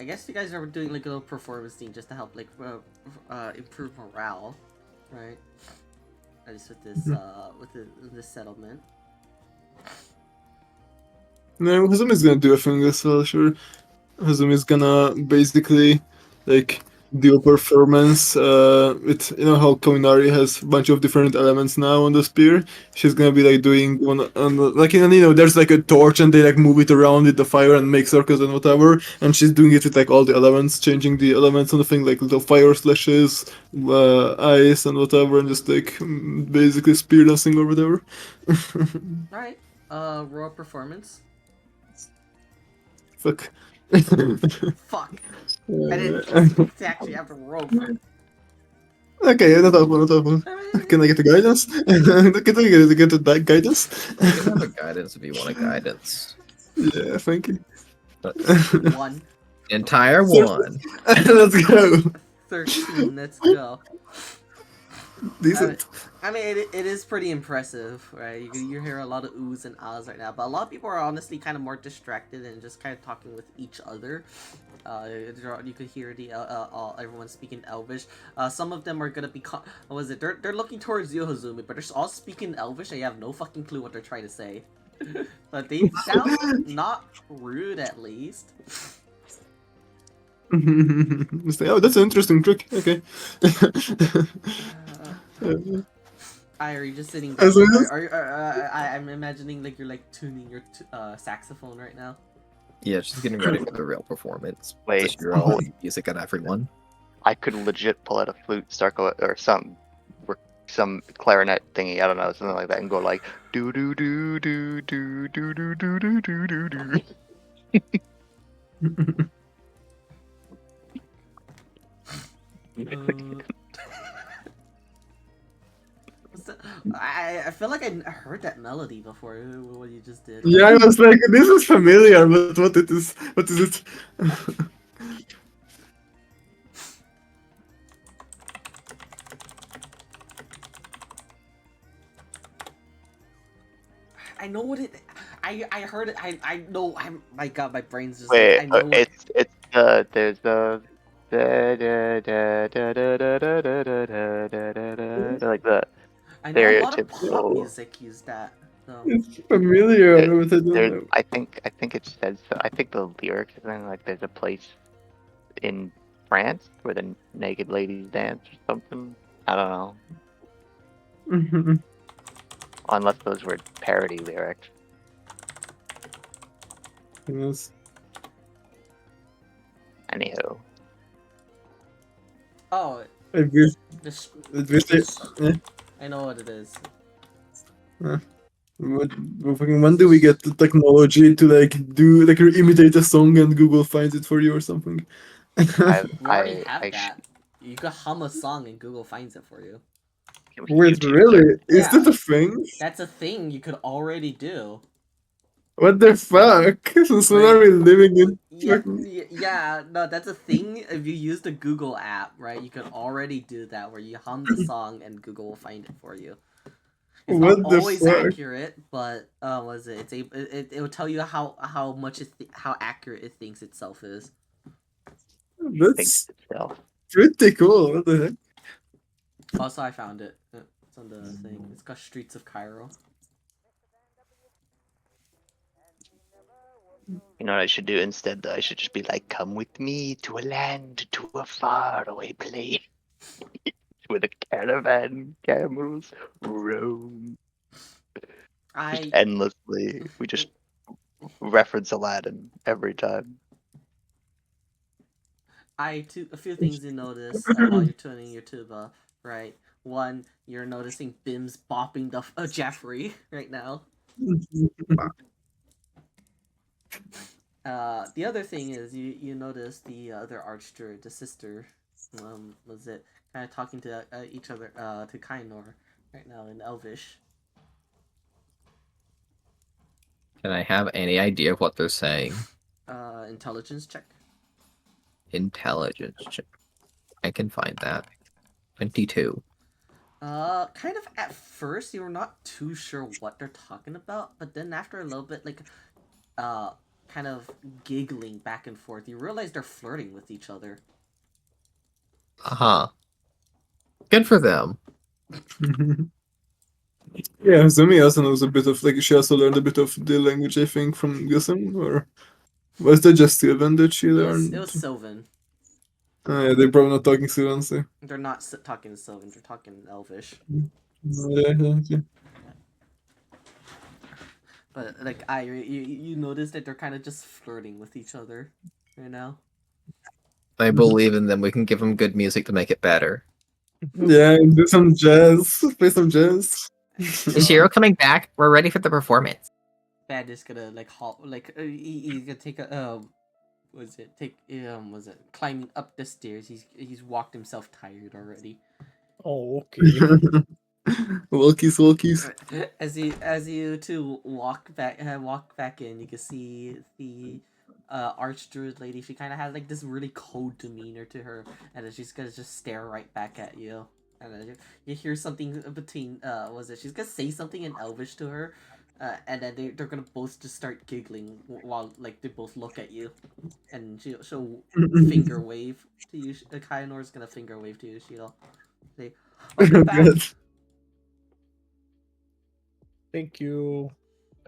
I guess you guys are doing like a little performance thing just to help like improve morale, right? Just with this this settlement. No, Hazum is gonna do a thing as well, sure. Hazum is gonna basically like do a performance with, you know how Kaminari has a bunch of different elements now on the spear. She's gonna be like doing one on the, like, you know, there's like a torch and they like move it around with the fire and make circles and whatever, and she's doing it with like all the elements, changing the elements on the thing, like little fire slashes, ice and whatever, and just like basically spear dancing or whatever. Right. Royal performance. Fuck. Fuck. I didn't actually have to roll for it. Okay, not awful. Can I get the guidance? Can I get the guidance? You can have a guidance if you want a guidance. Yeah, thank you. One. Entire one. Let's go. 13. Let's go. Decent. I mean, it is pretty impressive, right? You hear a lot of oohs and ahs right now, but a lot of people are honestly kind of more distracted and just kind of talking with each other. You could hear the everyone speaking Elvish. Some of them are gonna be what was it? They're looking towards you, Hazumi, but they're all speaking Elvish, and you have no fucking clue what they're trying to say. But they sound not rude, at least. It's like, oh, that's an interesting trick. Okay. Are you just sitting back? As long as- I'm imagining like you're like tuning your saxophone right now. Yeah, she's getting ready for the real performance. Wait, Just roll music on everyone. I could legit pull out a flute, start go or some clarinet thingy, I don't know, something like that, and go like do do do do do do do do do do do do. I feel like I heard that melody before. What you just did. Yeah, I was like, this is familiar, but what it is? What is it? I know what it. I heard it. I know. My God, my brain's just. Wait, I know what, it's there's the da da da da da da da da da da da da like the I know a lot of pop stereotypical. music use that. So. It's familiar, There, but I don't there's, know. I think it says so. I think the lyrics are something like there's a place in France where the naked ladies dance or something. I don't know. Unless those were parody lyrics. Yes. Anywho. Oh, I wish. this. I wish I know what it is. When do we get the technology to like do like imitate a song and Google finds it for you or something? You already have I that. You could hum a song and Google finds it for you. Wait, YouTube really? Is Yeah. that a thing? That's a thing you could already do. What the fuck? So now we're living in. Yeah, no, that's a thing. If you use the Google app, right, you can already do that where you hum the song and Google will find it for you. It's not What the always fuck? accurate, but was it? It will tell you how much how accurate it thinks itself is. That's itself. pretty cool. What the heck? Also, I found it. It's on the thing. It's called Streets of Cairo. You know what I should do instead though? I should just be like, come with me to a land, to a faraway place. Where the caravan camels roam. Just endlessly. We just reference Aladdin every time. A few things you notice while you're tuning your tuba, right? One, you're noticing Bim's bopping the Jeffrey right now. The other thing is you notice the other archdruid, the sister, was it kind of talking to each other to Kainor right now in Elvish. Can I have any idea of what they're saying? Intelligence check. Intelligence check. I can find that. 22. Kind of at first you were not too sure what they're talking about, but then after a little bit, like, kind of giggling back and forth, you realize they're flirting with each other. Uh-huh. Good for them. Yeah, Zumi also knows a bit of like she also learned a bit of the language, I think, from Gusum, or was that just Sylvan that she learned? It was Sylvan. Yeah, they're probably not talking Sylvan, so. They're not talking Sylvan, they're talking Elvish. Yeah, okay. But like you notice that they're kind of just flirting with each other, you know. I believe in them. We can give them good music to make it better. Yeah, do some jazz. Play some jazz. Is Shiro coming back? We're ready for the performance. Bad is gonna like he's gonna take a was it climbing up the stairs. He's walked himself tired already. Oh, okay. Walkies. As you two walk back in, you can see the archdruid lady. She kind of has like this really cold demeanor to her, and she's gonna just stare right back at you. And then you hear something between was it? She's gonna say something in Elvish to her, and then they're gonna both just start giggling while like they both look at you, and she'll finger wave to you. Kainor's gonna finger wave to you. She'll say, "I'll be back." Good. Thank you.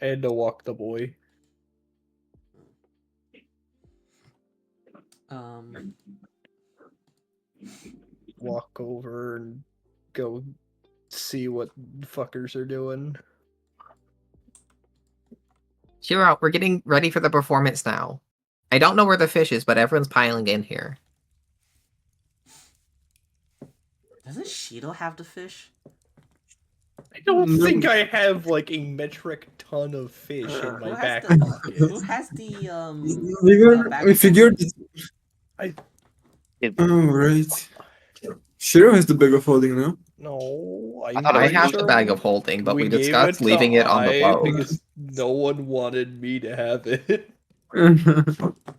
I had to walk the boy. Walk over and go see what fuckers are doing. Shiro, we're getting ready for the performance now. I don't know where the fish is, but everyone's piling in here. Doesn't Shido have the fish? I don't No. think I have like a metric ton of fish in Who my has back the pocket. Who has the bag We of figured. holding? Oh right. Shiro has the bag of holding now. No, I thought it I was have Luke. the bag of holding, but we gave it discussed leaving to it on the I boat. because no one wanted me to have it.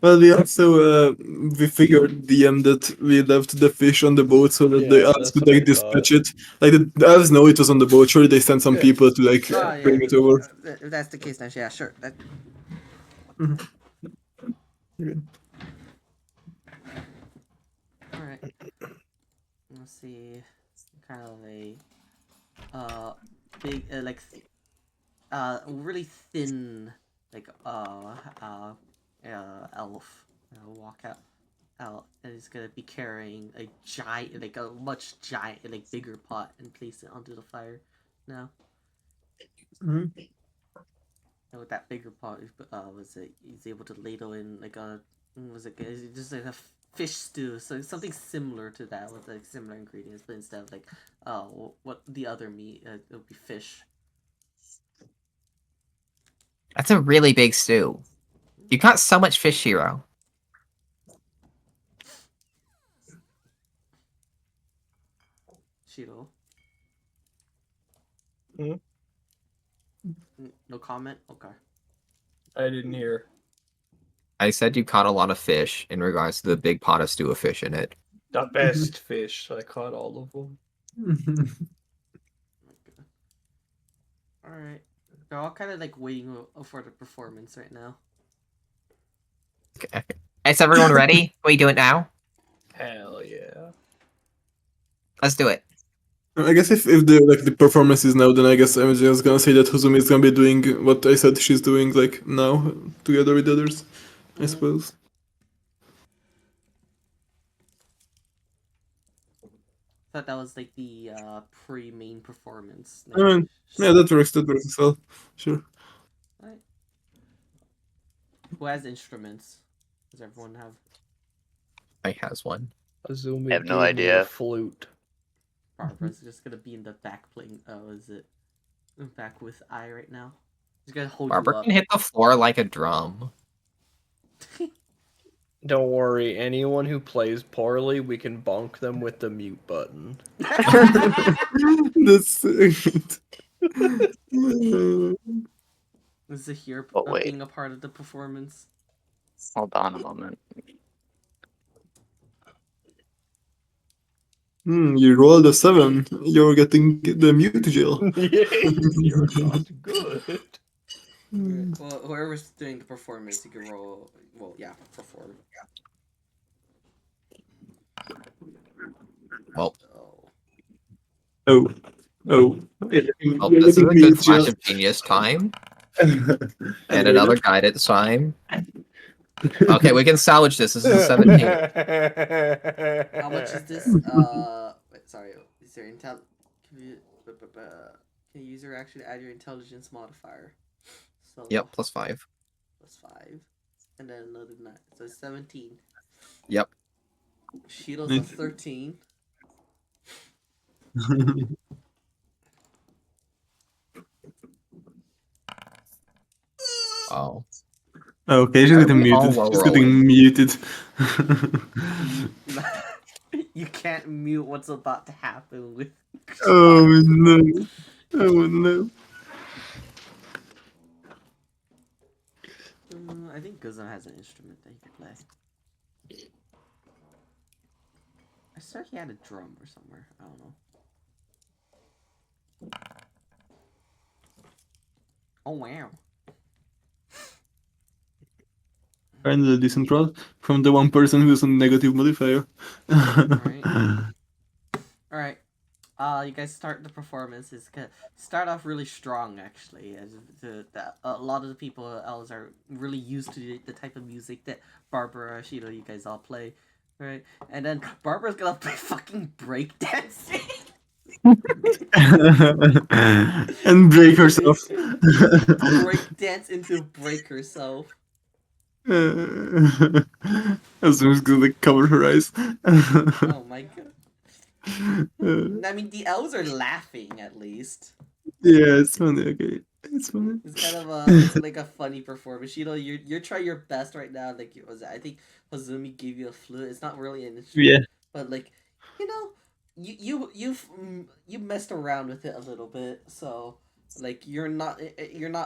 Well, we also we figured DM that we left the fish on the boat so that the Yeah, elves that's could what I like dispatch it. Like the elves know it was on the boat. Surely they sent some Yeah. people to like Oh yeah. bring it over. If that's the case, then yeah, sure. Good. All right. Let's see. Kind of a big really thin like elf walk out and he's gonna be carrying a giant like a much giant like bigger pot and place it onto the fire now. Mhm. And with that bigger pot, he's able to ladle in like a just like a fish stew, so something similar to that with like similar ingredients, but instead of like what the other meat, it would be fish. That's a really big stew. You got so much fish, Shiro. Shiro. Hmm? No comment. Okay. I didn't hear. I said you caught a lot of fish in regards to the big pot of stew of fish in it. The best fish. I caught all of them. All right. They're all kind of like waiting for the performance right now. Okay. Is everyone ready? Can we do it now? Hell yeah. Let's do it. I guess if the performance is now, then I guess I'm just gonna say that Huzumi is gonna be doing what I said she's doing like now together with the others, I suppose. Thought that was like the pre-main performance. Yeah, that works. That works as well. Sure. Right. Who has instruments? Does everyone have? I has one. Azumi I have no gave me a idea. flute. Barbara's just gonna be in the back playing. Oh, is it back with I right now? He's gonna hold Barbara you up. can hit the floor like a drum. Don't worry, anyone who plays poorly, we can bonk them with the mute button. That's it. Is Zahir Oh, wait. being a part of the performance? Hold on a moment. You rolled a 7. You're getting the mute jail. You're not good. Well, whoever's doing the performance, you can roll. Well, yeah, perform. Well, Oh. well, this is a good flash of genius time. And another guidance time. Okay, we can salvage this. This is a 17. How much is this? Wait, sorry. Is there intel? Can you use your action to add your intelligence modifier? So Yep, +5. +5, and then another 9. So 17. Yep. Shido's a 13. Oh. Okay, she's getting muted. She's getting muted. You can't mute what's about to happen with. Oh no! Oh no! I think Guzan has an instrument that he can play. I swear he had a drum or somewhere. I don't know. Oh wow. Kind of a decent roll from the one person who's on negative modifier. Right. All right. You guys start the performance. It's gonna start off really strong, actually. As a lot of the people, elves, are really used to the type of music that Barbara, Shido, you guys all play, right? And then Barbara's gonna play fucking breakdancing. And break herself. Break dance into break herself. As soon as gonna like, cover her eyes. Oh my god. I mean, the elves are laughing at least. Yeah, it's funny. Okay, it's funny. It's kind of it's like a funny performance. You're trying your best right now. Like it was, I think Hozumi gave you a flute. It's not really an instrument, Yeah. but like, you know, you messed around with it a little bit. So like you're not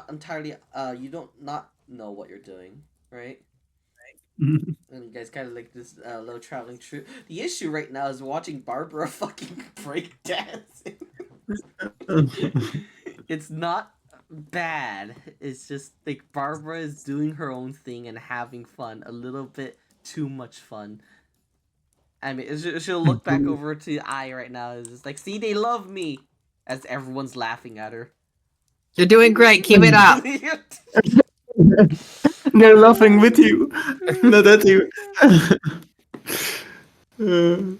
entirely you don't not know what you're doing, right? And you guys kind of like this little traveling troupe. The issue right now is watching Barbara fucking break dance. It's not bad. It's just like Barbara is doing her own thing and having fun, a little bit too much fun. I mean, she'll look back over to I right now. It's just like, see, they love me, as everyone's laughing at her. You're doing great. Keep it up. They're laughing with you, not at you. I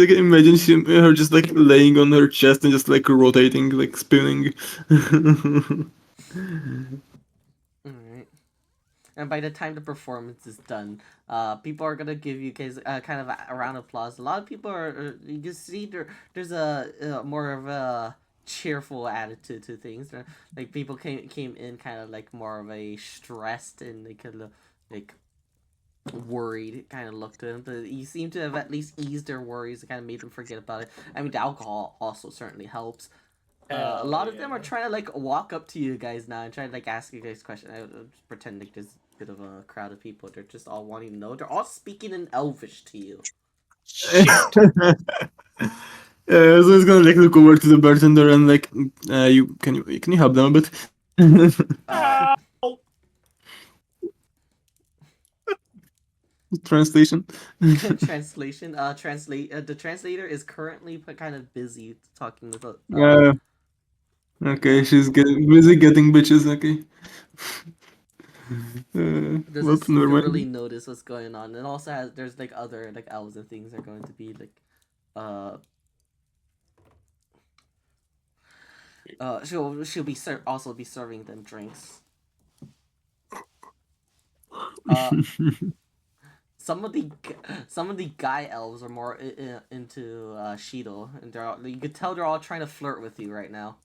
can imagine her just like laying on her chest and just like rotating, like spinning. Alright. And by the time the performance is done, people are gonna give you guys kind of a round of applause. A lot of people are you can see there's a more of a cheerful attitude to things. Like people came in kind of like more of a stressed and they kind of like worried kind of look to them. But you seem to have at least eased their worries and kind of made them forget about it. I mean, the alcohol also certainly helps. A lot of them are trying to like walk up to you guys now and try to like ask you guys questions. I just pretend like there's a bit of a crowd of people. They're just all wanting to know. They're all speaking in Elvish to you. So he's gonna like look over to the bartender and like, can you help them a bit? Translation. Translation. The translator is currently kind of busy talking with. Okay, she's getting busy getting bitches. Okay. Well, Doesn't seem never to mind. really notice what's going on, and also there's like other like elves and things are going to be like, she'll be also be serving them drinks. Some of the guy elves are more into Shido, and you could tell they're all trying to flirt with you right now.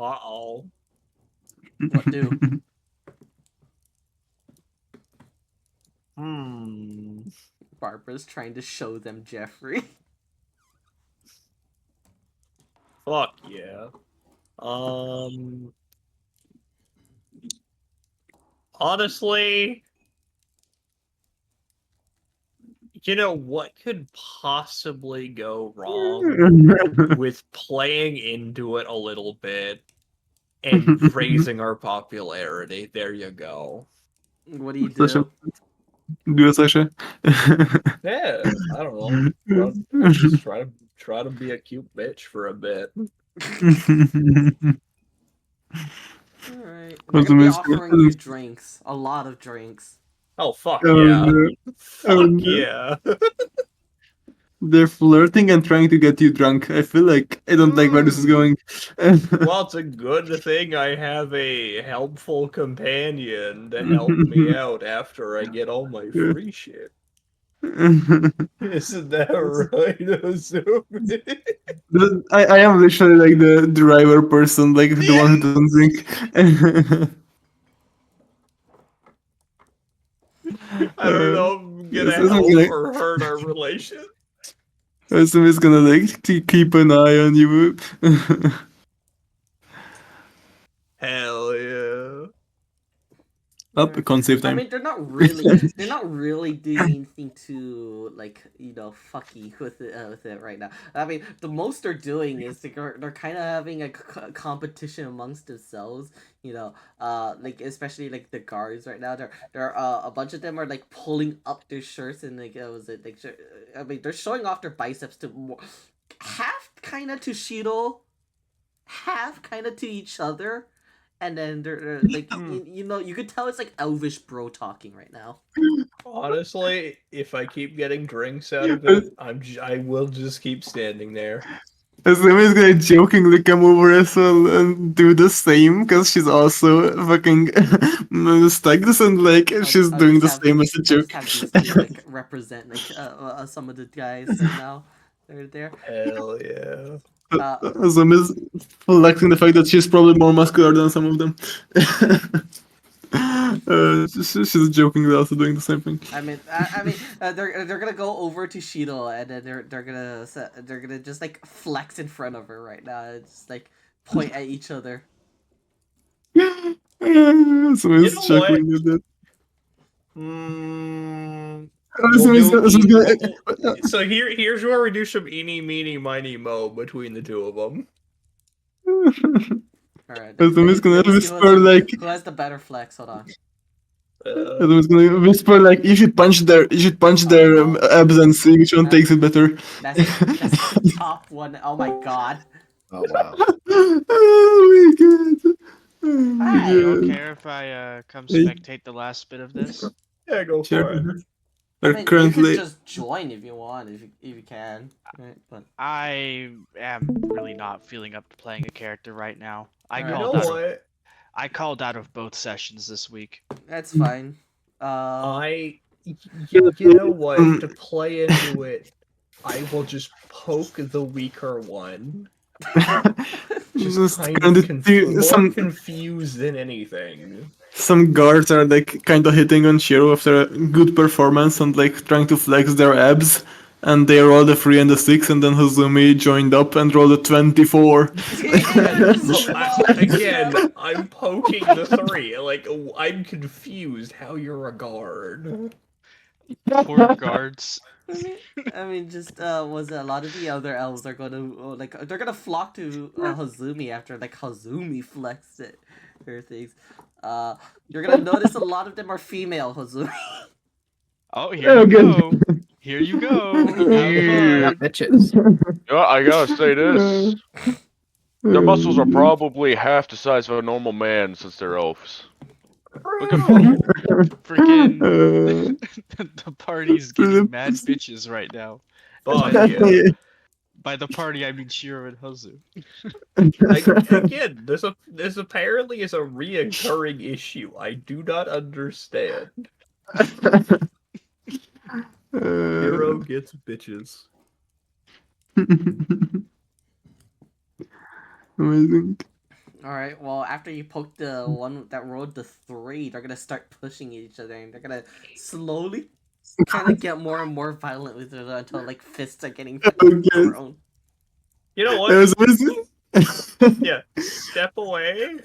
Uh-oh. What do? Barbara's trying to show them Jeffrey. Fuck yeah. Honestly, you know what could possibly go wrong with playing into it a little bit and raising our popularity? There you go. What do you Sasha, do? do a Sasha. Yeah, I don't know. Just try to be a cute bitch for a bit. Alright. They're gonna be offering you drinks. A lot of drinks. Oh fuck Oh, yeah. no. Fuck Oh, no. yeah. They're flirting and trying to get you drunk. I feel like I don't like where this is going. Well, it's a good thing I have a helpful companion to help me out after I get all my free shit. Isn't that right, Azumi? I am literally like the driver person, like the one who doesn't drink. I don't know if I'm gonna Yes, help or hurt our relation. Somebody's gonna like keep an eye on you. Hell yeah. Up, I can't save I time. mean, they're not really doing anything to like fucky with it right now. I mean, the most they're doing is they're kind of having a competition amongst themselves. Like especially like the guards right now. They're a bunch of them are like pulling up their shirts and like I mean they're showing off their biceps to half kind of to Shido, half kind of to each other. And then they're like, you could tell it's like Elvish bro talking right now. Honestly, if I keep getting drinks out of it, I will just keep standing there. Asami's gonna jokingly come over as well and do the same because she's also fucking stags and like she's doing the same as a joke. I'll just have these two like represent like some of the guys right now. They're there. Hell yeah. Asami's flexing the fact that she's probably more muscular than some of them. She's jokingly also doing the same thing. I mean, they're gonna go over to Shido and then they're gonna just like flex in front of her right now. And just like point at each other. Asami's chuckling at that. So here's where we do some eeny, meeny, miny, mo between the two of them. Alright. Asami's gonna whisper like. Who has the better flex? Hold on. Asami's gonna whisper like you should punch their abs and see which one takes it better. That's the top one. Oh my god. Oh wow. Oh my god. Oh Hi. my You don't god. care if I come spectate the last bit of this? Yeah, go for Sure. it. They're I mean, you currently. could just join if you want, if you can. Right? But I am really not feeling up to playing a character right now. Alright. You know I what? called out of both sessions this week. that's fine. You know what? To play into it, I will just poke the weaker one. Just Kind kinda of more confused than anything. some guards are like kind of hitting on Shiro after a good performance and like trying to flex their abs. And they rolled a 3 and a 6, and then Hazumi joined up and rolled a 24. Again, I'm poking the 3. Like, I'm confused how you're a guard. Poor guards. I mean, just was a lot of the other elves are gonna they're gonna flock to Hazumi after like Hazumi flexed it or things. You're gonna notice a lot of them are female Hazumi. Oh, here you go. Here you go. Have Yeah, fun. bitches. Yeah, I gotta say this. Their muscles are probably half the size of a normal man since they're elves. Looking for Freaking the party's getting mad bitches right now. Fuck yeah. By the party, I mean Shiro and Hozu. Again, this apparently is a reoccurring issue. I do not understand. Hero gets bitches. Amazing. Alright, well after you poke the one that rolled the 3, they're gonna start pushing each other and they're gonna slowly kind of get more and more violent with it until like fists are getting thrown. You know It was what? amazing. Yeah, step away,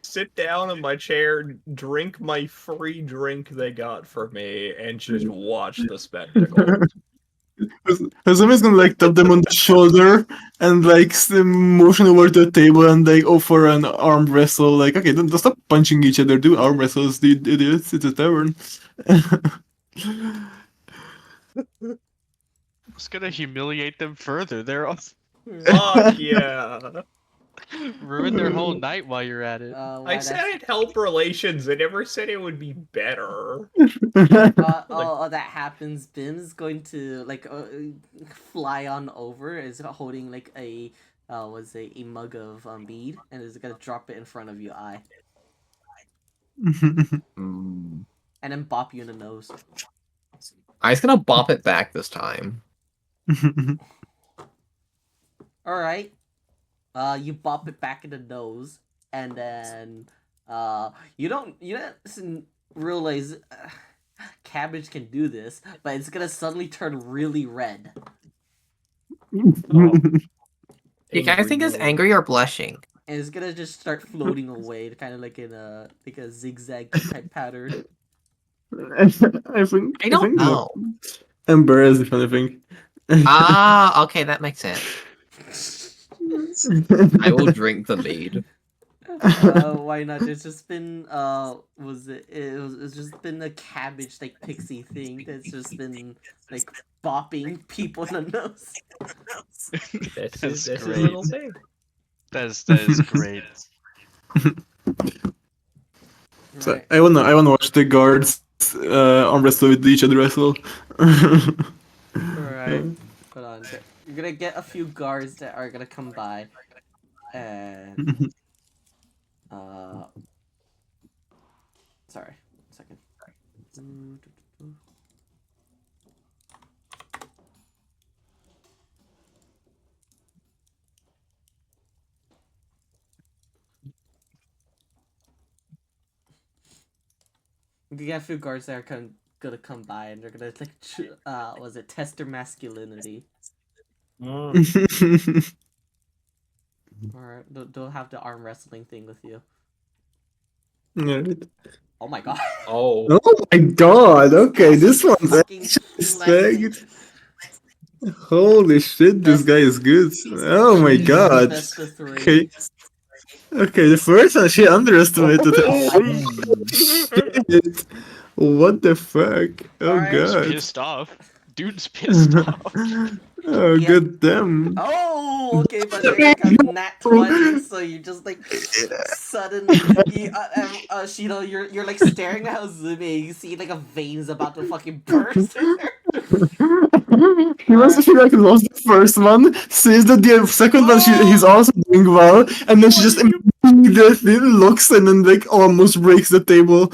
sit down in my chair, drink my free drink they got for me, and just watch the spectacle. Hazumi's gonna like tap them on the shoulder and like motion over to the table and like offer an arm wrestle. Like, okay, don't stop punching each other. Do arm wrestles, the idiots. It's a tavern. I was gonna humiliate them further. They're all Fuck yeah! ruin their whole night while you're at it. I said it'd help relations. I never said it would be better. That happens. Bim's going to like fly on over. Is holding like a a mug of mead and is gonna drop it in front of you, Mm. and then bop you in the nose. I was gonna bop it back this time. All right. You bop it back in the nose, and then you don't realize cabbage can do this, but it's gonna suddenly turn really red. Do you guys think it's angry or blushing? and it's gonna just start floating away, kind of like in a zigzag type pattern. I think. I don't know. Embarrassed, if anything. Ah, okay, that makes sense. I will drink the mead. Why not? It's just been it's just been a cabbage like pixie thing that's just been like bopping people in the nose. That's That's his great. little thing. That is great. So Right. I wanna watch the guards arm wrestle with each other as well. Alright. Hold on. You're gonna get a few guards that are gonna come by. And sorry, 1 second. You get a few guards that are gonna come by, and they're gonna like was it test their masculinity? Or they'll have the arm wrestling thing with you. Alright. Oh my god. Oh. Oh my god, okay, This this one's fucking actually flexing. respect. Holy shit, this Best- guy is good. Oh my god. Best of 3. Okay. Okay, the first one she underestimated him. Oh Shit. What the fuck? Oh Alright. Dude's god. pissed off. Dude's pissed off. Oh Yeah. god damn. Oh, okay, but there comes nat 20, so you just like suddenly, Shino, you're like staring at Hazume, you see like a veins about to fucking burst in there. He must feel like he lost the first one, sees that the second one he's also doing well, and then she just immediately looks and then like almost breaks the table.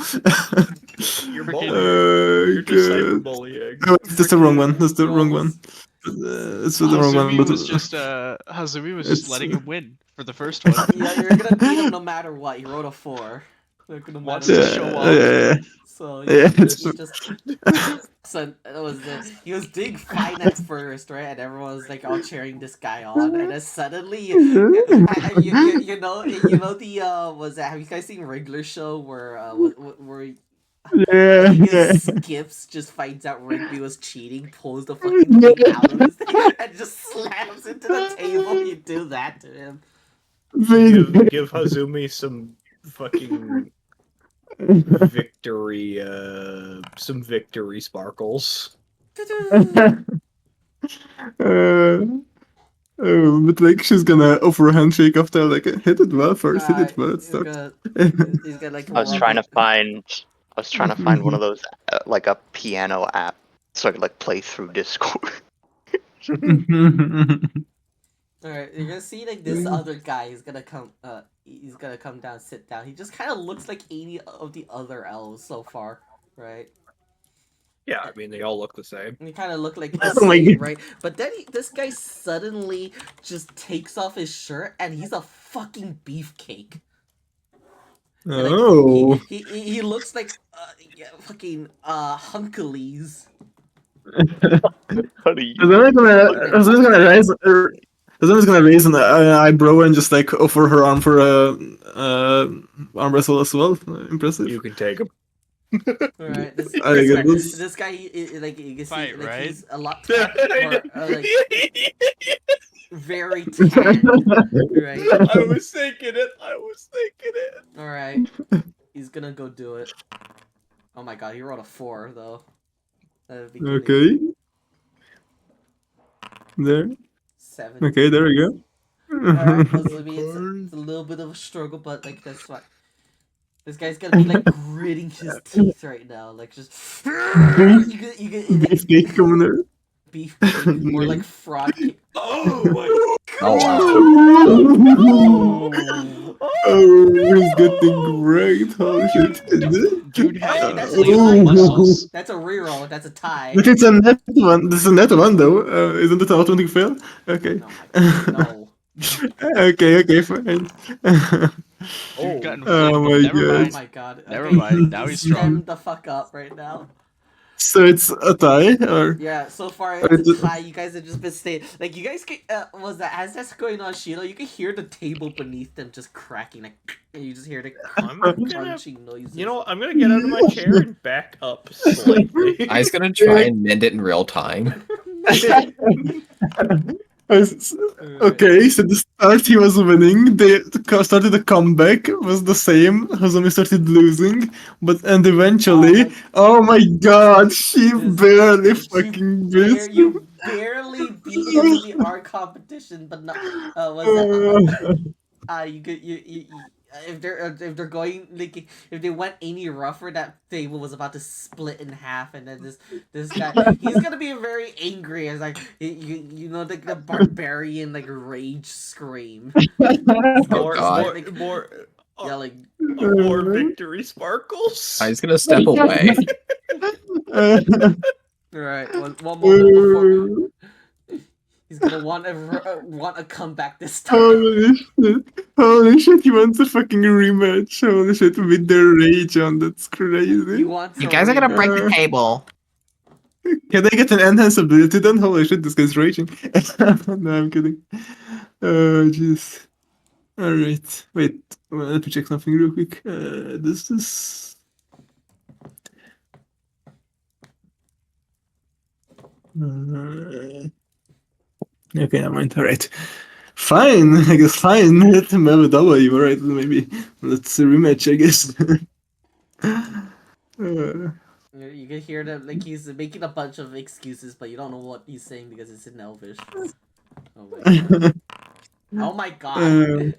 You're Freaking- bullying. You're just God. cyberbullying. Oh, that's the wrong one. That's the wrong one. Rolls. It's the wrong one. Hazumi But was just It's- letting him win for the first one. Yeah, you're gonna beat him no matter what. You rolled a 4. Like, no Wants matter to what. show off. yeah. So Yeah, he it's- just so he was doing fine at first, right? And everyone was like all cheering this guy on, and then suddenly you know the was that, have you guys seen Wriggler show where where Yeah. Skips just finds out Rigby was cheating, pulls the fucking thing out of his thing, and just slams into the table. You do that to him. Give Hazumi some fucking victory, some victory sparkles. But like she's gonna offer a handshake after like hit it well first, hit it well, He's start. gonna like. I was trying to find one of those like a piano app so I could like play through Discord. Alright, you're gonna see like this other guy is gonna come down, sit down. He just kinda looks like any of the other elves so far, right? Yeah, I mean they all look the same. And he kinda look like Oh the my same, God. right? But then this guy suddenly just takes off his shirt and he's a fucking beefcake. And, like, Oh. he looks like fucking Hunkeles. How do you? Azuna's gonna raise an eyebrow and just like offer her arm for a arm wrestle as well. Impressive. You can take him. Alright, this guy like you can see Fight, like right? he's a lot more, like very tan, right? I was thinking it. Alright, he's gonna go do it. Oh my god, he rolled a 4 though. That'd be good. Okay. There. 7. Okay, there we go. Alright, Azumi, it's a little bit of a struggle, but like that's fine. This guy's gonna be like gritting his teeth right now, like just you get Beefcake coming there. beef more like fraud cake. Oh my Oh wow. Oh, he's getting great. Holy shit. Dude Hey, has that's inflatable a muscles. That's a reroll. That's a tie. But it's a net one. This is a net one though. Isn't it an automatic fail? Okay. No, my God, no. Okay, fine. Dude got Oh inflatable. my Never God. Oh mind. my god. Never Okay, mind. Now he's stand strong. the fuck up right now. So it's a tie, or Yeah, so far or it's is a it- tie. You guys have just been staying. Like, you guys can. Was that as that's going on, Shido? You can hear the table beneath them just cracking, like, and you just hear the I'm gonna, crunching noises. you know, I'm gonna get out of my chair and back up slightly. I was gonna try and mend it in real time. Okay, so the start he was winning, they started the comeback was the same. Hazumi started losing, and eventually, oh my god, she barely fucking beat. You barely beat him in the art competition, but not. Was that? You could you if they're going like if they went any rougher, that table was about to split in half, and then this guy he's gonna be very angry as like you know the barbarian like rage scream. Oh god. Yelling. More victory sparkles. I was gonna step away. Alright, one moment before he's gonna want a comeback this time. Holy shit. Holy shit, he wants a fucking rematch. Holy shit, with the rage on, that's crazy. You guys are gonna break the table. Can I get an enhanced ability then? Holy shit, this guy's raging. No, I'm kidding. Oh, jeez. Alright, wait. Well, let me check something real quick. This is... Okay, never mind. Alright. Fine, I guess fine. Let him have a W, alright, maybe. Let's rematch, I guess. You can hear that like he's making a bunch of excuses, but you don't know what he's saying because it's in Elvish. Oh my god. Oh my god.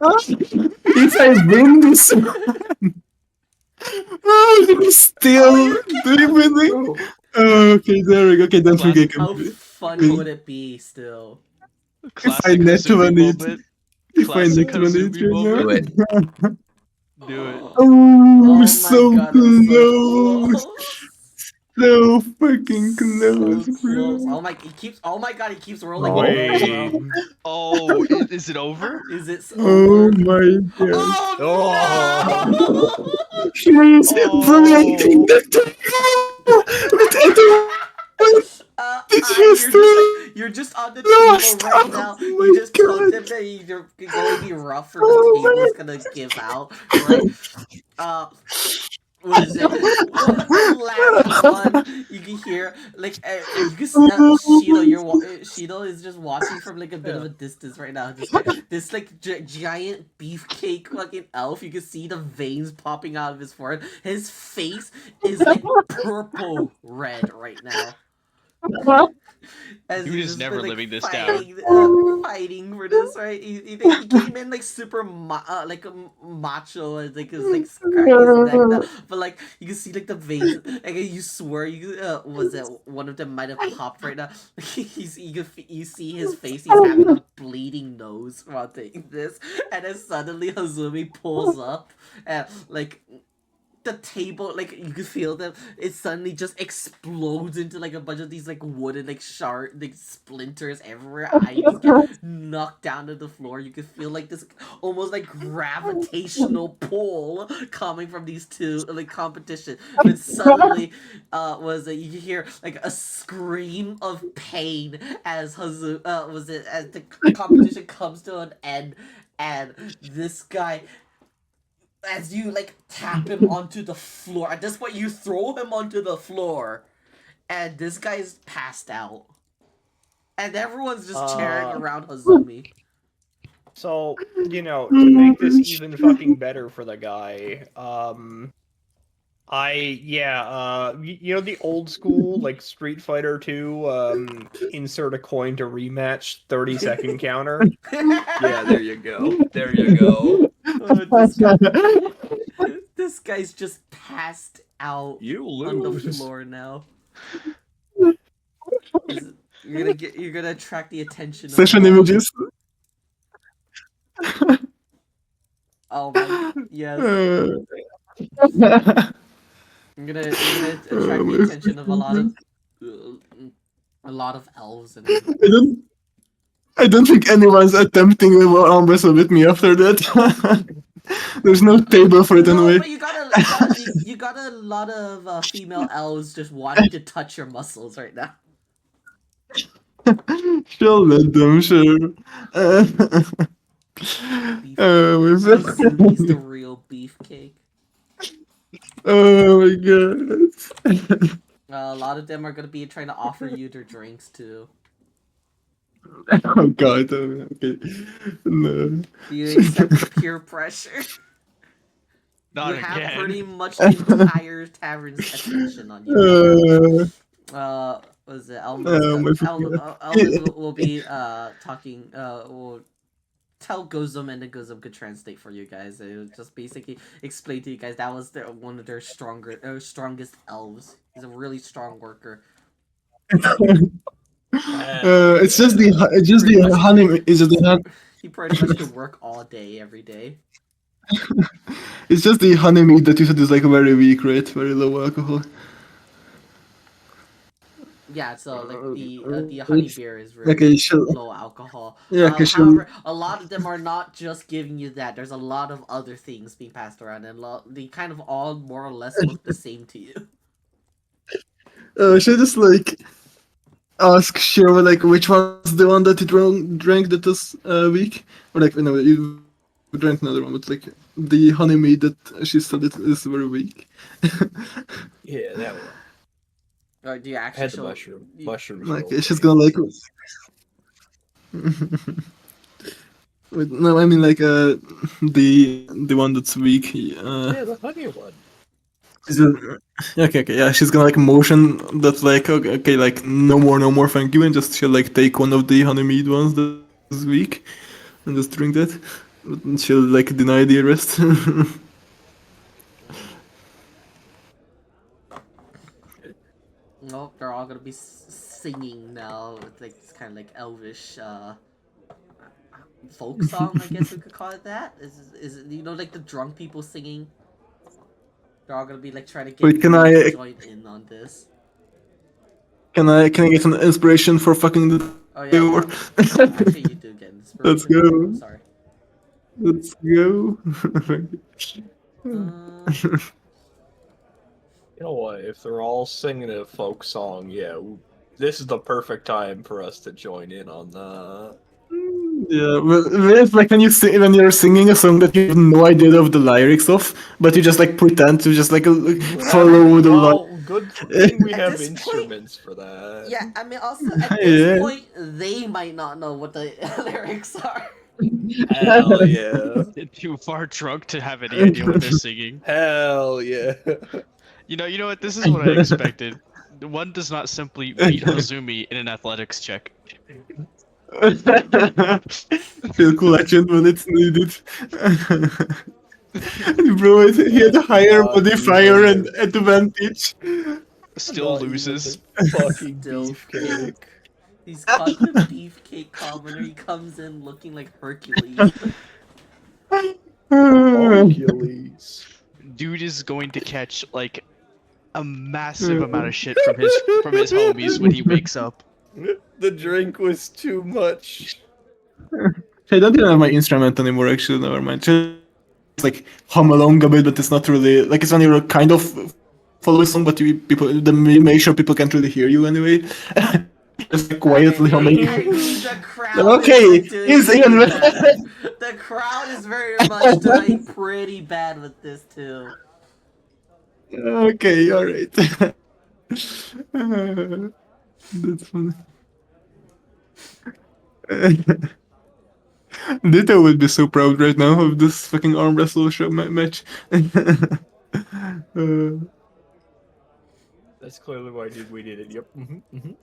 If I win this one... Oh, did we still... Did we win it? Okay, there we go. Okay, don't forget. How fun would it be still? Classic net Hazumi one moment. If I Classic net one Hazumi right now. moment. Do it. Oh, my so god, it's so close. close. So fucking close, So close. bro. Oh my god, he keeps rolling Wait. over as well. Oh, is it over? Is it Oh over? my god. Oh, no! He's breaking Oh. the table! You're just on the Lost. table right Oh now. my You just told God. them that you're going to be rough or the Oh table is my- gonna give out, right? What is it? The last one you can hear, like you can Shido. Shido is just watching from like a bit of a distance right now. Just like this like giant beefcake fucking elf. You can see the veins popping out of his forehead. His face is like purple red right now. As Dude he's is just never been, like, living this fighting, down. fighting for this, right? He came in like super macho and like his like cracking his neck down. But like you can see like the veins. Like you swear was that one of them might have popped right now. You see his face. He's having a bleeding nose while taking this, and then suddenly Hazumi pulls up and like. The table, like you could feel them. It suddenly just explodes into like a bunch of these like wooden like like splinters everywhere. I just get knocked down to the floor. You could feel like this almost like gravitational pull coming from these two like competition. But suddenly, you could hear like a scream of pain as as the competition comes to an end, and this guy. As you like tap him onto the floor. At this point, you throw him onto the floor, and this guy's passed out, and everyone's just cheering around Hazumi. So, you know, to make this even fucking better for the guy, you know the old school like Street Fighter 2 insert a coin to rematch 30-second counter. Yeah, there you go. There you go. This guy's just passed out You on the lose. floor now. You're gonna attract the attention of Session images. Oh my yes. You're gonna attract the attention of a lot of elves and I don't think anyone's attempting to arm wrestle with me after that. There's no table for it no, anyway. but you got a lot of female elves just wanting to touch your muscles right now. She'll let them, sure. Beef Oh, my Azumi's the god. real beefcake. Oh my god. A lot of them are gonna be trying to offer you their drinks too. Oh god, okay. No. Do you accept the peer pressure? Not You have again. pretty much the entire tavern's attention on you right now. Was it Elman's? My freaking Elman will be talking. Will tell Gozum, and then Gozum could translate for you guys. It would just basically explain to you guys that was one of their strongest elves. He's a really strong worker. It's just the honey. It's just the He pretty much could work all day, every day. It's just the honey meat that you said is like very weak, right? Very low alcohol. Yeah, so like the honey beer is really Okay, sure. low alcohol. Yeah, okay, sure. However, a lot of them are not just giving you that. There's a lot of other things being passed around, and they kind of all more or less look the same to you. Should I just like ask Shiro like which one's the one that you drank that was weak? Or like no, you drank another one, but like the honey meat that she said it is very weak. Yeah, that one. Or do you I actually had the show mushroom. you- Mushrooms. Okay, she's gonna like. Wait, no, I mean like the one that's weak. Yeah, the honey one. Okay, yeah, she's gonna like motion that's like okay, like no more, thank you, and just she'll like take one of the honey meat ones that's weak, and just drink that. But she'll like deny the rest. Nope, they're all gonna be singing now. It's like it's kind of like Elvish folk song, I guess we could call it that. Is it, you know, like the drunk people singing? They're all gonna be like trying to get Wait, you can to I- join in on this. Can I get an inspiration for fucking the Oh yeah, over? actually you do get inspiration. Let's go. I'm sorry. Let's go. You know what? If they're all singing a folk song, yeah, this is the perfect time for us to join in on that. Yeah, well, it's like when you're singing a song that you have no idea of the lyrics of, but you just like pretend to just like follow the Well, good thing we At have this instruments for that. Yeah, I mean also at this Yeah. point they might not know what the lyrics are. Hell yeah. Too far drunk to have any idea what they're singing. Hell yeah. You know what? This is what I expected. One does not simply beat Hazumi in an athletics check. Feel legend when it's needed. Bro, he had a higher Not modifier even and advantage. Still Not even loses. the fucking Still beefcake. He's called the beefcake commoner. He comes in looking like Hercules. Hercules. Dude is going to catch like a massive amount of shit from his homies when he wakes up. The drink was too much. I don't even have my instrument anymore, actually, never mind. Just like hum along a bit, but it's not really like it's when you're kind of following song, but make sure people can't really hear you anyway. Just like quietly humming. The crowd Okay, is doing he's pretty even- bad. The crowd is very much doing pretty bad with this too. Okay, alright. That's funny. Ditto would be so proud right now of this fucking arm wrestle show match. That's clearly why we did it. Yep.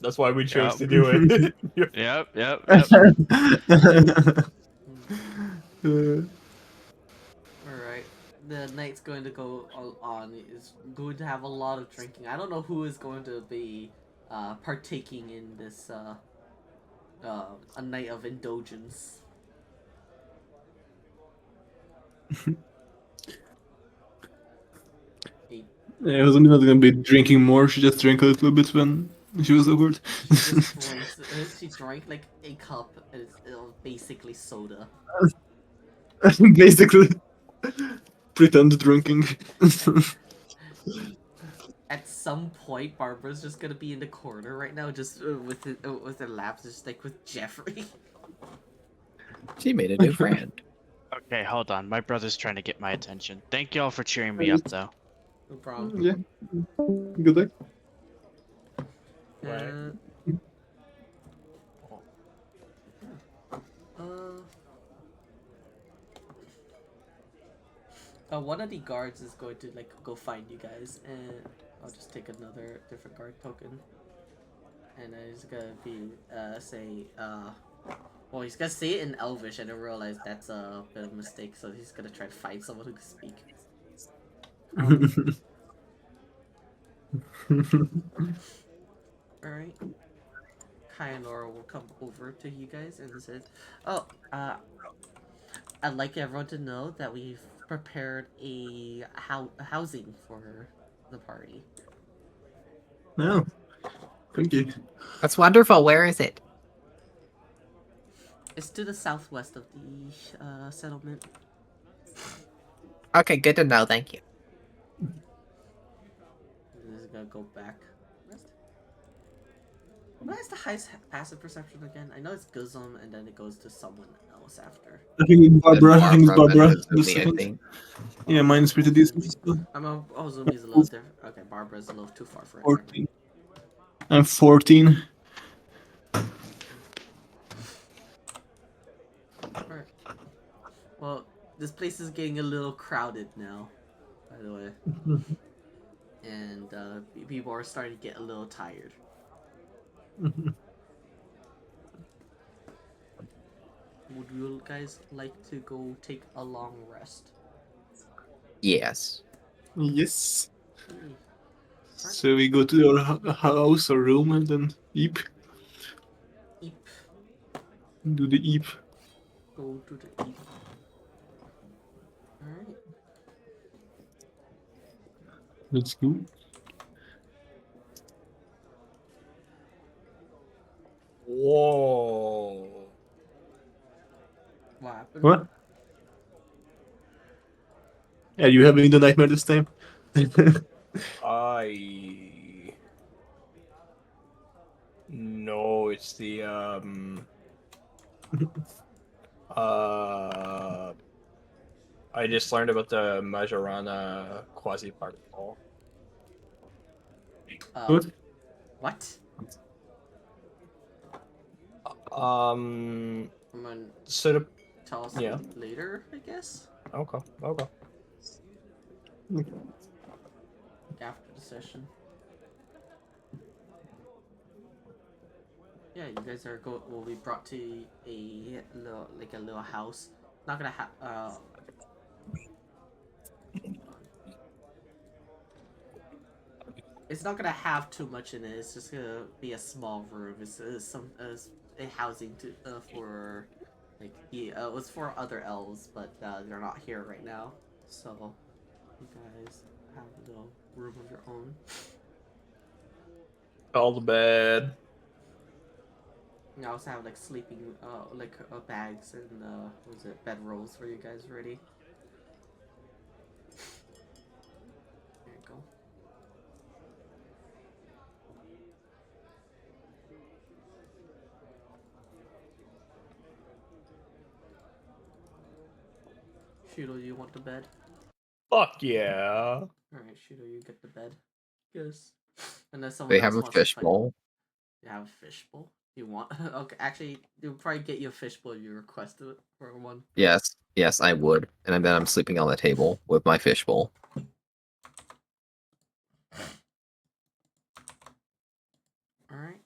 That's why we chose Yep. to do it. Yep. Alright. The night's going to go on. Is going to have a lot of drinking. I don't know who is going to be partaking in this a night of indulgence. Yeah, I wasn't even gonna be drinking more. She just drank a little bit when she was over. She drank like a cup. It's basically soda. Basically, pretend drinking. At some point, Barbara's just gonna be in the corner right now, just with her laps, just like with Jeffrey. She made a new friend. Okay, hold on. My brother's trying to get my attention. Thank y'all for cheering me up, though. No problem. Yeah. Good day. Right. One of the guards is going to like go find you guys, and I'll just take another different guard token, and he's gonna be say well, he's gonna say it in Elvish, and I realize that's a bit of a mistake, so he's gonna try to find someone who can speak. All right. Kyanora will come over to you guys and says, "Oh, I'd like everyone to know that we've prepared a housing for the party. No. Thank you. That's wonderful. Where is it? It's to the southwest of the settlement." Okay, good to know. Thank you. This is gonna go back. What is the highest passive perception again? I know it's Guzum, and then it goes to someone else after. I think it's Barbara. I think it's Barbara. then Just a Zumi, I second. think. Yeah, mine is pretty decent. Zumi's a little different. Okay, Barbara's a little too far for it. 14. I'm 14. Alright. Well, this place is getting a little crowded now, by the way. And people are starting to get a little tired. Would you guys like to go take a long rest? Yes. Yes. Okay. So we go to your house or room and then eep. Eep. Do the eep. Go to the eep. Alright. Let's go. Whoa. What happened? What? Are you having the nightmare this time? No, it's the I just learned about the Majorana quasi particle. What? What? Um I'm gonna so the, tell us yeah. later, I guess? Okay. After the session. Yeah, you guys will be brought to a little house. Not gonna have it's not gonna have too much in it. It's just gonna be a small room. It's a housing to for like it was for other elves, but they're not here right now. So you guys have a little room of your own. All the bed. You also have like sleeping bags and what was it, bedrolls for you guys ready. There you go. Shudo, you want the bed? Fuck yeah. Alright, Shudo, you get the bed. Yes. And then someone They else have a wants to fight. fishbowl. You have a fishbowl? You want? Okay, actually, they'll probably get you a fishbowl if you request it for one. Yes, I would. And then I'm sleeping on the table with my fishbowl. Alright.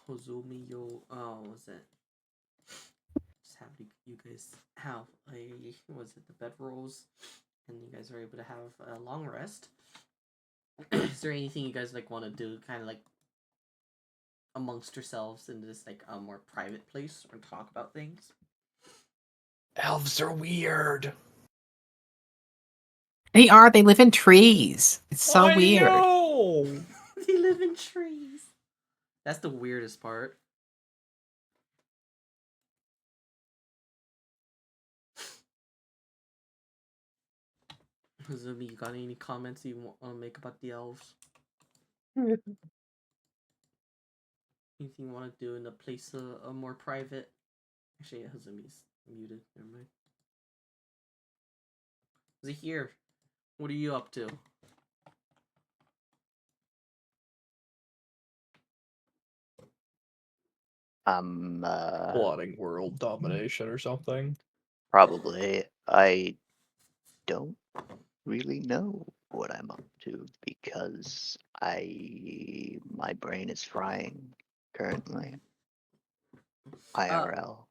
Hozumi yo what was it? Just have you guys have was it the bedrolls? And you guys are able to have a long rest. Is there anything you guys like want to do kind of like amongst yourselves in this like a more private place or talk about things? Elves are weird. They are. They live in trees. It's so weird. Know. They live in trees. That's the weirdest part. Azumi, you got any comments you want to make about the elves? Anything you want to do in a place a more private? Actually, Hazumi's muted. Never mind. Zahir, what are you up to? Plotting world domination or something. Probably. I don't really know what I'm up to because my brain is frying currently. IRL.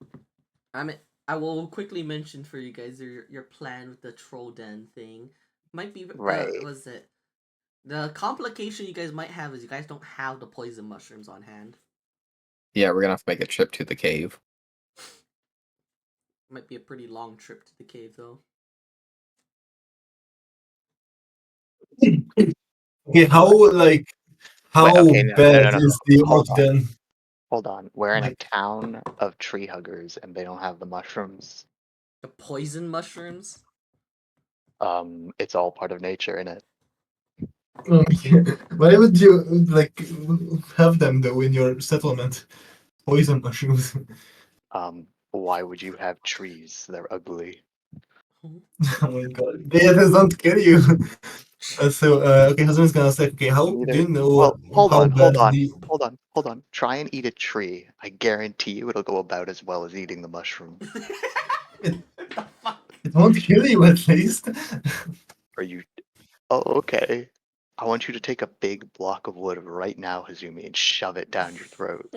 I will quickly mention for you guys your plan with the troll den thing. Might be Right. was it the complication you guys might have is you guys don't have the poison mushrooms on hand. Yeah, we're gonna have to make a trip to the cave. Might be a pretty long trip to the cave though. Okay, how Wait, okay, no, bad no. is the orc Hold on. then? Hold on. We're in a Like, town of tree huggers and they don't have the mushrooms. The poison mushrooms? It's all part of nature, innit? why would you like have them though in your settlement? Poison mushrooms. Why would you have trees? They're ugly. Oh my god. They don't kill you. Okay, Hasan is gonna say, okay, how do you know Well, hold how on. bad the Hold on. Try and eat a tree. I guarantee you it'll go about as well as eating the mushroom. it, it won't kill you at least. Are you? Oh, okay. I want you to take a big block of wood right now, Hazumi, and shove it down your throat.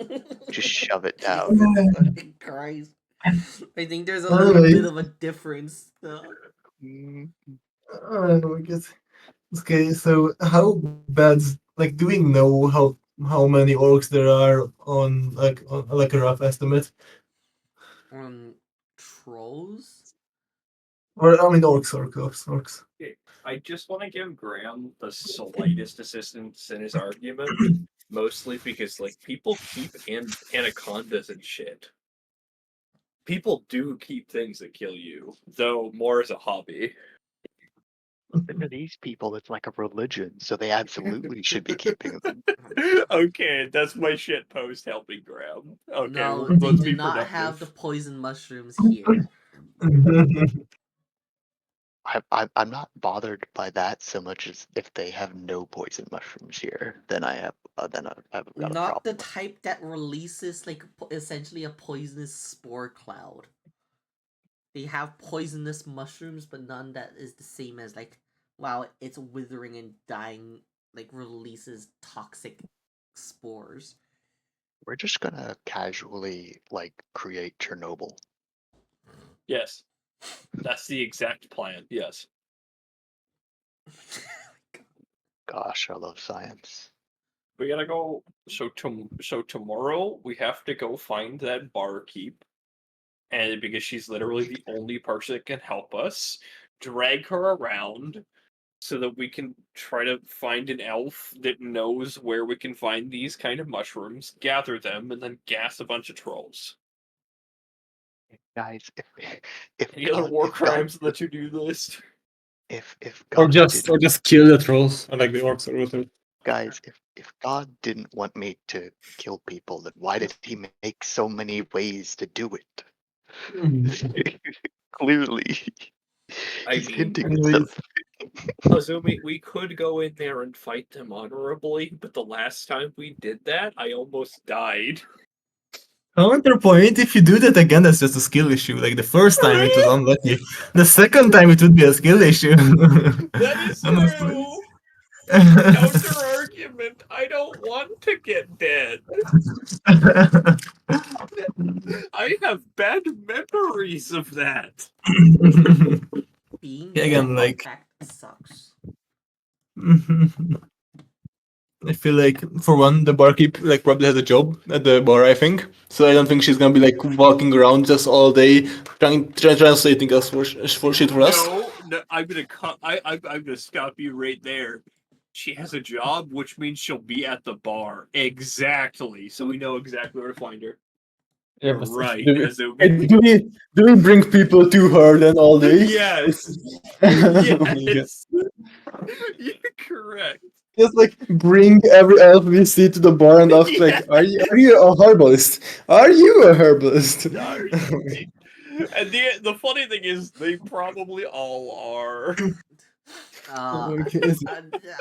Just shove it down. Jesus fucking Christ. I think there's a little bit of a difference. Mm, I guess. Okay, so how bad? Like, do we know how many orcs there are on like a rough estimate? Trolls? Or I mean, orcs. I just want to give Graham the slightest assistance in his argument, mostly because like people keep anacondas and shit. People do keep things that kill you, though more as a hobby. To these people, it's like a religion, so they absolutely should be keeping them. Okay, that's my shit post helping Graham. Okay, No, let's they be do not productive. have the poison mushrooms here. I'm not bothered by that so much as if they have no poison mushrooms here, then I've got a Not the problem. type that releases like essentially a poisonous spore cloud. They have poisonous mushrooms, but none that is the same as like, wow, it's withering and dying, like releases toxic spores. We're just gonna casually like create Chernobyl. Yes, that's the exact plan. Yes. Gosh, I love science. We gotta go. So tomorrow we have to go find that barkeep, and because she's literally the only person that can help us, drag her around so that we can try to find an elf that knows where we can find these kind of mushrooms, gather them, and then gas a bunch of trolls. Guys, if Any other war if God, crimes on the to-do list? if or God just didn't, kill the trolls, or like the orcs or whatever. guys, if God didn't want me to kill people, then why did He make so many ways to do it? Clearly, I He's mean, hinting at Anyways, something. Azumi, we could go in there and fight them honorably, but the last time we did that, I almost died. counterpoint, if you do that again, that's just a skill issue. Like the first time it was unlucky. The second time it would be a skill issue. That is Honestly. true. Counter argument. I don't want to get dead. I have bad memories of that. Being Yeah, again, like fact sucks. I feel like for one, the barkeep like probably has a job at the bar. I think so. I don't think she's gonna be like walking around just all day translating us for shit for us. No, I'm gonna cut. I'm gonna stop you right there. She has a job, which means she'll be at the bar. Exactly. So we know exactly where to find her. Yeah, You're but right, do we, Azumi. do we bring people to her then all day? Yes. Oh my God. Yes. You're correct. Just like bring every elf we see to the bar and ask like, are you a herbalist? Are you a herbalist? And the funny thing is, they probably all are. Okay.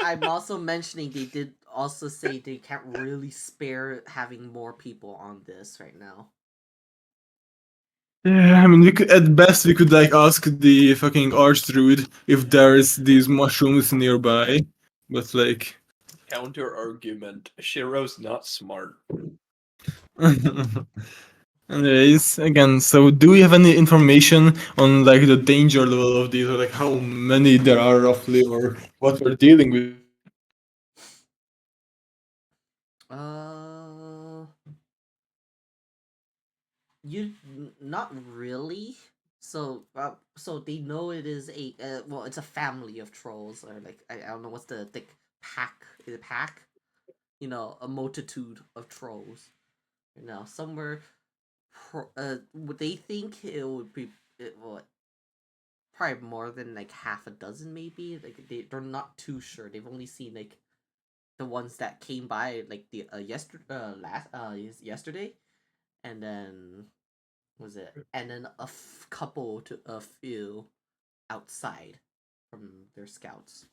I'm also mentioning they did also say they can't really spare having more people on this right now. Yeah, I mean, we could at best we could like ask the fucking archdruid if there's these mushrooms nearby, but like. Counter argument: Shiro's not smart. Anyways, again, so do we have any information on like the danger level of these, or like how many there are roughly, or what we're dealing with? Uh, you not really. So they know it is a well, it's a family of trolls, or like I don't know what's the thick pack. Is it pack? You know, a multitude of trolls. You know, somewhere. Would they think it would be what? Probably more than like half a dozen, maybe. Like they're not too sure. They've only seen like the ones that came by like the yesterday, and then was it, and then couple to a few outside from their scouts.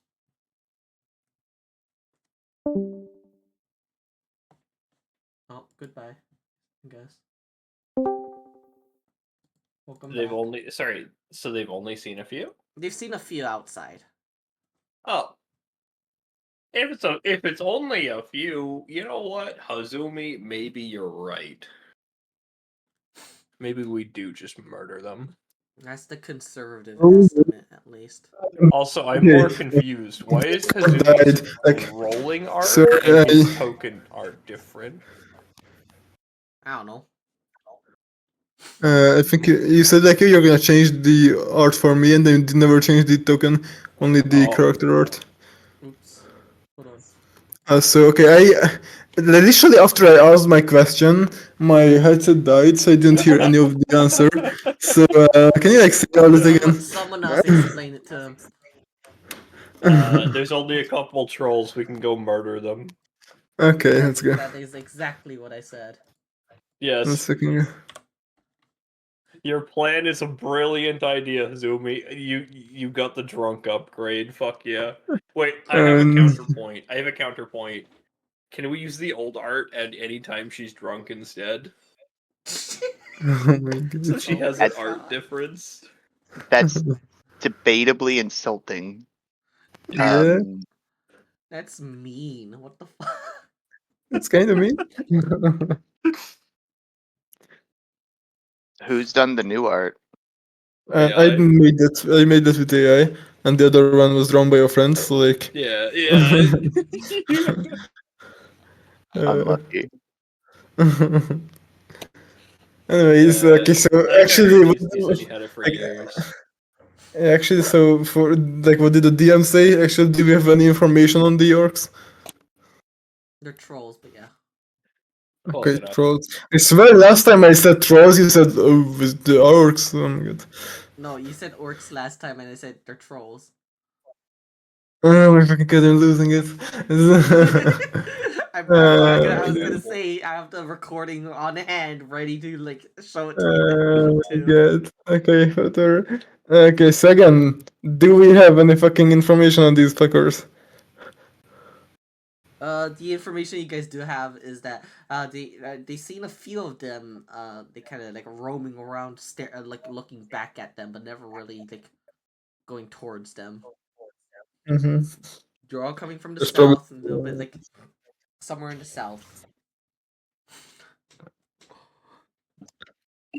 Oh, goodbye, I guess. Welcome They've back. so they've only seen a few? They've seen a few outside. Oh. If it's only a few, you know what, Hazumi, maybe you're right. Maybe we do just murder them. That's the conservative Oh, estimate, at least. Also, I'm more okay. confused. Why is Died. Hazumi's Like, rolling art so and his token art different? I don't know. I think you said like you're gonna change the art for me, and then you never change the token, only the Oh. character art. Oops. Hold on. So okay, literally after I asked my question, my headset died, so I didn't hear any of the answer. So can you like say all this again? Someone else explain it to him. There's only a couple trolls. We can go murder them. Okay, let's go. That is exactly what I said. Yes. Let's fucking. Your plan is a brilliant idea, Hazumi. You got the drunk upgrade. Fuck yeah. Wait, I have a counterpoint. Can we use the old art at any time she's drunk instead? Oh my god. So she has an art difference. That's debatably insulting. Yeah, That's mean. What the fuck? it's kind of mean. Who's done the new art? I AI. made that. I made that with AI, and the other one was drawn by a friend. So like. Yeah. Unlucky. Anyways, okay. So I know actually, you said you had it for years. actually, so for like, what did the DM say? Actually, do we have any information on the orcs? They're trolls, but yeah. Close Okay, enough. trolls. I swear, last time I said trolls, you said with the orcs. Oh my god. No, you said orcs last time, and I said they're trolls. Oh my fucking god, I'm losing it. I was gonna say I have the recording on hand, ready to like show it to you if you need to. god. Okay, whatever. Okay, so again, do we have any fucking information on these fuckers? The information you guys do have is that they seen a few of them. They kind of like roaming around, like looking back at them, but never really like going towards them. Mm-hmm. They're all coming from the There's probably. south, and a little bit like somewhere in the south.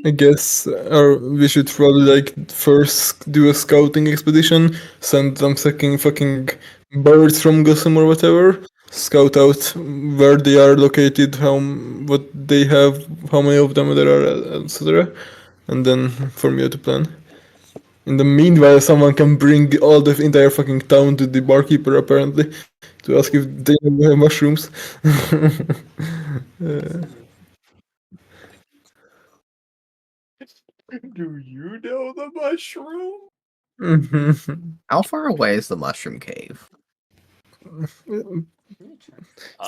I guess, or we should probably like first do a scouting expedition, send them fucking birds from Gotham or whatever, scout out where they are located, what they have, how many of them there are, etc. And then for me to plan. In the meanwhile, someone can bring all the entire fucking town to the barkeeper apparently to ask if they have mushrooms. Do you know the mushroom? Mhm. How far away is the mushroom cave? Let me check.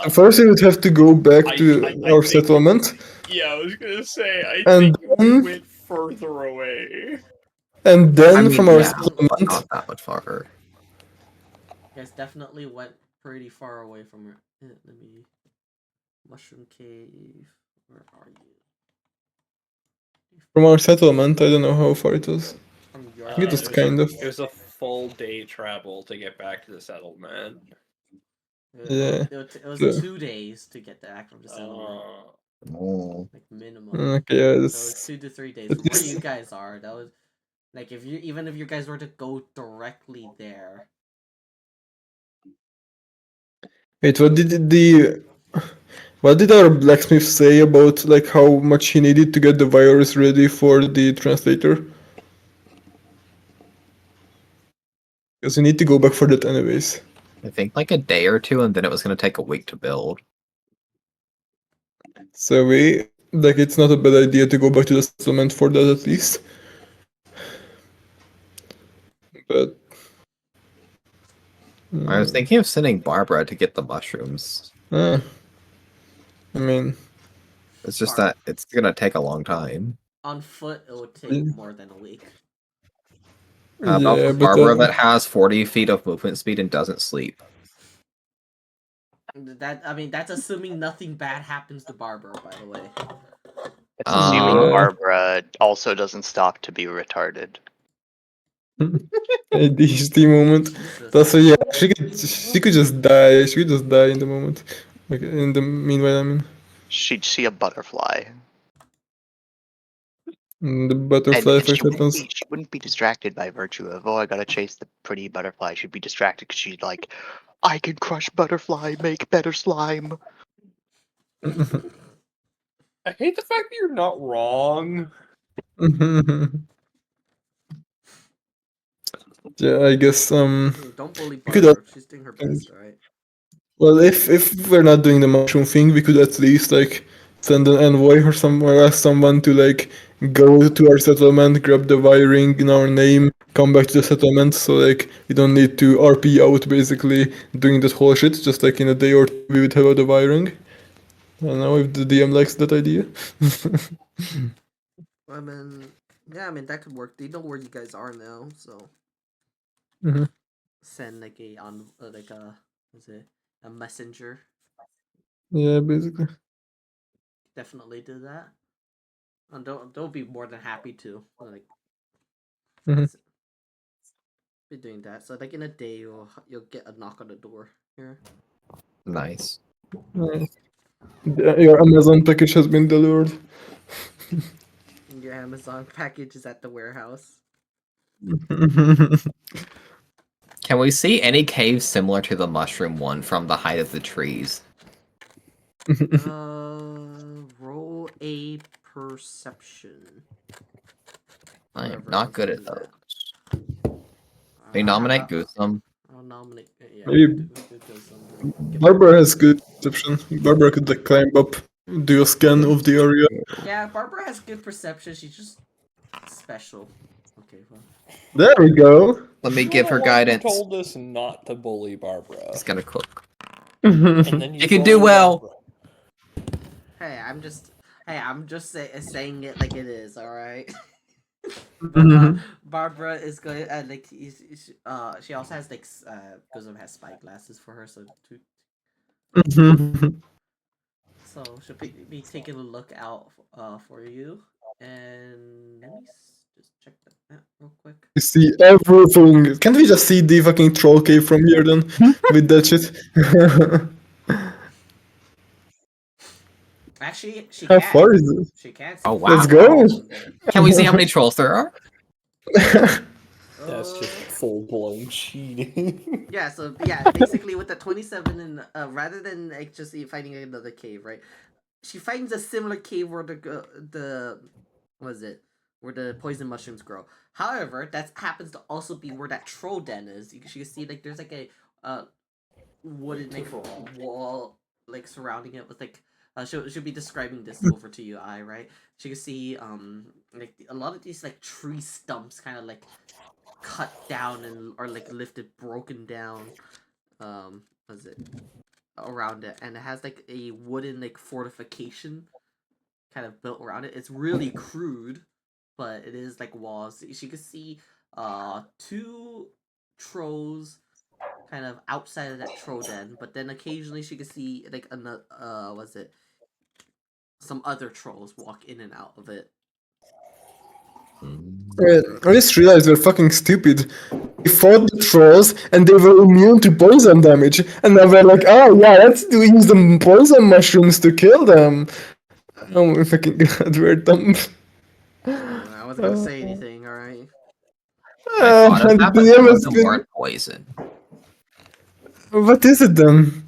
So first, we would have to go back to our settlement. Yeah, I was gonna say, I And think we then- went further away. And then I mean, from our yeah, but settlement, not that much farther. You guys definitely went pretty far away from her. Let me. Mushroom Cave. Where are you? from our settlement, I don't know how far it was. From your I think it was house. kind of. It was a full day travel to get back to the settlement. Yeah. It was So- 2 days to get back from the settlement. Oh. Like minimum. Okay, yeah, So this- it's 2 to 3 days at from where least- you guys are. That was like if you guys were to go directly there. Wait, what did our blacksmith say about like how much he needed to get the virus ready for the translator? Because we need to go back for that anyways. I think like a day or two, and then it was going to take a week to build. So it's not a bad idea to go back to the settlement for that at least. But I was thinking of sending Barbara to get the mushrooms. I mean, It's just that it's going to take a long time. On foot, it would take Yeah. more than a week. How about yeah, for but Barbara that has 40 feet of movement speed and doesn't sleep? That's assuming nothing bad happens to Barbara. By the way. It's assuming Uh, Barbara also doesn't stop to be retarded. ADHD moment. That's yeah. She could just die. She could just die in the moment. Like in the meanwhile, I mean, She'd see a butterfly. the butterfly And effect happens. she wouldn't be distracted by virtue of, oh, I gotta chase the pretty butterfly. She'd be distracted because she'd like, I can crush butterfly, make better slime. I hate the fact that you're not wrong. Yeah, I guess Don't bully we could Barbara. She's doing her best, alright? well, if we're not doing the mushroom thing, we could at least like send an envoy or somewhere, ask someone to like go to our settlement, grab the wiring in our name, come back to the settlement. So like we don't need to RP out basically doing that whole shit. Just like in a day or two, we would have all the wiring. I don't know if the DM likes that idea. I mean, yeah, that could work. They know where you guys are now, so Mhm. send like a messenger. Yeah, basically. Definitely do that. And they'll be more than happy to like Mhm. be doing that. So like in a day, you'll get a knock on the door here. Nice. Your Amazon package has been delivered. Your Amazon package is at the warehouse. Can we see any caves similar to the mushroom one from the height of the trees? Roll a perception. I am Whoever not wants good to at do those. that. We nominate Goosum. I'll nominate. Yeah, Maybe do some. Barbara has good perception. Barbara could like climb up, do a scan of the area. Yeah, Barbara has good perception. She's just special. Okay, well. There we go. Let me You're give the her one who guidance. told us not to bully Barbara. She's gonna cook. And then You can do bully well. Barbara. Hey, I'm just saying it like it is. All right. Mhm. Barbara is good. She also has because of has spy glasses for her, so Mhm. so she'll be taking a look out for you. And let me just check that real quick. You see everything. Can't we just see the fucking troll cave from here then? With that shit. Actually, she How can. far is it? She can. Oh, Let's wow. go. Can we see how many trolls there are? That's just full blown cheating. Yeah, so yeah, basically with the 27 and rather than like just finding another cave, right? She finds a similar cave where the what is it? Where the poison mushrooms grow. However, that happens to also be where that troll den is. You can see like there's like a wooden like wall like surrounding it with like she'll be describing this over to you, right? So you can see like a lot of these like tree stumps kind of like cut down and or like lifted broken down what is it, around it, and it has like a wooden like fortification kind of built around it. It's really crude, but it is like walls. You can see two trolls kind of outside of that troll den, but then occasionally she can see like another was it some other trolls walk in and out of it. I just realized they're fucking stupid. They fought the trolls and they were immune to poison damage, and now we're like, oh yeah, let's use the poison mushrooms to kill them. Oh my fucking god, we're dumb. I wasn't gonna say anything. All right. I thought of that, but the some DM of has them been... weren't poison. What is it then?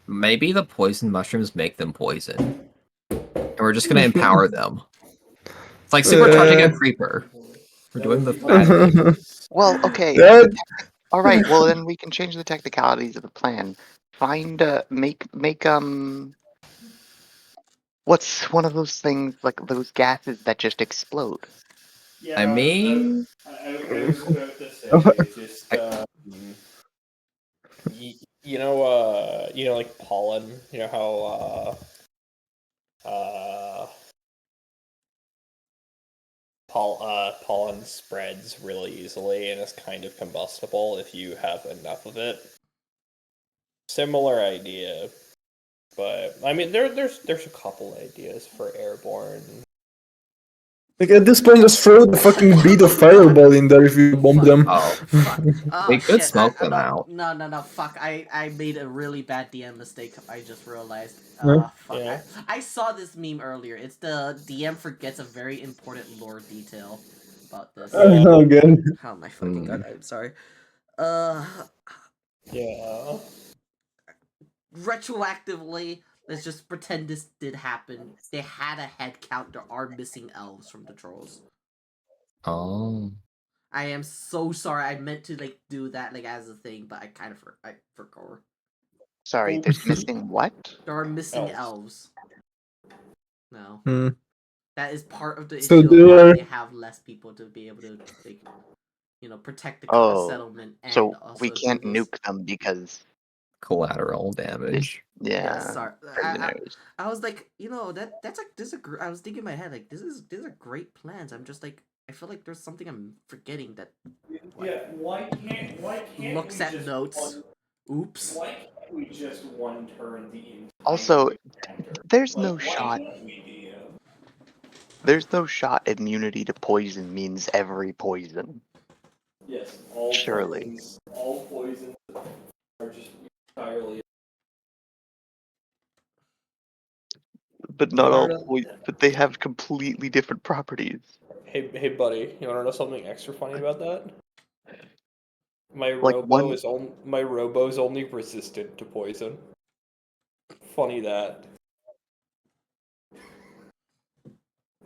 Maybe the poison mushrooms make them poison. And we're just gonna empower them. It's like supercharging a creeper. We're doing the bad thing. Well, okay. That... All right. Well, then we can change the technicalities of the plan. Find make what's one of those things like those gases that just explode? Yeah, I mean, I was about to say just like pollen. You know how pollen spreads really easily and is kind of combustible if you have enough of it. Similar idea, but I mean there's a couple ideas for airborne. Like at this point, just throw the fucking bead of fireball in there if you bomb them. oh, Fuck. Oh, we could shit. smoke them no, out. No. Fuck. I made a really bad DM mistake. I just realized. Huh? Fuck. Yeah. I saw this meme earlier. It's the DM forgets a very important lore detail about this. Oh god. Oh my fucking god. I'm sorry. Yeah. Retroactively, let's just pretend this did happen. They had a head count. There are missing elves from the trolls. Oh. I am so sorry. I meant to like do that like as a thing, but I kind of I forgot. Sorry, there's missing what? There are missing Elves. elves. No, Hmm. that is part of the So issue they of why are... they have less people to be able to like, protect the Oh, settlement and so also we can't do this. nuke them because Collateral it's, damage. Yeah, yeah, sorry. prisoners. I was like, that's like this is I was thinking in my head like these are great plans. I'm just like I feel like there's something I'm forgetting that. Yeah, why can't Looks we at just notes. Oops. why can't we just one turn the entire Also, contender? there's Like, no why shot. can't we DM? There's no shot immunity to poison means every poison. Yes, Surely. all poisons are just entirely. But not I all don't know. poison. But they have completely different properties. Hey, buddy, you want to know something extra funny about that? My Like one. robo's only resistant to poison. Funny that.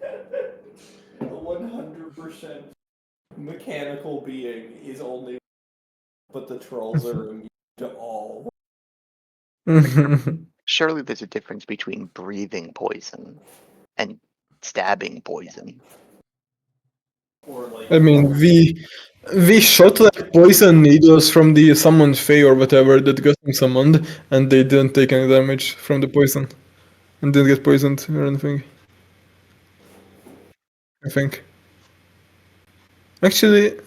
A 100% mechanical being is only, but the trolls are immune to all. Surely there's a difference between breathing poison and stabbing poison. Or like, I mean, we shot like poison needles from the summoned Fae or whatever that got them summoned, and they didn't take any damage from the poison, and didn't get poisoned or anything. I think. Actually,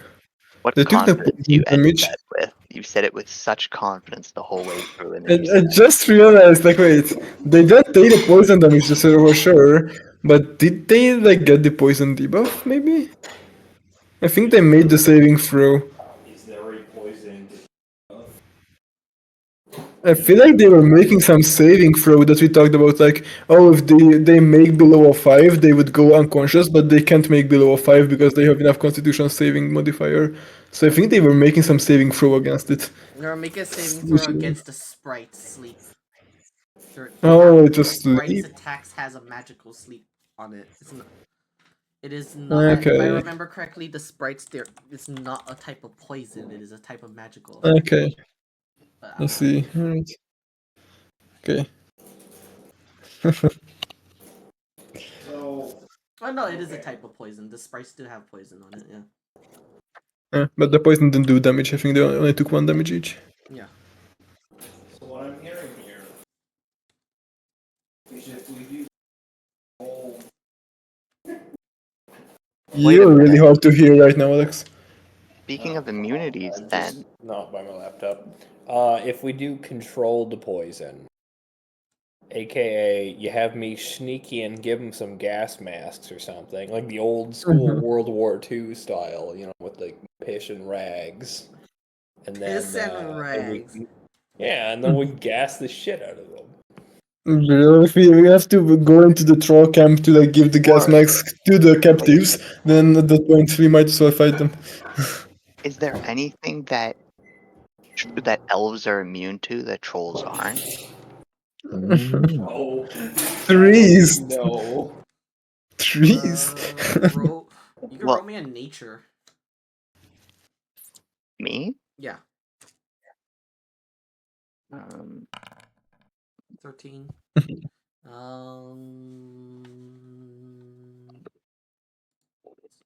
What they took the confidence you poison ended damage. that with. You said it with such confidence the whole way through, and then you I said, just realized, like, wait, they didn't take the poison damage for sure, but did they like get the poison debuff? Maybe. I think they made the saving throw. is there a poison? I feel like they were making some saving throw that we talked about, like, oh, if they make below a 5, they would go unconscious, but they can't make below a 5 because they have enough constitution saving modifier. So I think they were making some saving throw against it. They're making a saving throw against the sprite's sleep. Oh, it was sprite's sleep. attacks has a magical sleep on it. It is not. If I Okay. remember correctly, the sprites there is not a type of poison. It is a type of magical. Okay. But I see. Alright. Okay. So, Oh no, it is a type of poison. The sprites do have poison on it. Yeah. Yeah, but the poison didn't do damage. I think they only took 1 damage each. Yeah. Wait a You're really minute. hard to hear right now, Alex. Speaking of immunities, I'm then just not by my laptop. If we do controlled poison, aka you have me sneaky and give him some gas masks or something, like the old school Mhm. World War II style, with the piss and rags, and then Piss and and rags. and then we gas the shit out of them. Bro, if we have to go into the troll camp to like give the gas Or- mask to the captives, then at that point we might as well fight them. is there anything that elves are immune to that trolls aren't? Oh, Trees. no. Trees. Roll. You can Well- roll me a nature. Me? Yeah, Um, 13. Let's see.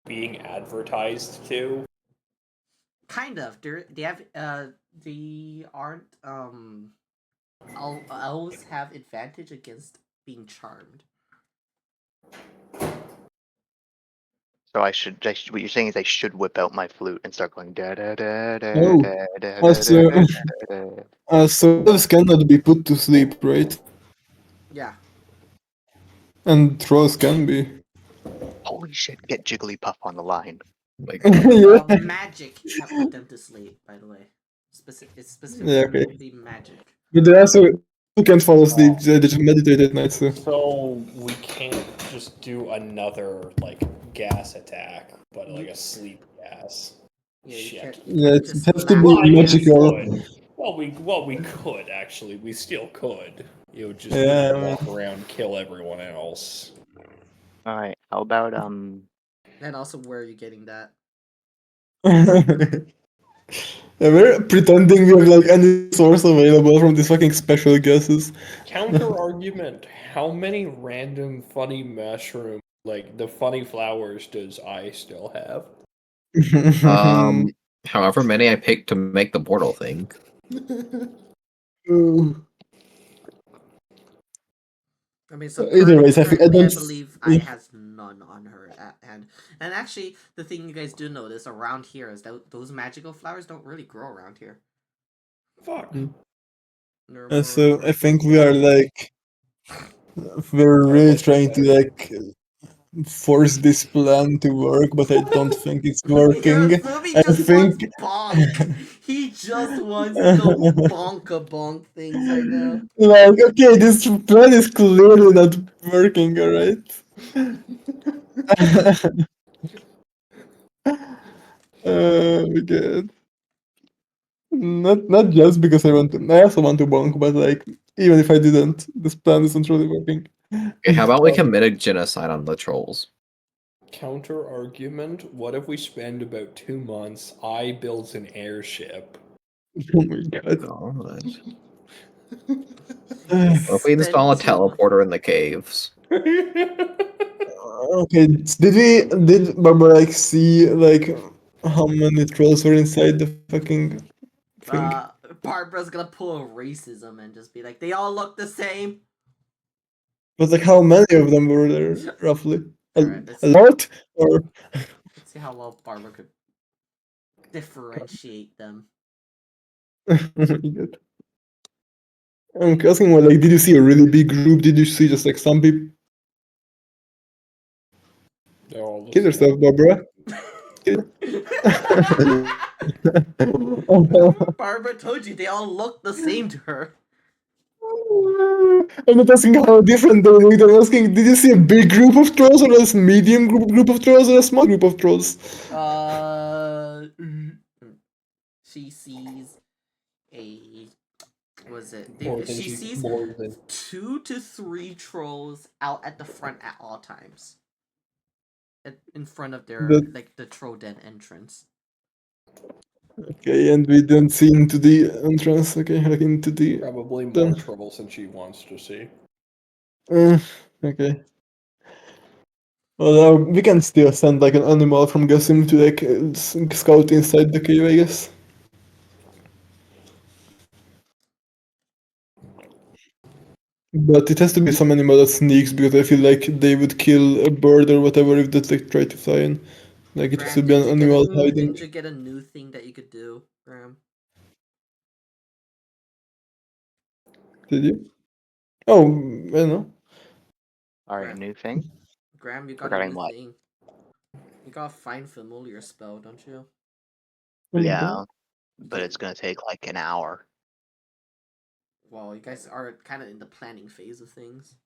Being advertised to. Kind of. They have they aren't elves have advantage against being charmed. so what you're saying is I should whip out my flute and start going da da da da Oh, da da da also, da da. so elves cannot be put to sleep, right? Yeah. And trolls can be. Holy shit! Get Jigglypuff on the line. Like, Yeah. Magic have put them to sleep, by the way. It's specifically Yeah, okay. the magic. But they also who can't fall asleep. They just meditate at night, so. So we can't just do another gas attack, but like a sleep gas. Yeah, you Shit. can't Yeah, it just has to be laugh. magical. Well, we could actually. We still could. It would just Yeah, walk around, kill everyone else. All right. How about And also, where are you getting that? Yeah, we're pretending we have like any source available from these fucking special guesses. Counter argument: how many random funny mushroom, like the funny flowers, does I still have? however many I picked to make the portal thing. I mean, so Either ways, I currently, I don't. believe I has none on her at hand. And actually, the thing you guys do notice around here is that those magical flowers don't really grow around here. Fuck. They're more So I think frozen. we are like we're really trying to like force this plan to work, but I don't think it's working. Fumi I just think. wants bonk. He just wants to go bonk things right now. Like, okay, this plan is clearly not working, alright? Oh my god. Not just because I want to. I also want to bonk, but like, even if I didn't, this plan isn't really working. Okay, how about we committed genocide on the trolls? Counter argument: what if we spend about 2 months? I builds an airship. Oh my god. God. What Uh, if we install a Spend 2 months. teleporter in the caves? okay, did Barbara like see like how many trolls were inside the fucking thing? Barbara's gonna pull a racism and just be like, they all look the same. But like, how many of them were there roughly? Alright, A lot, or let's see how well Barbara could differentiate them. oh my god. I'm asking, well, like, did you see a really big group? Did you see just like some people? They're all the Kill same. yourself, Barbara. Barbara told you they all look the same to her. I'm not asking how different they look. I'm asking, did you see a big group of trolls, or a medium group of trolls, or a small group of trolls? She sees a. Was it? She sees more than 2 to 3 trolls out at the front at all times. In front of their the troll den entrance. Okay, and we don't see into the entrance. Okay, like into the. probably more Then. trouble than she wants to see. Okay. Well, we can still send like an animal from Gassim to like scout inside the cave, I guess. But it has to be some animal that sneaks because I feel like they would kill a bird or whatever if they like try to fly in. Like it has to Graham, be an animal hiding. didn't you get a new thing that you could do, Graham? Did you? Oh, I don't know. Alright, Graham, new thing? Graham, you got a Regarding new what? thing. You got a find familiar spell, don't you? Oh my Yeah, god. but it's gonna take like an hour. Well, you guys are kind of in the planning phase of things.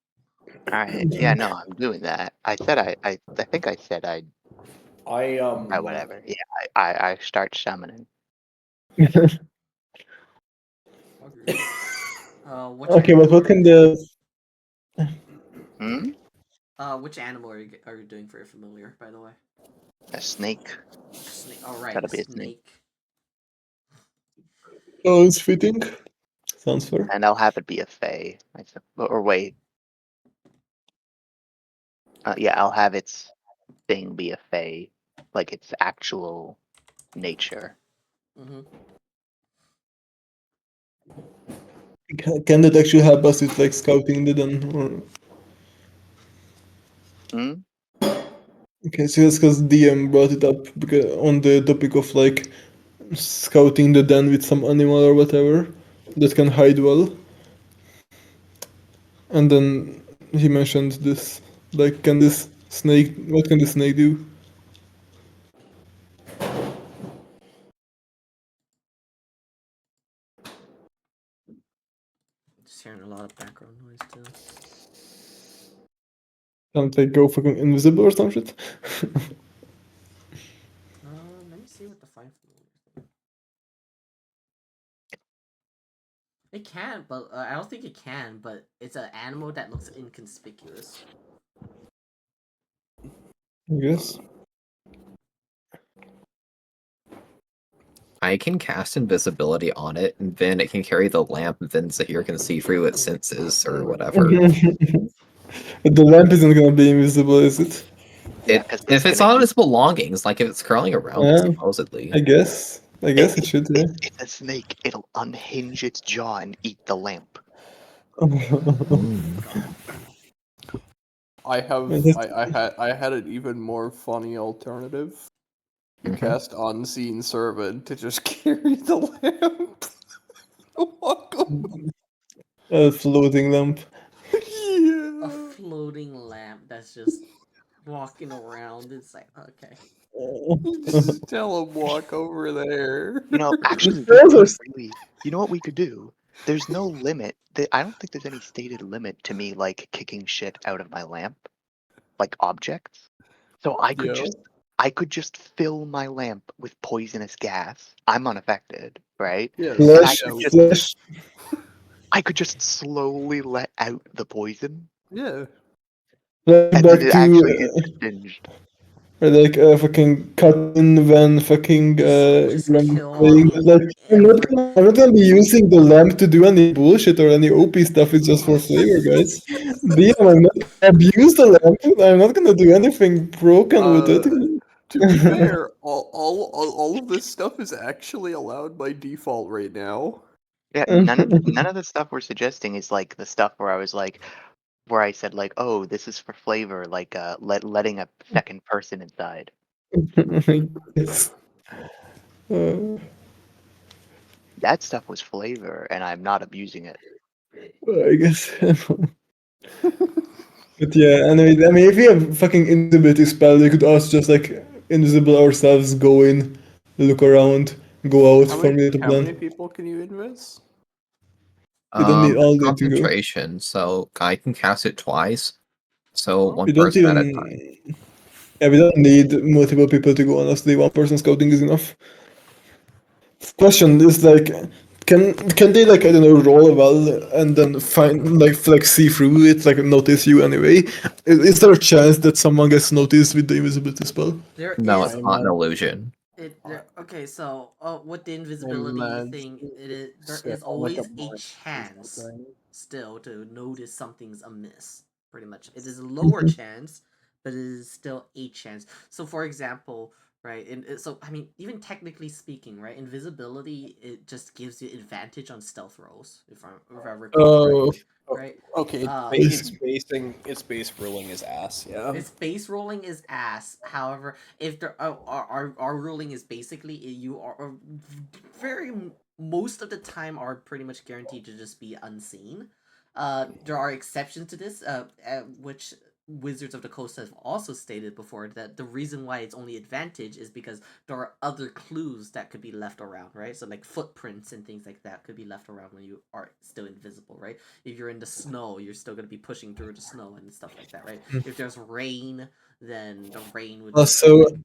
Alright, yeah, no, I'm doing that. I said I think I said whatever. Yeah, I start summoning. Agreed. Which Okay, but animal what are can you the Hmm? which animal are you doing for your familiar, by the way? A snake? Snake. Oh right, Gotta a be a snake. snake. oh it's fitting? Sounds fair. And I'll have it be a fae. Or wait. Yeah, I'll have its thing be a fae. Like its actual nature. Mm-hmm. Can that actually help us with like scouting the den? Or... Hmm? Okay, so that's because DM brought it up because on the topic of like scouting the den with some animal or whatever that can hide well. And then he mentioned this, like, can this snake, what can the snake do? Just hearing a lot of background noise too. Can't like go fucking invisible or some shit? Let me see what the find familiar thing. It can, but I don't think it can. But it's an animal that looks inconspicuous. I guess. I can cast invisibility on it, and then it can carry the lamp, and then Zahir can see through its senses or whatever. But the lamp isn't gonna be invisible, is it? Yeah, because If it's on its belongings, like if it's curling around it, Yeah, supposedly. I guess. I guess it should, yeah. It's a snake. It'll unhinge its jaw and eat the lamp. I have It has I had an even more funny alternative. You Mhm. cast Unseen Servant to just carry the lamp. Walk over. a floating lamp. A Yeah. floating lamp that's just walking around. It's like okay. You just tell him walk over there. You know, actually, we Those are could really. You know what we could do? There's no limit. I don't think there's any stated limit to me like kicking shit out of my lamp, like objects. So Yeah. I could just fill my lamp with poisonous gas. I'm unaffected, right? Yes. And flesh, flesh, I could just slowly let out the poison, Yeah. like and then back it to actually gets singed. like fucking cut in when fucking Just Graham kill all playing. the Like every. I'm not gonna be using the lamp to do any bullshit or any OP stuff. It's just for flavor, guys. DM, I'm not gonna abuse the lamp. I'm not gonna do anything broken with it. To be fair, all of this stuff is actually allowed by default right now. Yeah, none of the stuff we're suggesting is like the stuff where I was like, where I said like, oh, this is for flavor, like letting a second person inside. Yes. Uh, That stuff was flavor, and I'm not abusing it. I guess. But yeah, anyway, I mean, if we have fucking invisibility spell, we could also just like invisible ourselves, go in, look around, go out, formulate a How many plan. people can you invis? We don't need It's all day to go. concentration, so I can cast it twice. So Oh. one We don't person at a even. time. Yeah, we don't need multiple people to go. Honestly, one person scouting is enough. Question is like, can they like I don't know roll well and then find like see through it like notice you anyway? Is there a chance that someone gets noticed with the invisibility spell? There No, is it's not an illusion. okay. So with the invisibility Imagine thing, there set is like a always a blind chance thing. still to notice something's amiss. Pretty much, it is a lower chance, but it is still a chance. So, for example, right, and so I mean, even technically speaking, right, invisibility it just gives you advantage on stealth rolls, if I recall Oh, correctly, right? Okay, It's- its base ruling is ass. Yeah. Its base rolling is ass. However, if there our ruling is basically you are very most of the time are pretty much guaranteed to just be unseen. There are exceptions to this, which Wizards of the Coast have also stated before that the reason why it's only advantage is because there are other clues that could be left around, right? So like footprints and things like that could be left around when you are still invisible, right? If you're in the snow, you're still gonna be pushing through the snow and stuff like that, right? If there's rain, then the rain would just Also, like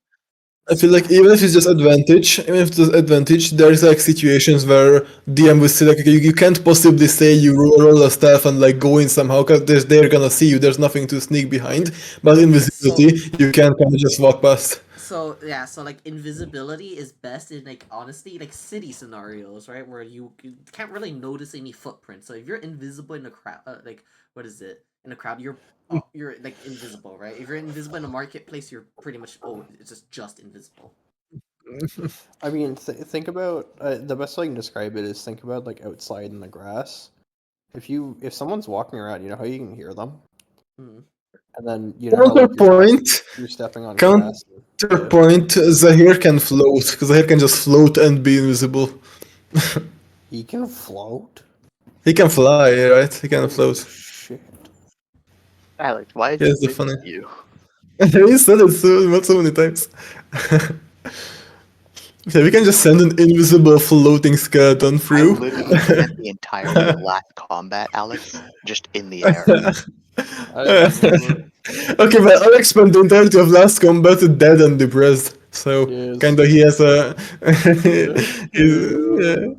I feel like even if it's just advantage, even if it's advantage, there's like situations where DM will say like, okay, you can't possibly say you roll a staff and like go in somehow because they're gonna see you. There's nothing to sneak behind. But okay, so invisibility, you can kind of just walk past. so yeah, so like invisibility is best in like honestly like city scenarios, right? Where you can't really notice any footprints. So if you're invisible in a crowd, like what is it in a crowd, you're like invisible, right? If you're invisible in a marketplace, you're pretty much it's just invisible. I mean, think about the best way I can describe it is think about like outside in the grass. If someone's walking around, you know how you can hear them, Hmm. and then you know how like Counterpoint, you're stepping on grass. counterpoint, Zahir can float because Zahir can just float and be invisible. He can float. He can fly, right? He can float. Shit. Alex, why is Here's he the with funny. you? He said it so many times. Yeah, we can just send an invisible floating skeleton I through. literally spent the entirety of last combat, Alex, just in the air. Okay, but Alex spent the entirety of last combat dead and depressed. So Yes. kinda he has a yeah.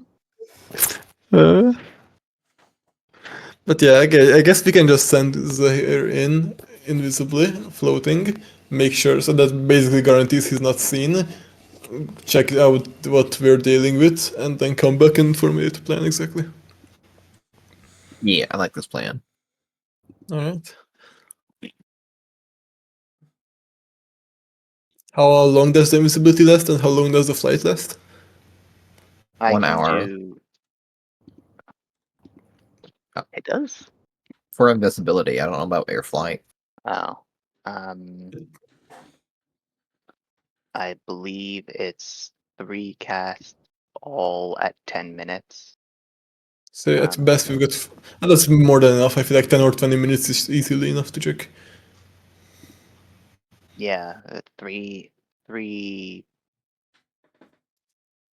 But yeah, okay, I guess we can just send Zahir in invisibly, floating, make sure so that basically guarantees he's not seen. Check out what we're dealing with, and then come back and formulate the plan exactly. Yeah, I like this plan. Alright. How long does the invisibility last, and how long does the flight last? I 1 can hour. do. Oh. It does. For invisibility, I don't know about air flight. Oh, I believe it's 3 casts all at 10 minutes. So at best we've got... that's more than enough. I feel like 10 or 20 minutes is easily enough to check. Yeah, three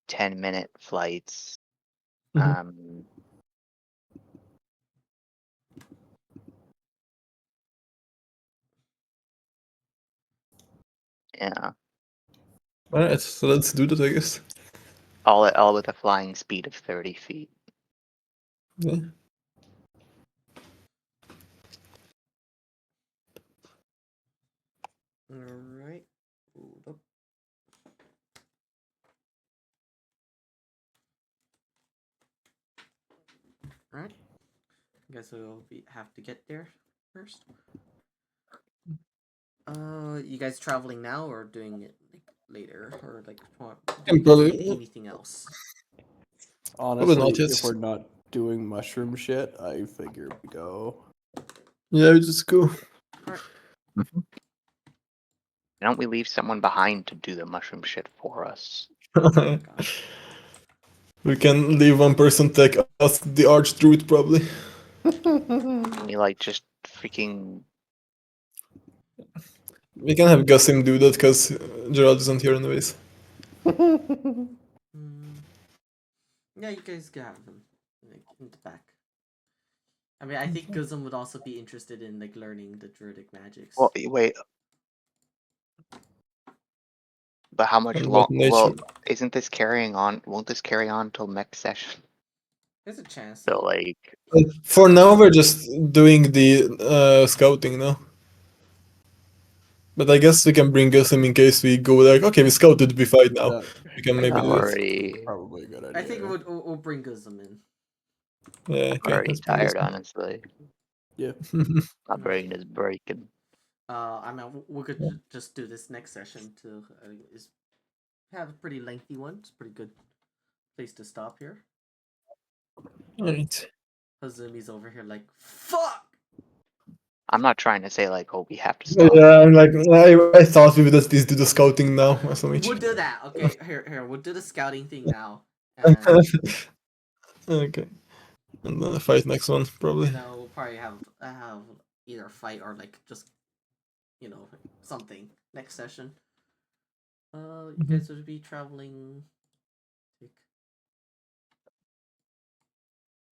10-minute flights. Mhm. Yeah, Alright, so let's do that, I guess. all with a flying speed of 30 feet. Yeah. Alright. Hold up. Alright. I guess we'll have to get there first. You guys traveling now or doing it like later or like Probably, anything else? Honestly, not yet. if we're not doing mushroom shit, I figure we go. Yeah, we just go. Alright. Why don't we leave someone behind to do the mushroom shit for us? We can leave one person take us the arch druid probably. We like just freaking. We can have Gussim do that because Gerald isn't here anyways. Yeah, you guys can have them like in the back. I mean, I think Guzum would also be interested in like learning the druidic magics. Well, wait. But how much And long? what nature? Well, isn't this carrying on? Won't this carry on till next session? There's a chance. So like, For now, we're just doing the scouting now. But I guess we can bring Gussim in case we go like, okay, we scouted, we fight now. We can maybe I'm do that. already Probably a good idea. I think we'll bring Guzum in. Yeah, okay. already Let's bring tired, Gussim. honestly. Yeah. My brain is breaking. I mean, we could just do this next session to is have a pretty lengthy one. It's a pretty good place to stop here. Alright. Hazumi's over here like, fuck! I'm not trying to say like, oh, we have to stop. Yeah, I'm like, I thought we would at least do the scouting now. We'll do that. Okay, here. We'll do the scouting thing now. And, Okay. And then a fight next one, probably. and we'll probably have either a fight or like just, something next session. You guys would be traveling.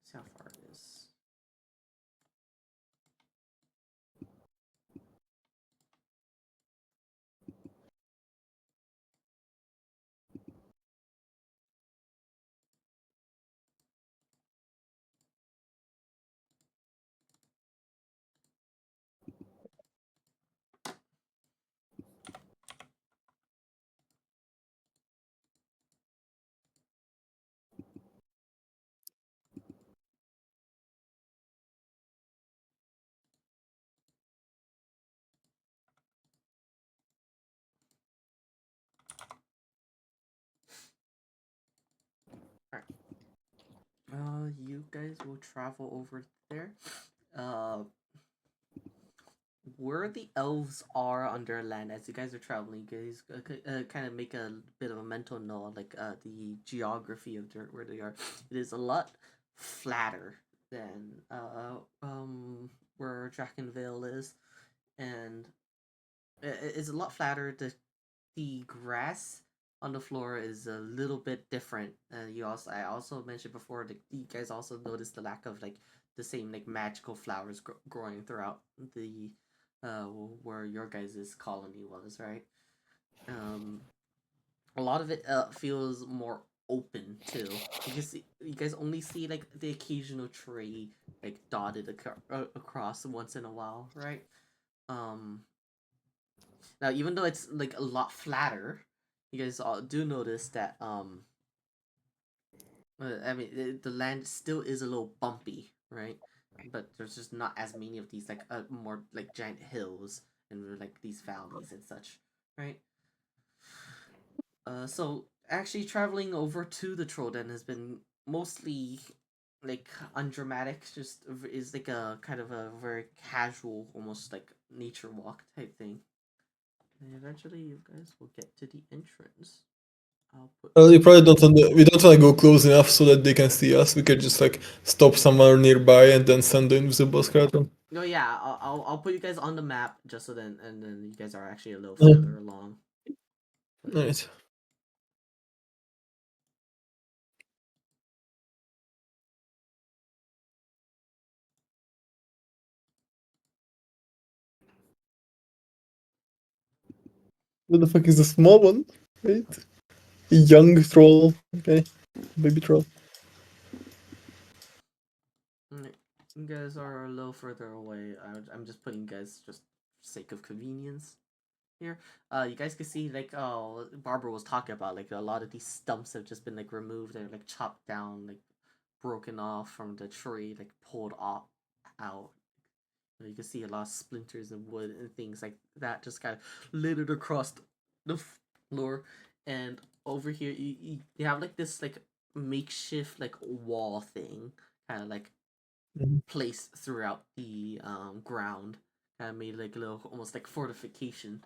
See how far it is. You guys will travel over there. Where the elves are under land as you guys are traveling, you guys kind of make a bit of a mental note, like the geography of where they are. It is a lot flatter than where Vale is, and it's a lot flatter. The grass on the floor is a little bit different. I also mentioned before that you guys also noticed the lack of like the same like magical flowers growing throughout the where your guys' colony was, right? A lot of it feels more open too. You guys only see like the occasional tree like dotted across once in a while, right? Now even though it's like a lot flatter, you guys all do notice that I mean the land still is a little bumpy, right? But there's just not as many of these like more like giant hills and like these valleys and such, right? So actually traveling over to the troll den has been mostly like undramatic. Just is like a kind of a very casual, almost like nature walk type thing. And eventually, you guys will get to the entrance. I'll put. You probably don't want to, we don't want to go close enough so that they can see us. We could just like stop somewhere nearby and then send the invisible skeleton. No, yeah, I'll put you guys on the map just so then you guys are actually a little further along. Right. What the fuck is the small one? Right? A young troll. Okay. Baby troll. You guys are a little further away. I'm just putting you guys just for sake of convenience here. You guys can see like Barbara was talking about like a lot of these stumps have just been like removed and like chopped down, like broken off from the tree, like pulled off out. You can see a lot of splinters and wood and things like that just kind of littered across the floor. And over here, you have like this like makeshift like wall thing, kind of like placed throughout the ground, kind of made like a little almost like fortification,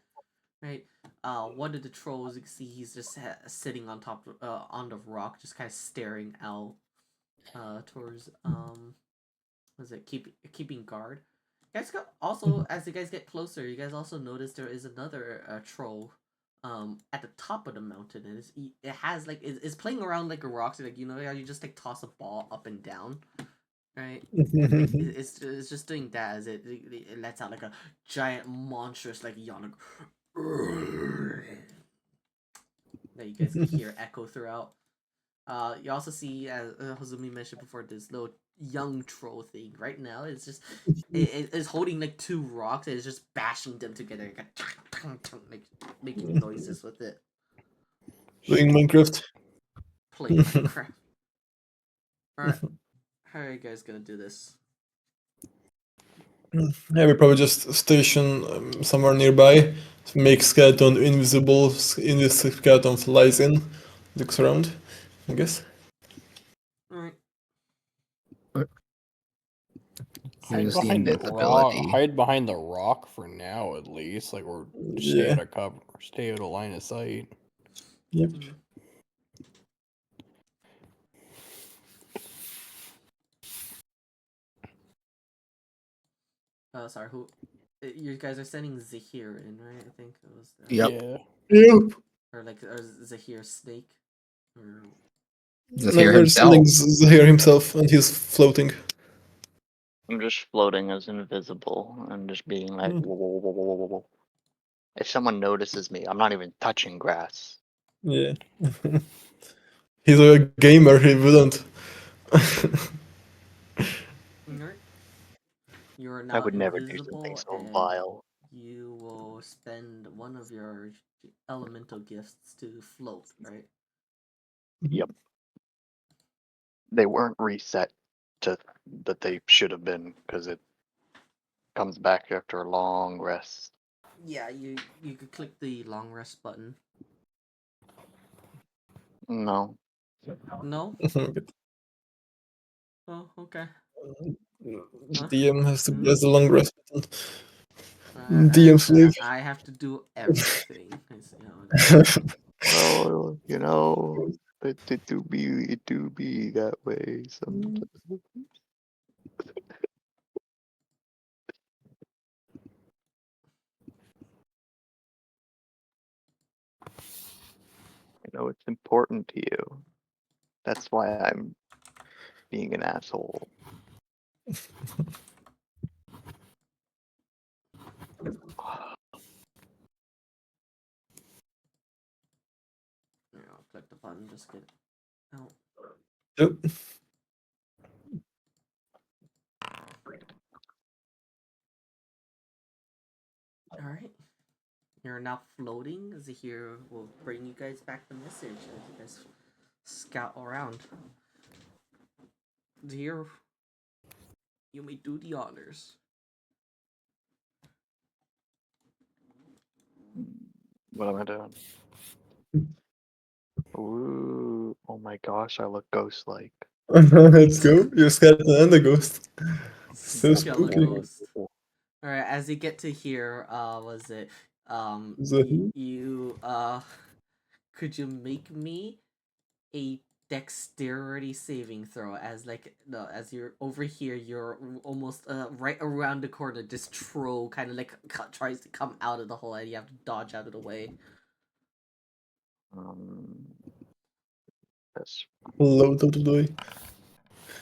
right? One of the trolls, you can see he's just sitting on top on the rock, just kind of staring out towards was it keeping guard. You guys also, as you guys get closer, you guys also notice there is another troll at the top of the mountain, and it has like it's playing around like a rock, so like how you just like toss a ball up and down, right? It's just doing that as it lets out like a giant monstrous like yawn that you guys can hear echo throughout. You also see, as Hozumi mentioned before, this little young troll thing. Right now, it's just it's holding like two rocks and it's just bashing them together, like making noises with it. Playing Minecraft. Playing Minecraft. All right, how are you guys gonna do this? Yeah, we probably just station somewhere nearby, make skeleton invisible, skeleton flies in, looks around, I guess. Alright. Use the invisibility. Hide behind the rock for now, at least. Like, or stay Yeah. out of cover, stay out of line of sight. Yep. Sorry, who? You guys are sending Zahir in, right? I think it was. Yep. Yeah. Yep. Or Zahir Snake. Or Zahir There's himself. Zahir himself, and he's floating. I'm just floating as invisible and just being like, whoa, whoa, whoa, whoa, whoa, whoa. If someone notices me, I'm not even touching grass. Yeah. He's a gamer, he wouldn't. Alright. You are I now would never do something invisible, so and vile. you will spend one of your elemental gifts to float, right? Yep. They weren't reset to that they should have been because it comes back after a long rest. Yeah, you could click the long rest button. No. No? Oh, okay. Huh? DM has to press the long rest button. Alright, DM slave. I have to do everything. I see how it is. Well, you know, it do be that way sometimes. You know, it's important to you. That's why I'm being an asshole. Here, I'll click the button, just get it out. Yep. Alright. You're now floating. Zahir will bring you guys back the message as you guys scout around. Zahir, you may do the honors. What am I doing? Ooh, oh my gosh, I look ghost-like. Let's go. You're skeleton and a ghost. So Skeleton spooky. ghost. Alright, as you get to here, was it Zahir? you could you make me a dexterity saving throw as like no as you're over here you're almost right around the corner this troll kind of like tries to come out of the hole and you have to dodge out of the way. That's Load out of the way.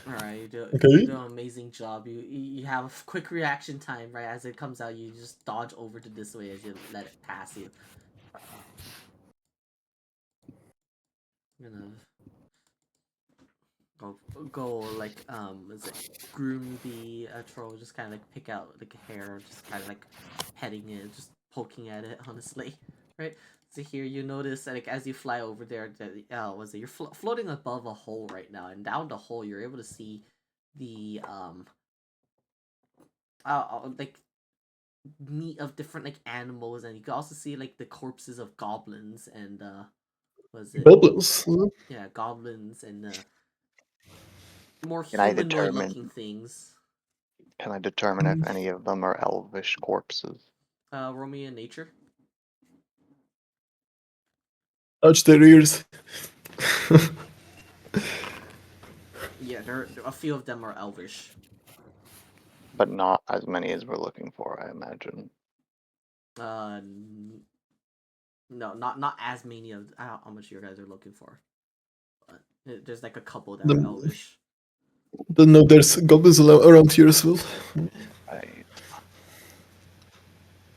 All right, you do Okay. an amazing job. You have a quick reaction time right as it comes out. You just dodge over to this way as you let it pass you. I'm gonna go like is it groom the troll, just kind of like pick out like hair, just kind of like petting it, just poking at it honestly, right? So here you notice like as you fly over there that was it you're floating above a hole right now, and down the hole you're able to see the like meat of different like animals, and you can also see like the corpses of goblins and was it Goblins. yeah goblins and more Can I humanoid determine? looking things. Can I determine if any of them are elvish corpses? Roll me in nature. Touch their ears. Yeah, there a few of them are elvish. But not as many as we're looking for, I imagine. No, not as many of how much you guys are looking for. But there's like a couple that The- are elvish. Don't know there's goblins around here as well.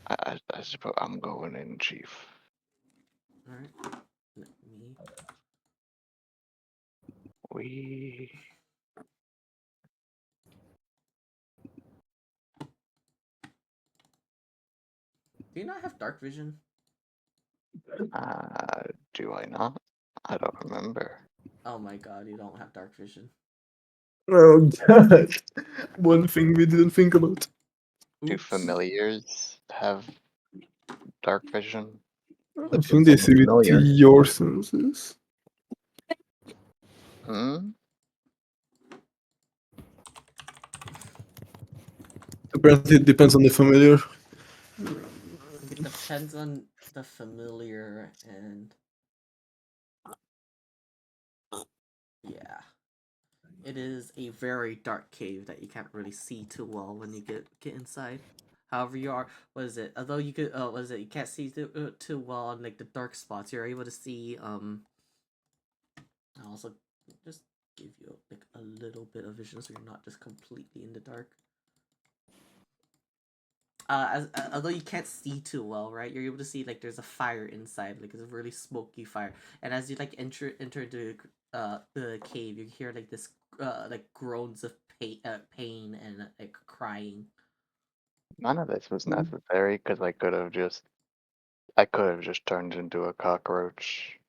I suppose I'm going in, Chief. All right, let me. We. Do you not have dark vision? Do I not? I don't remember. Oh my god, you don't have dark vision. Oh god. One thing we didn't think about. Do Oops. familiars have dark vision? I think they see with Familiar. your senses. Hmm? Apparently, it depends on the familiar. It depends on the familiar and yeah. It is a very dark cave that you can't really see too well when you get inside. However, you are what is it? Although you could what is it? You can't see too well on like the dark spots. You're able to see I'll also just give you like a little bit of vision so you're not just completely in the dark. Although you can't see too well, right? You're able to see like there's a fire inside, like it's a really smoky fire. And as you like enter into the cave, you hear like this like groans of pain and like crying. None of this Hmm. was necessary because I could have just turned into a cockroach.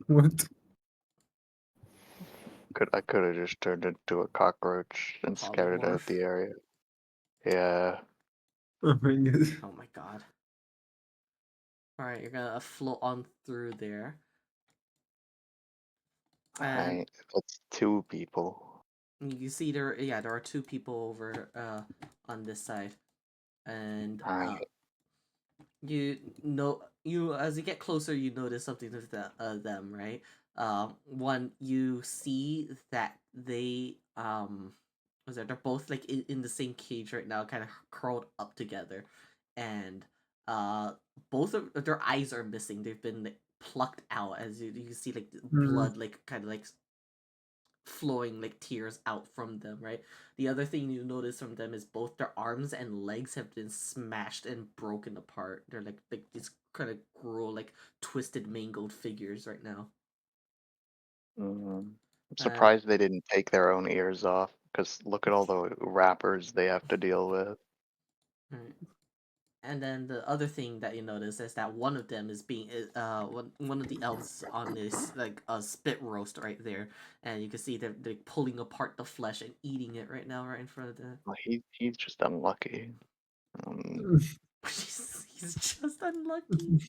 What? I could have just turned into a cockroach and scared it out Polymorph. the area. Yeah. Oh my god. Oh my god. Alright, you're gonna float on through there. And That's two people. you see there are two people over on this side. And Alright. you know you as you get closer you notice something with them, right? One, you see that they was that they're both like in the same cage right now, kind of curled up together, and uh both of their eyes are missing. They've been like, plucked out as you see like blood like kind of like flowing like tears out from them, right? The other thing you notice from them is both their arms and legs have been smashed and broken apart. They're like these kind of grow like twisted, mangled figures right now. I'm surprised they didn't take their own ears off, because look at all the wrappers they have to deal with. Right. And then the other thing that you notice is that one of them is being one of the elves on this like a spit roast right there, and you can see they're pulling apart the flesh and eating it right now, right in front of them. Well, he's just unlucky. He's just unlucky.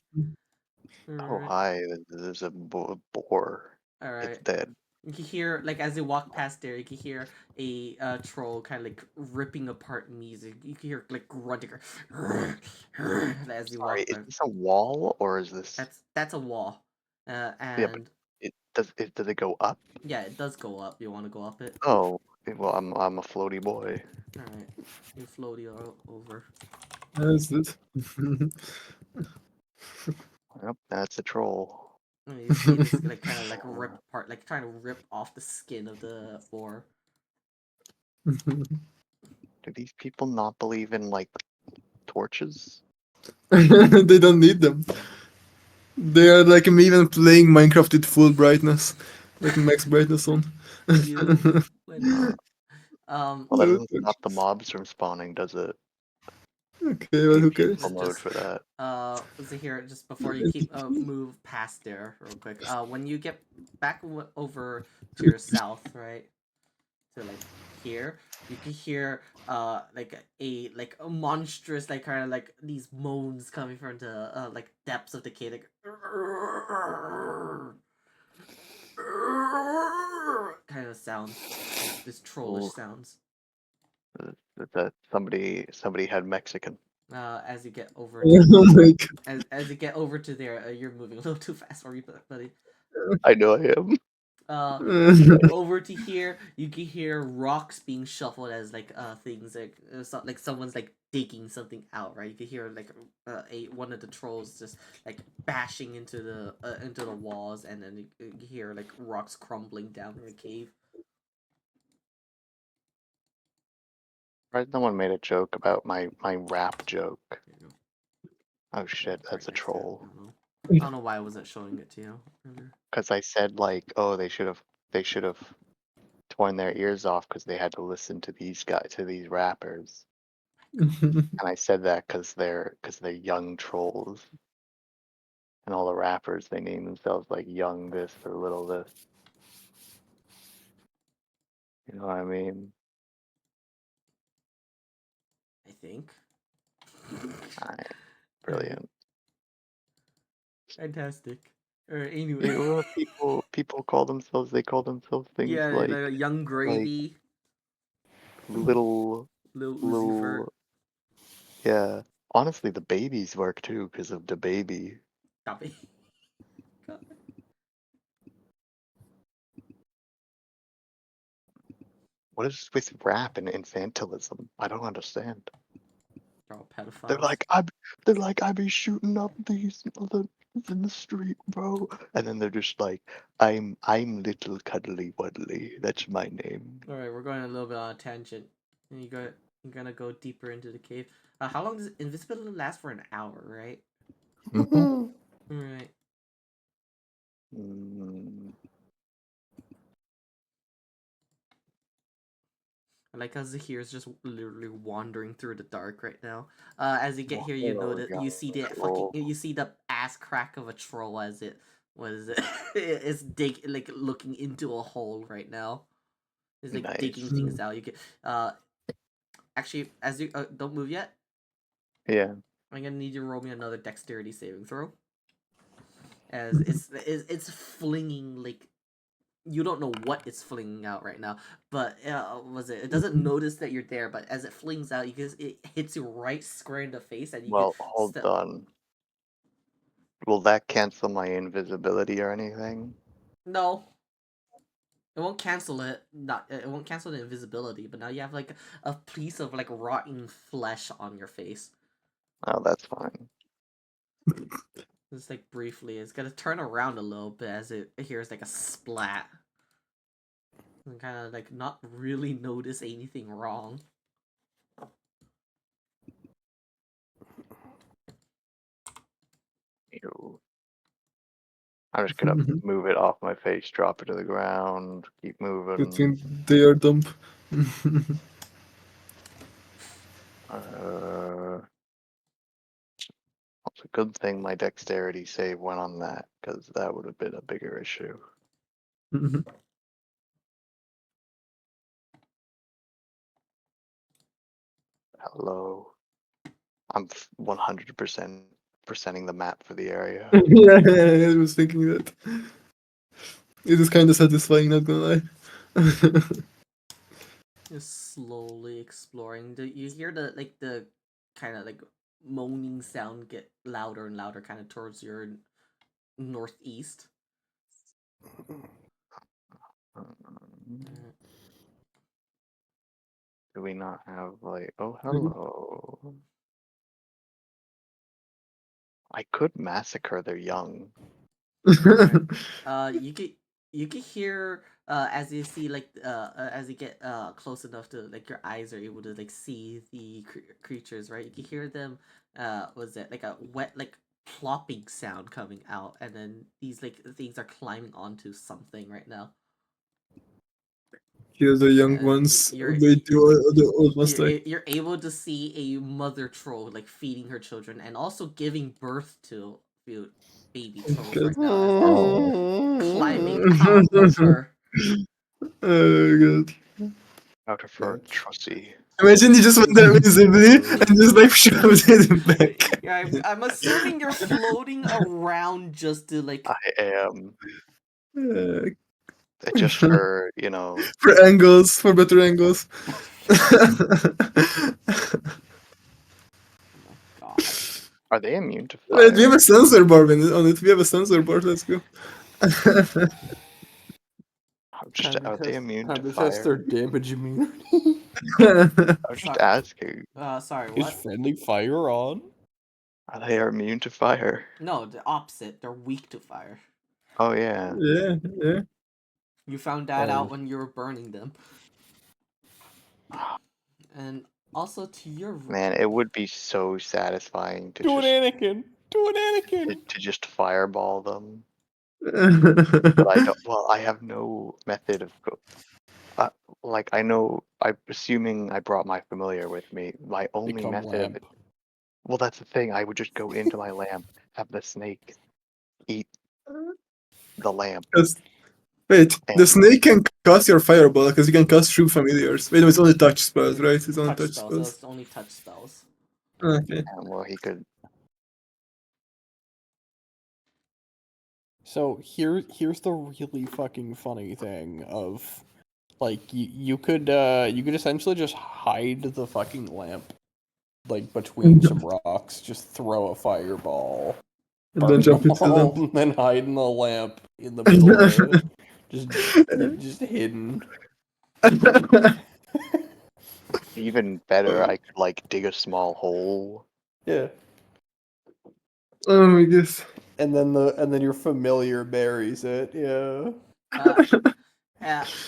Oh Alright. hi, there's a boar. It's Alright. dead. You can hear, like, as you walk past there, you can hear a troll kind of like ripping apart music. You can hear like grunting as you Sorry, walk is by. this a wall or is this? That's a wall, Yeah, but and does it go up? yeah, it does go up. You want to go up it? Oh, well, I'm a floaty boy. All right, you floaty over. That's it. Yep, that's a troll. And you see this like kind of like rip apart, like trying to rip off the skin of the boar. Do these people not believe in like torches? They don't need them. They are like me even playing Minecraft with full brightness, like max brightness on. You went on. Well, that doesn't stop the mobs from spawning, does it? Okay, well, who cares? Full mode for that. Let's see here, just before you keep move past there real quick. When you get back over to your south, right, to like here, you can hear like a monstrous like kind of like these moans coming from the like depths of the cave, like kind of sound, like this trollish Ooh. sounds. That somebody had Mexican. As you get over Oh to my god. as you get over to there, you're moving a little too fast for me, buddy. I know I am. Over to here, you can hear rocks being shuffled as like things like someone's like digging something out, right? You can hear like one of the trolls just like bashing into the walls, and then you hear like rocks crumbling down in the cave. Surprised no one made a joke about my rap joke. There you go. Oh shit, Right that's a next to it. troll. I don't know why I wasn't showing it to you earlier. Because I said like, oh, they should have torn their ears off because they had to listen to these rappers. And I said that because they're young trolls, and all the rappers they name themselves like young this or little this. You know what I mean? I think. Alright, brilliant. Fantastic. Anyway. You know what people call themselves? They call themselves things Yeah, like like young gravy, little little Lucifer. little. Yeah, honestly, the babies work too because of the baby. Copy. What is with rap and infantilism? I don't understand. They're all pedophiles. They're like I be shooting up these others in the street, bro. And then they're just like, I'm little cuddly wuddly. That's my name. All right, we're going a little bit on a tangent. And you're gonna go deeper into the cave. How long does invisibility last? For an hour, right? All right. Mm, I like how Zahir is just literally wandering through the dark right now. As you get here, you know that you see the you see the ass crack of a troll as it was it's looking into a hole right now. It's like digging nice. things out. You get actually as you don't move yet. Yeah. I'm gonna need you to roll me another dexterity saving throw. As it's flinging like you don't know what it's flinging out right now, but it doesn't notice that you're there, but as it flings out, it hits you right square in the face, and you Well, get hold on. Will that cancel my invisibility or anything? No, it won't cancel it. Not it won't cancel the invisibility, but now you have like a piece of like rotten flesh on your face. Oh, that's fine. Just like briefly, it's gonna turn around a little bit as it hears like a splat. And kind of like not really notice anything wrong. Ew. I'm just gonna move it off my face, drop it to the ground, keep moving. Good thing they are dumb. It's a good thing my dexterity save went on that, because that would have been a bigger issue. Hello. I'm 100% percenting the map for the area. Yeah, I was thinking that. It is kind of satisfying, not gonna lie. Just slowly exploring. You hear the kind of like moaning sound get louder and louder, kind of towards your northeast. Do we not have like? Oh, hello. I could massacre their young. You could hear as you see as you get close enough to like your eyes are able to like see the creatures, right? You can hear them was it like a wet like plopping sound coming out, and then these like things are climbing onto something right now. Here the young ones, they do the old ones like. You're able to see a mother troll like feeding her children and also giving birth to baby trolls right now as they're climbing out of her. Oh god. Out of her trussy. Imagine you just went there visibly and just like shoved it back. Yeah, I'm assuming you're floating around just to like. I am. Uh, Just for, you know. For angles, for better angles. God. Are they immune to fire? Wait, we have a sensor bar on it. We have a sensor bar. Let's go. Are they immune to How fire? much their damage immunity? I was just asking. Sorry, Is what? friendly fire on? Are they immune to fire? No, the opposite. They're weak to fire. Oh yeah. Yeah. You found that out when you were burning them. And also to your Man, it would be so satisfying to Do an just Anakin. Do an Anakin. to just fireball them. But I don't. Well, I have no method of. Like I know. I'm assuming I brought my familiar with me. My only Become method of lamp. it. Well, that's the thing. I would just go into my lamp, have the snake eat the lamp. Wait, the And snake can cast your fireball because you can cast through familiars. Wait, no, it's only touch spells, right? It's only touch So spells. it's only touch spells. Okay. well, he could. So here's the really fucking funny thing of like you could essentially just hide the fucking lamp like between some rocks, just throw a fireball, And burn then jump them into the all, lamp. and then hide in the lamp in the middle of it. Just hidden. Even better, I could like dig a small hole. Yeah. Oh my gosh. And then your familiar buries it, yeah.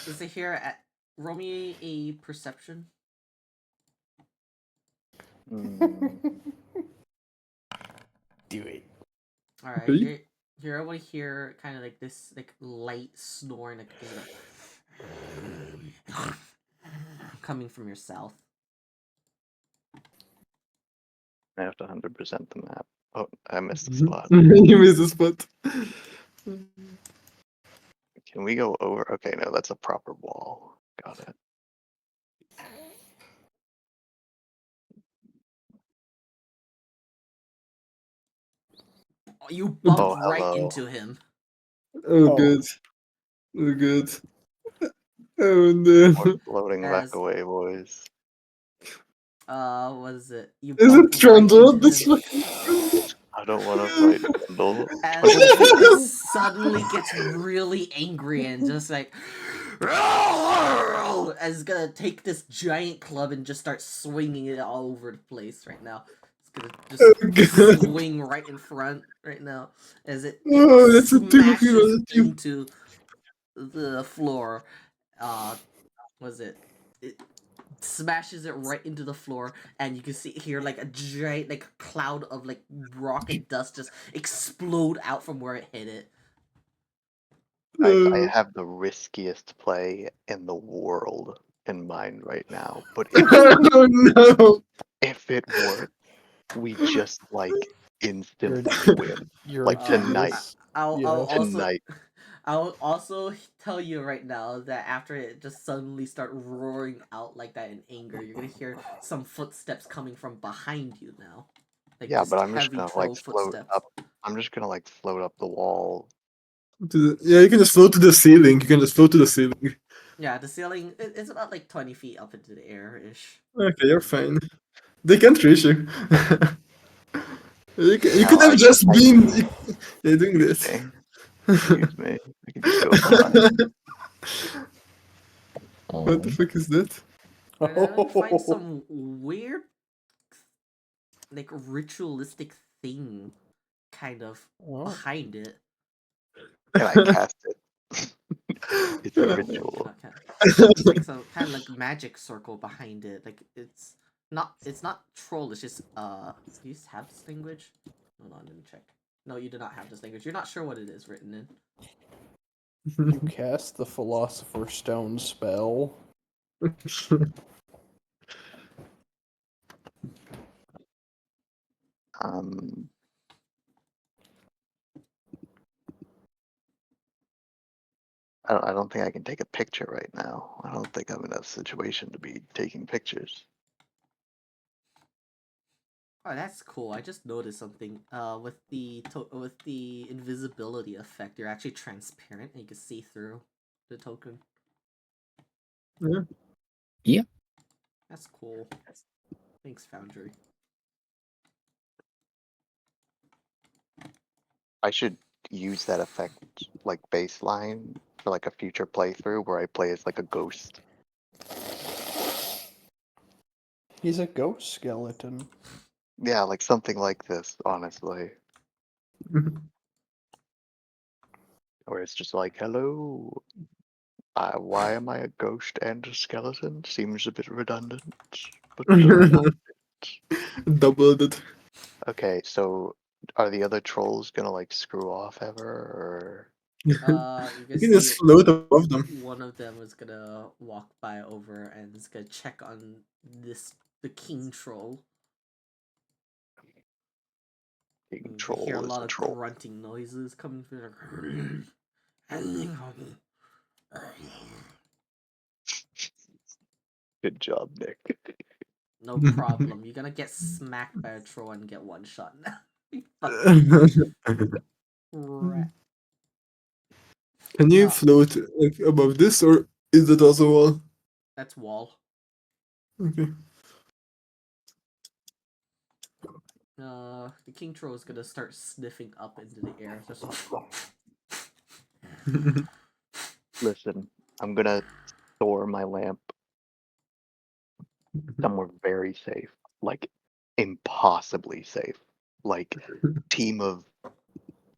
Is it here at roll me a perception? Do it. All right, Okay. you're able to hear kind of like this like light snoring like this, like, coming from your south. I have to 100% the map. Oh, I missed the spot. You missed the spot. Can we go over? Okay, no, that's a proper wall. Got it. You bumped Oh, right hello. into him. Oh, good. Oh, good. Oh, no. We're floating As back away, boys. what is it? You Is it bumped right Trundle? into This him. fucking I don't want to fight Trundle. As it suddenly gets really angry and just like as it's gonna take this giant club and just start swinging it all over the place right now. It's gonna just Oh, God. swing right in front right now as it Oh, that's a typical smashes team. into the floor. Was it? It smashes it right into the floor, and you can see here like a giant like cloud of like rock and dust just explode out from where it hit it. I have the riskiest play in the world in mind right now, but Oh, no. if it works, we just like instantly win. You're Like a tonight. genius. I'll Yeah. also Tonight. I'll also tell you right now that after it just suddenly start roaring out like that in anger, you're gonna hear some footsteps coming from behind you now. Like Yeah, just but I'm just heavy gonna troll like float footsteps. up. I'm just gonna like float up the wall. Yeah, you can just float to the ceiling. You can just float to the ceiling. Yeah, the ceiling it's about like 20 feet up into the air ish. Okay, you're fine. They can't reach you. You could Hell, have just been. They're doing this. Excuse me. I can just go behind. What the fuck is that? And then you find some weird like ritualistic thing kind of behind it. Can I cast it? It's a ritual. Okay. It's like some kind of like magic circle behind it. Like it's not trollish. It's do you have this language? Hold on, let me check. No, you do not have this language. You're not sure what it is written in. You cast the Philosopher's Stone spell. Um, I don't think I can take a picture right now. I don't think I'm in a situation to be taking pictures. Oh, that's cool. I just noticed something. With the invisibility effect, you're actually transparent and you can see through the token. Yeah. Yeah. That's cool. Thanks, Foundry. I should use that effect like baseline for like a future playthrough where I play as like a ghost. He's a ghost skeleton. Yeah, like something like this, honestly. Where it's just like, hello, why am I a ghost and a skeleton? Seems a bit redundant, but Doubled it. okay, so are the other trolls gonna like screw off ever, or? You You can can see just float above them. one of them is gonna walk by over and is gonna check on the king troll. King You hear a troll is lot a of troll. grunting noises coming from. Good job, Nick. No problem. You're gonna get smacked by a troll and get one shot. Rat. Can you No. float like above this, or is it also wall? That's wall. Okay. The king troll is gonna start sniffing up into the air. Just Listen, I'm gonna store my lamp somewhere very safe, like impossibly safe. Like team of,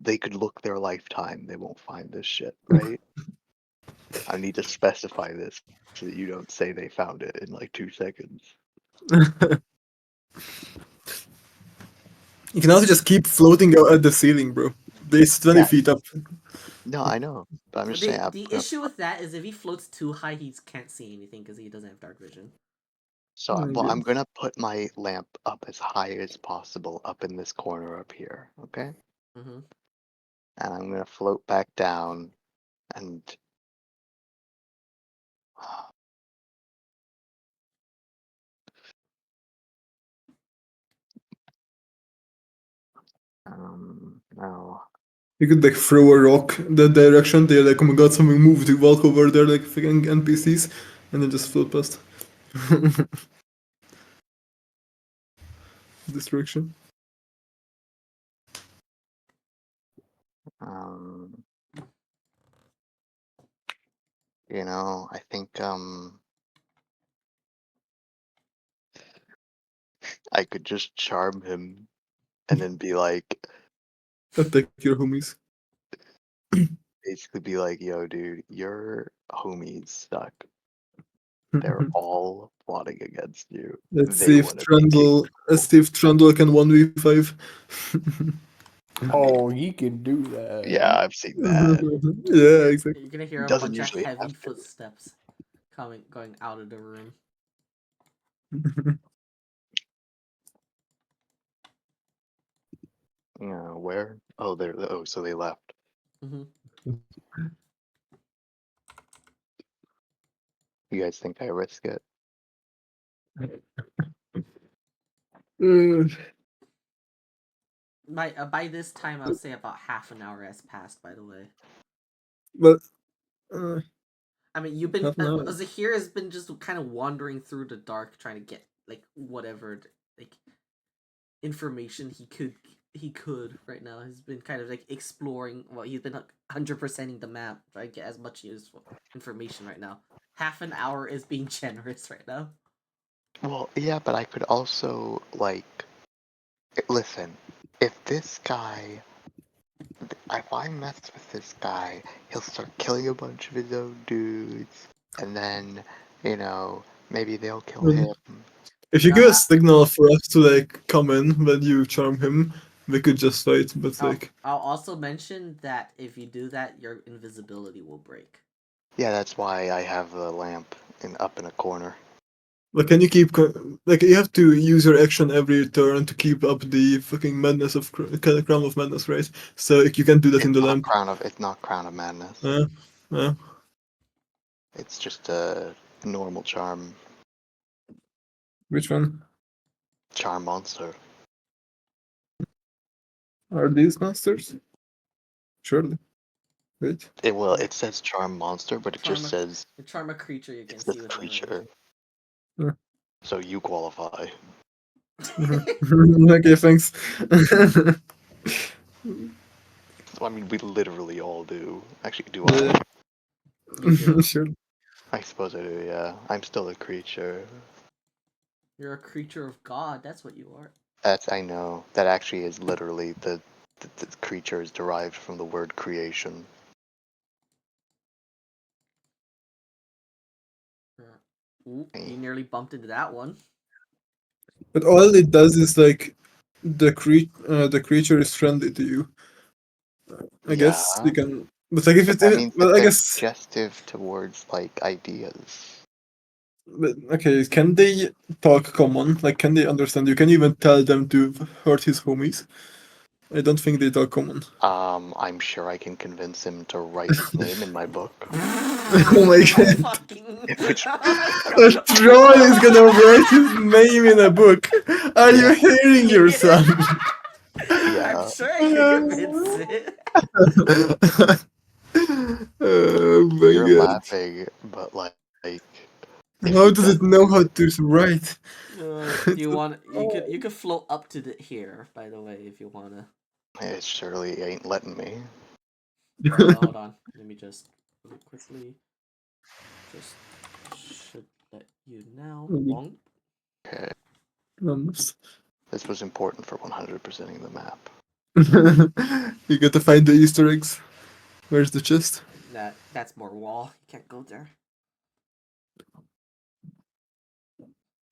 they could look their lifetime, they won't find this shit, right? I need to specify this so that you don't say they found it in like 2 seconds. You can also just keep floating out at the ceiling, bro. It's 20 Yeah. feet up. No, I know, but I'm just saying. the issue with that is if he floats too high, he can't see anything because he doesn't have dark vision. So Oh, well, yeah. I'm gonna put my lamp up as high as possible up in this corner up here, okay? Mm-hmm. And I'm gonna float back down and no. You could like throw a rock that direction. They're like, oh my god, something moved. You walk over there like freaking NPCs, and then just float past. This direction. I think I could just charm him and then be like, Attack your homies. basically be like, yo, dude, your homies suck. They're all plotting against you. Let's They see if want to be king. Trundle can 1v5. Oh, he can do that. Yeah, I've seen that. Yeah, exactly. You're gonna hear a Doesn't bunch of usually heavy have to. footsteps going out of the room. Where? Oh, there. Oh, so they left. Mm-hmm. You guys think I risk it? By this time, I'll say about half an hour has passed. By the way, But I mean you've been half an hour. Zahir has been just kind of wandering through the dark, trying to get like whatever like information he could right now. He's been kind of like exploring. Well, he's been 100%ing the map, trying to get as much useful information right now. Half an hour is being generous right now. Well, yeah, but I could also like listen. If this guy, if I mess with this guy, he'll start killing a bunch of his own dudes, and then maybe they'll kill him. If you give a signal for us to like come in when you charm him, we could just fight. But like, I'll also mention that if you do that, your invisibility will break. Yeah, that's why I have the lamp up in a corner. but can you keep like you have to use your action every turn to keep up the fucking madness of Crown of Madness, right? So like, you can do that in the lamp. It's not Crown of Madness. Yeah. It's just a normal charm. Which one? Charm monster. Are these monsters? Surely. Wait. It says charm monster, but it just says charm a creature you can it's see the with creature. Yeah. So you qualify. Okay, thanks. I mean, we literally all do. Actually, do Yeah. You do. Sure. I suppose I do, yeah. I'm still a creature. You're a creature of God. That's what you are. I know. That actually is literally the creature is derived from the word creation. Ooh, you nearly bumped into that one. But all it does is like the creature is friendly to you. I guess you can. But like if But it's that in, means well, that I they're guess. suggestive towards like ideas. But, okay, can they talk common? Like, can they understand you? Can you even tell them to hurt his homies? I don't think they talk common. I'm sure I can convince him to write his name in my book. Oh my god. Fucking Which- A troll is gonna write his name in a book. Are you hearing your son? Yeah. I'm sure I can convince it. Oh my You're god. laughing, but like if How he does it know how to write? Do you want? You could float up to the here. By the way, if you wanna. It surely ain't letting me. Hold on. Let me just really quickly. Just should let you now. Bonk. Okay. Almost. This was important for 100%ing the map. You got to find the Easter eggs. Where's the chest? That's more wall. You can't go there.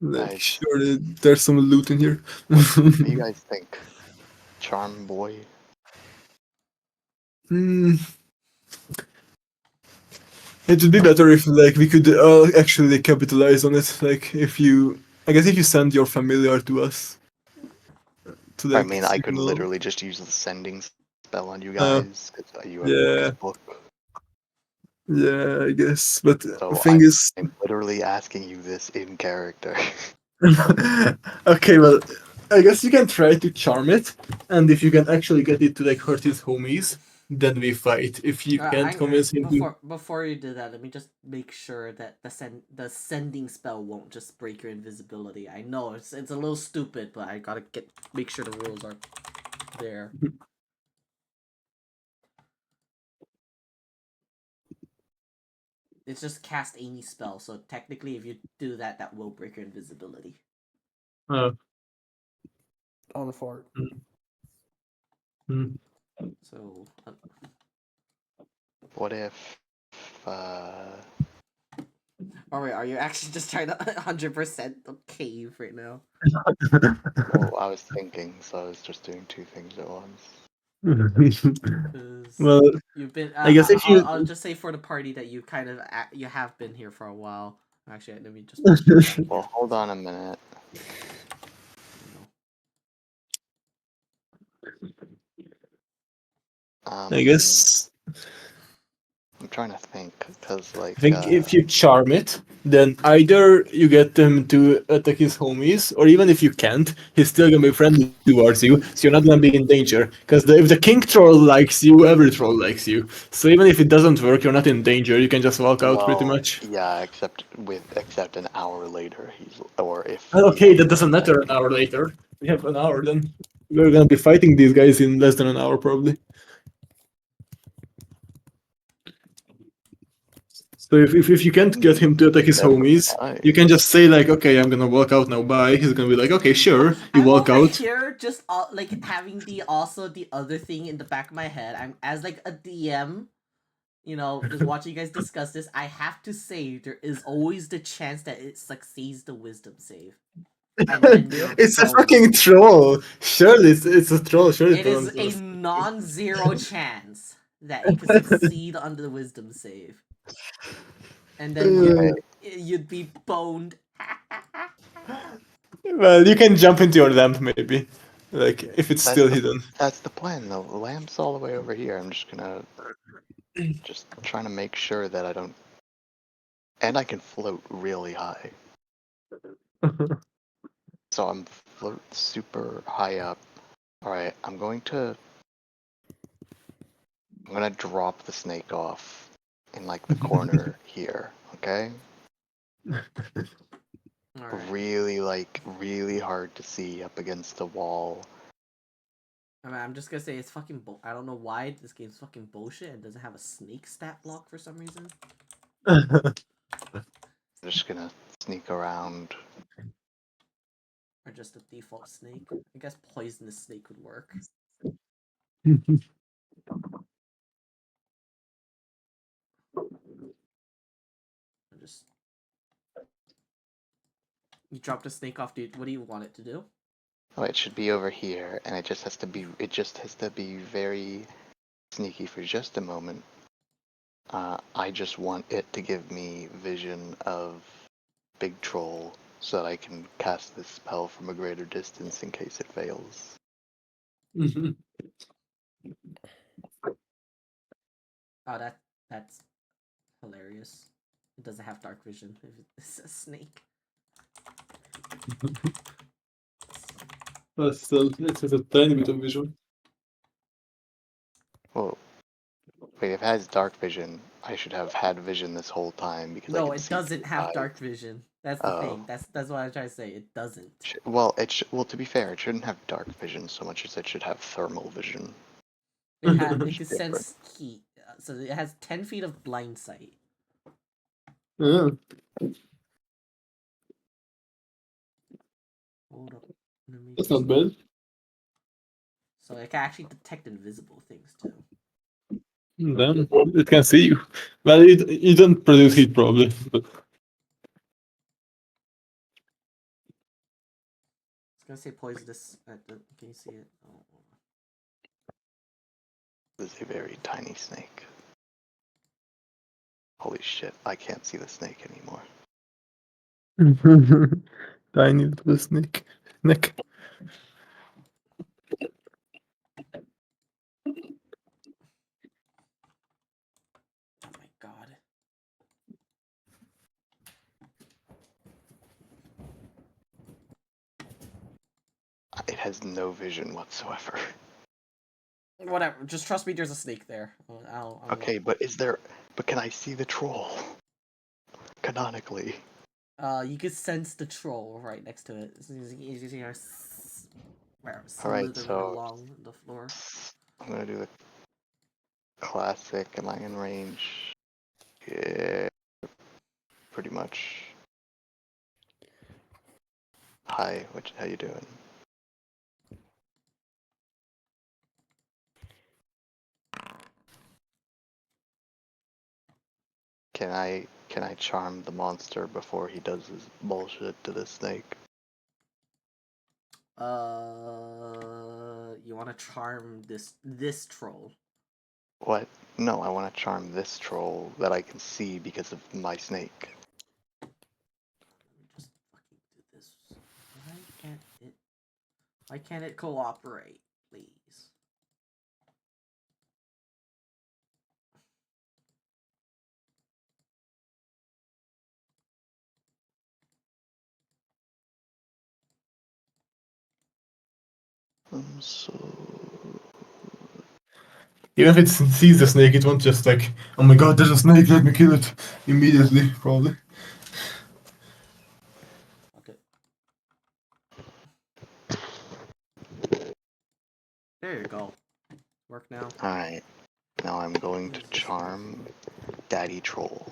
Like, Guys. surely there's some loot in here. What do you guys think? Charm boy? Hmm. It would be better if like we could actually capitalize on it. Like if you, I guess if you send your familiar to us. To I like mean, I could signal. literally just use the sending spell on you guys, because you have Yeah. this book. Yeah, I guess. But So the thing is, I'm literally asking you this in character. okay, well, I guess you can try to charm it, and if you can actually get it to like hurt his homies, then we fight. If you can't convince him to, Before you do that, let me just make sure that the sending spell won't just break your invisibility. I know it's a little stupid, but I gotta make sure the rules are there. It's just cast any spell, so technically, if you do that, that will break your invisibility. On fart. So. What if, Oh wait, are you actually just trying to 100% cave right now? well, I was thinking, so I was just doing two things at once. well, You've been. I guess if you, I'll just say for the party that you kind of you have been here for a while. Actually, let me just. Well, hold on a minute. I guess. I'm trying to think, because like. I think if you charm it, then either you get them to attack his homies, or even if you can't, he's still gonna be friendly towards you, so you're not gonna be in danger. Because if the king troll likes you, every troll likes you. So even if it doesn't work, you're not in danger. You can just walk out pretty much. Yeah, except an hour later, or if. Okay, that doesn't matter an hour later. We have an hour then. We're gonna be fighting these guys in less than an hour probably. So if you can't get him to attack his homies, you can just say like, okay, I'm gonna walk out now. Bye. He's gonna be like, okay, sure. You I'm walk over out. here just like having the other thing in the back of my head. I'm as like a DM, just watching you guys discuss this. I have to say there is always the chance that it succeeds the wisdom save. And then It's a fucking troll. Surely it's a troll. Surely it is a non-zero chance that it could succeed under the wisdom save. And then you'd be boned. Well, you can jump into your lamp maybe, like if it's still hidden. That's the plan, though. The lamp's all the way over here. I'm just gonna trying to make sure that I don't, and I can float really high. So I'm float super high up. All right, I'm gonna drop the snake off in like the corner here. Okay. Really hard to see up against the wall. I mean, I'm just gonna say it's fucking I don't know why this game's fucking bullshit and doesn't have a snake stat block for some reason. I'm just gonna sneak around. Or just a default snake. I guess poisonous snake would work. You dropped a snake off, dude. What do you want it to do? Oh, it should be over here, and it just has to be very sneaky for just a moment. I just want it to give me vision of Big Troll so that I can cast this spell from a greater distance in case it fails. Oh, that's hilarious. It doesn't have dark vision if it's a snake. But still, it has a tiny bit of vision. Well, wait, if it has dark vision, I should have had vision this whole time because I No, can it see doesn't through have eyes. dark vision. That's the Oh. thing. That's what I'm trying to say. It doesn't. Well, well, to be fair, it shouldn't have dark vision so much as it should have thermal vision. It can Different. sense heat, so it has 10 feet of blind sight. Yeah. Hold up. Let me That's just- not bad. So it can actually detect invisible things too. Then it can see you. Well, it don't produce heat probably, but It's gonna say poisonous. Can you see it? Oh. This is a very tiny snake. Holy shit, I can't see the snake anymore. tiny little snake neck. Oh my god. It has no vision whatsoever. Whatever. Just trust me. There's a snake there. I'll Okay, but but can I see the troll? Canonically. You can sense the troll right next to it. You see her Alright, slithering so along the floor. I'm gonna do the classic. Am I in range? Yeah, pretty much. Hi, how you doing? Can I charm the monster before he does his bullshit to the snake? You want to charm this troll? What? No, I want to charm this troll that I can see because of my snake. Let me just fucking do this. Why can't it cooperate, please? So Even if it sees the snake, it won't just like, oh my god, there's a snake, let me kill it immediately, probably. Okay. There you go. Work now. alright. Now I'm going to What is this? charm Daddy Troll.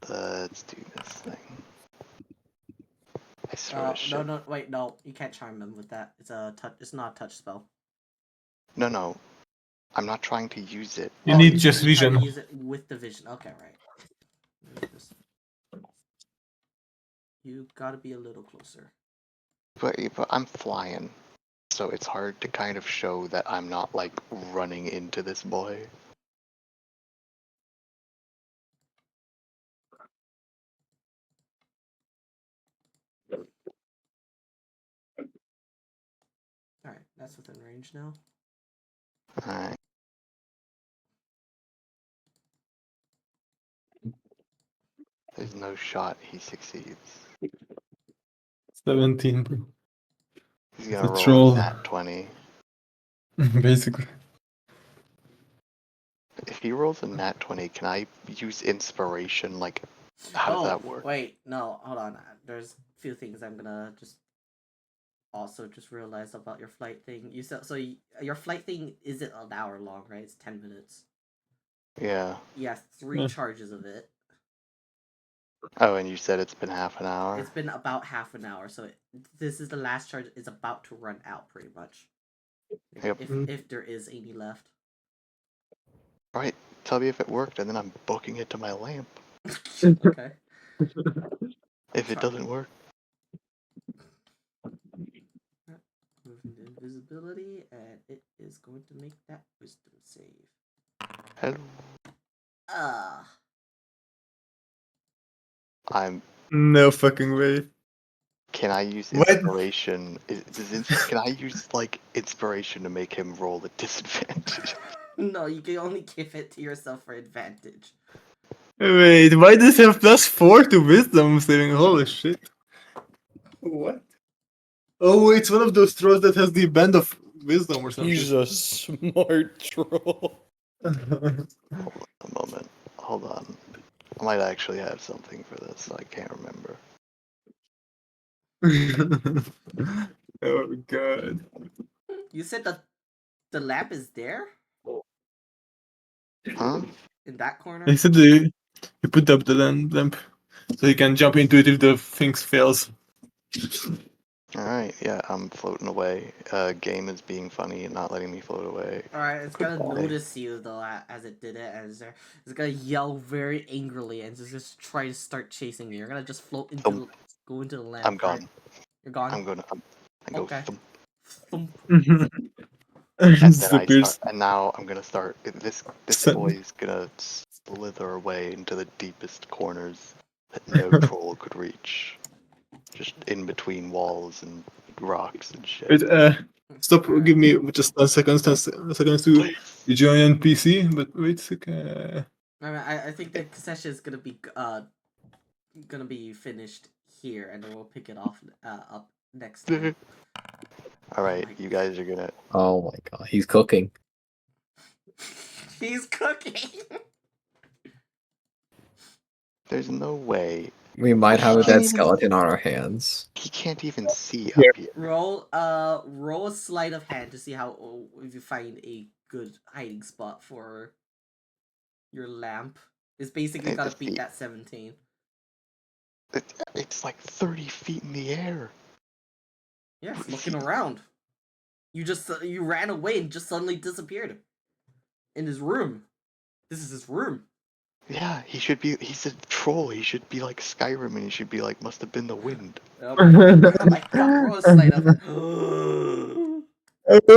Let's do this thing. I sort of should. No, wait, no, you can't charm them with that. It's a touch. It's not a touch spell. No. I'm not trying to use it. You need you're just trying to vision. use it with the vision. Okay, right. You gotta be a little closer. But I'm flying, so it's hard to kind of show that I'm not like running into this boy. Alright, that's within range now. Alright. There's no shot he succeeds. 17, bro. He's It's gonna a roll troll. a nat 20. Basically. If he rolls a nat 20, can I use inspiration? Like, how does that work? Wait, no, hold on. There's a few things I'm gonna just also just realize about your flight thing. Your flight thing isn't an hour long, right? It's 10 minutes. Yeah. You have 3 charges of it. Oh, and you said it's been half an hour? It's been about half an hour, so this is the last charge. It's about to run out, pretty much. Yep. If there is any left. Right. Tell me if it worked, and then I'm booking it to my lamp. Okay. If it doesn't work. Moving to invisibility, and it is going to make that wisdom save. Hello. Ah. I'm No fucking way. Can I use What? inspiration? Can I use like inspiration to make him roll a disadvantage? No, you can only give it to yourself for advantage. Wait, why does he have +4 to wisdom saving? Holy shit. What? Oh, it's one of those trolls that has the band of wisdom or something. He's a smart troll. A moment. Hold on. I might actually have something for this. I can't remember. Oh god. You said that the lamp is there Huh? in that corner. I said you put up the lamp so you can jump into it if the thing fails. Alright, yeah, I'm floating away. Game is being funny and not letting me float away. Alright, it's gonna Goodbye. notice you though as it did it, and it's gonna yell very angrily and just try to start chasing you. You're gonna just float into go into the lamp. I'm gone. Right? You're gone. I go Okay. thump, Thump. and then I Disappears. start, and now I'm gonna start. This Sen- boy is gonna slither away into the deepest corners that no troll could reach, just in between walls and rocks and shit. Wait, stop. Give me just a second. 10 seconds to Please. join PC. But wait a second. I think the session is gonna be finished here, and then we'll pick it off up next time. Alright, you guys are gonna. Oh my god, he's cooking. He's cooking. There's no way. We might have a Can't dead even- skeleton on our hands. He can't even see Here. up here. roll a sleight of hand to see how if you find a good hiding spot for your lamp. It's basically Hey, gotta the beat feet. that 17. It's like 30 feet in the air. Yeah, it's looking around. You ran away and just suddenly disappeared in his room. This is his room. Yeah, he's a troll. He should be like Skyrim and he should be like, must have been the wind. Oh my god, roll a sleight of hand. Oh,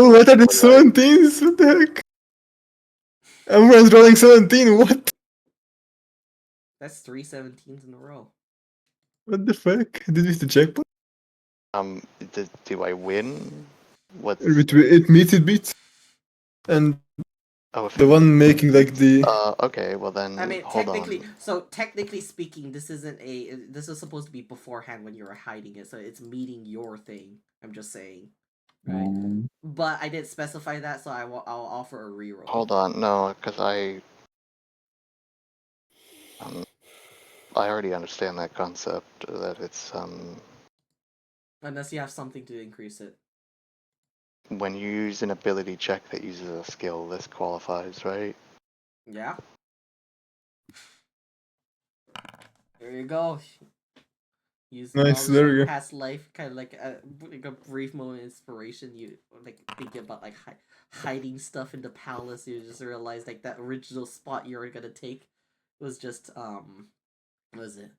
what are the 17s? What the heck? Everyone's rolling 17. What? That's 3 17s in a row. What the fuck? Did we hit the jackpot? Do I win? What's It meets, it beats. And oh? If the one making like the. Okay. Well then, I mean, hold technically speaking, this isn't this is supposed to be beforehand when you were hiding it, so it's meeting your thing. I'm just saying, right? But I didn't specify that, so I'll offer a reroll. Hold on. No, because I already understand that concept. That it's Unless you have something to increase it. when you use an ability check that uses a skill, this qualifies, right? Yeah. There you go. Use Nice, knowledge there from you go. past life, kind of like a brief moment of inspiration. You like thinking about like hiding stuff in the palace. You just realize like that original spot you were gonna take was just what was it?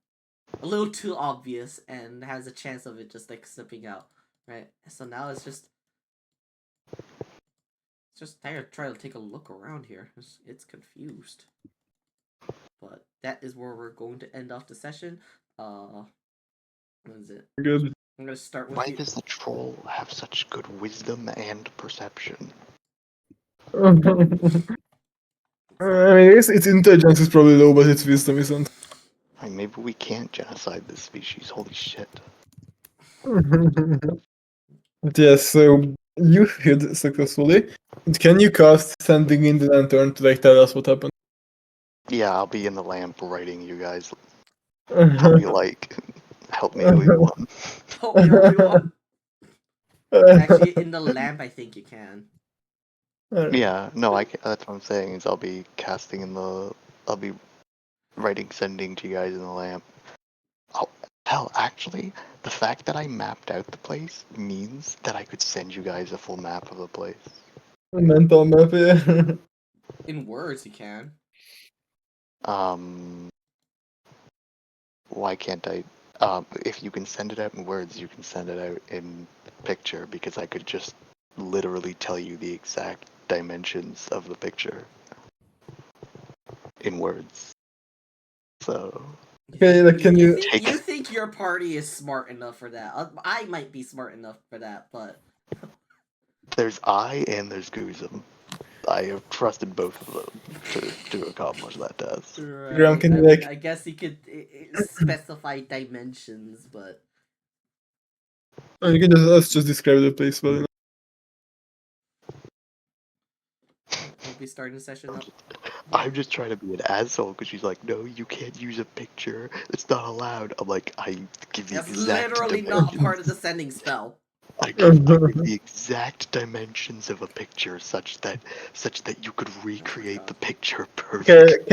A little too obvious and has a chance of it just like slipping out, right? So now it's just trying to take a look around here. It's confused. But that is where we're going to end off the session. What is it? Good. I'm gonna start with Why you. does the troll have such good wisdom and perception? I mean, its intelligence is probably low, but its wisdom isn't. Like, maybe we can't genocide this species. Holy shit. But yes, so you hid successfully. And can you cast Sending in the Lantern to like tell us what happened? Yeah, I'll be in the lamp writing you guys how you like. Help me, Obi-Wan. Help me, Obi-Wan. Actually, in the lamp, I think you can. Yeah, no, that's what I'm saying. Is I'll be writing, sending to you guys in the lamp. Oh, hell, actually, the fact that I mapped out the place means that I could send you guys a full map of the place. Mental map, yeah. In words, you can. Why can't I? If you can send it out in words, you can send it out in picture because I could just literally tell you the exact dimensions of the picture in words. So Okay, like, can you... You think think your party is smart enough for that. I might be smart enough for that, but There's I and there's Guzum. I have trusted both of them to accomplish that task. Graham, can I you, mean, like- I guess you could specify dimensions, but You can let's just describe the place well enough. we'll be starting the session up. I'm just trying to be an asshole because she's like, no, you can't use a picture. It's not allowed. I'm like, I give the That's exact literally dimensions. not part of the sending spell. I give the exact dimensions of a picture such that you could recreate the picture perfectly. Okay,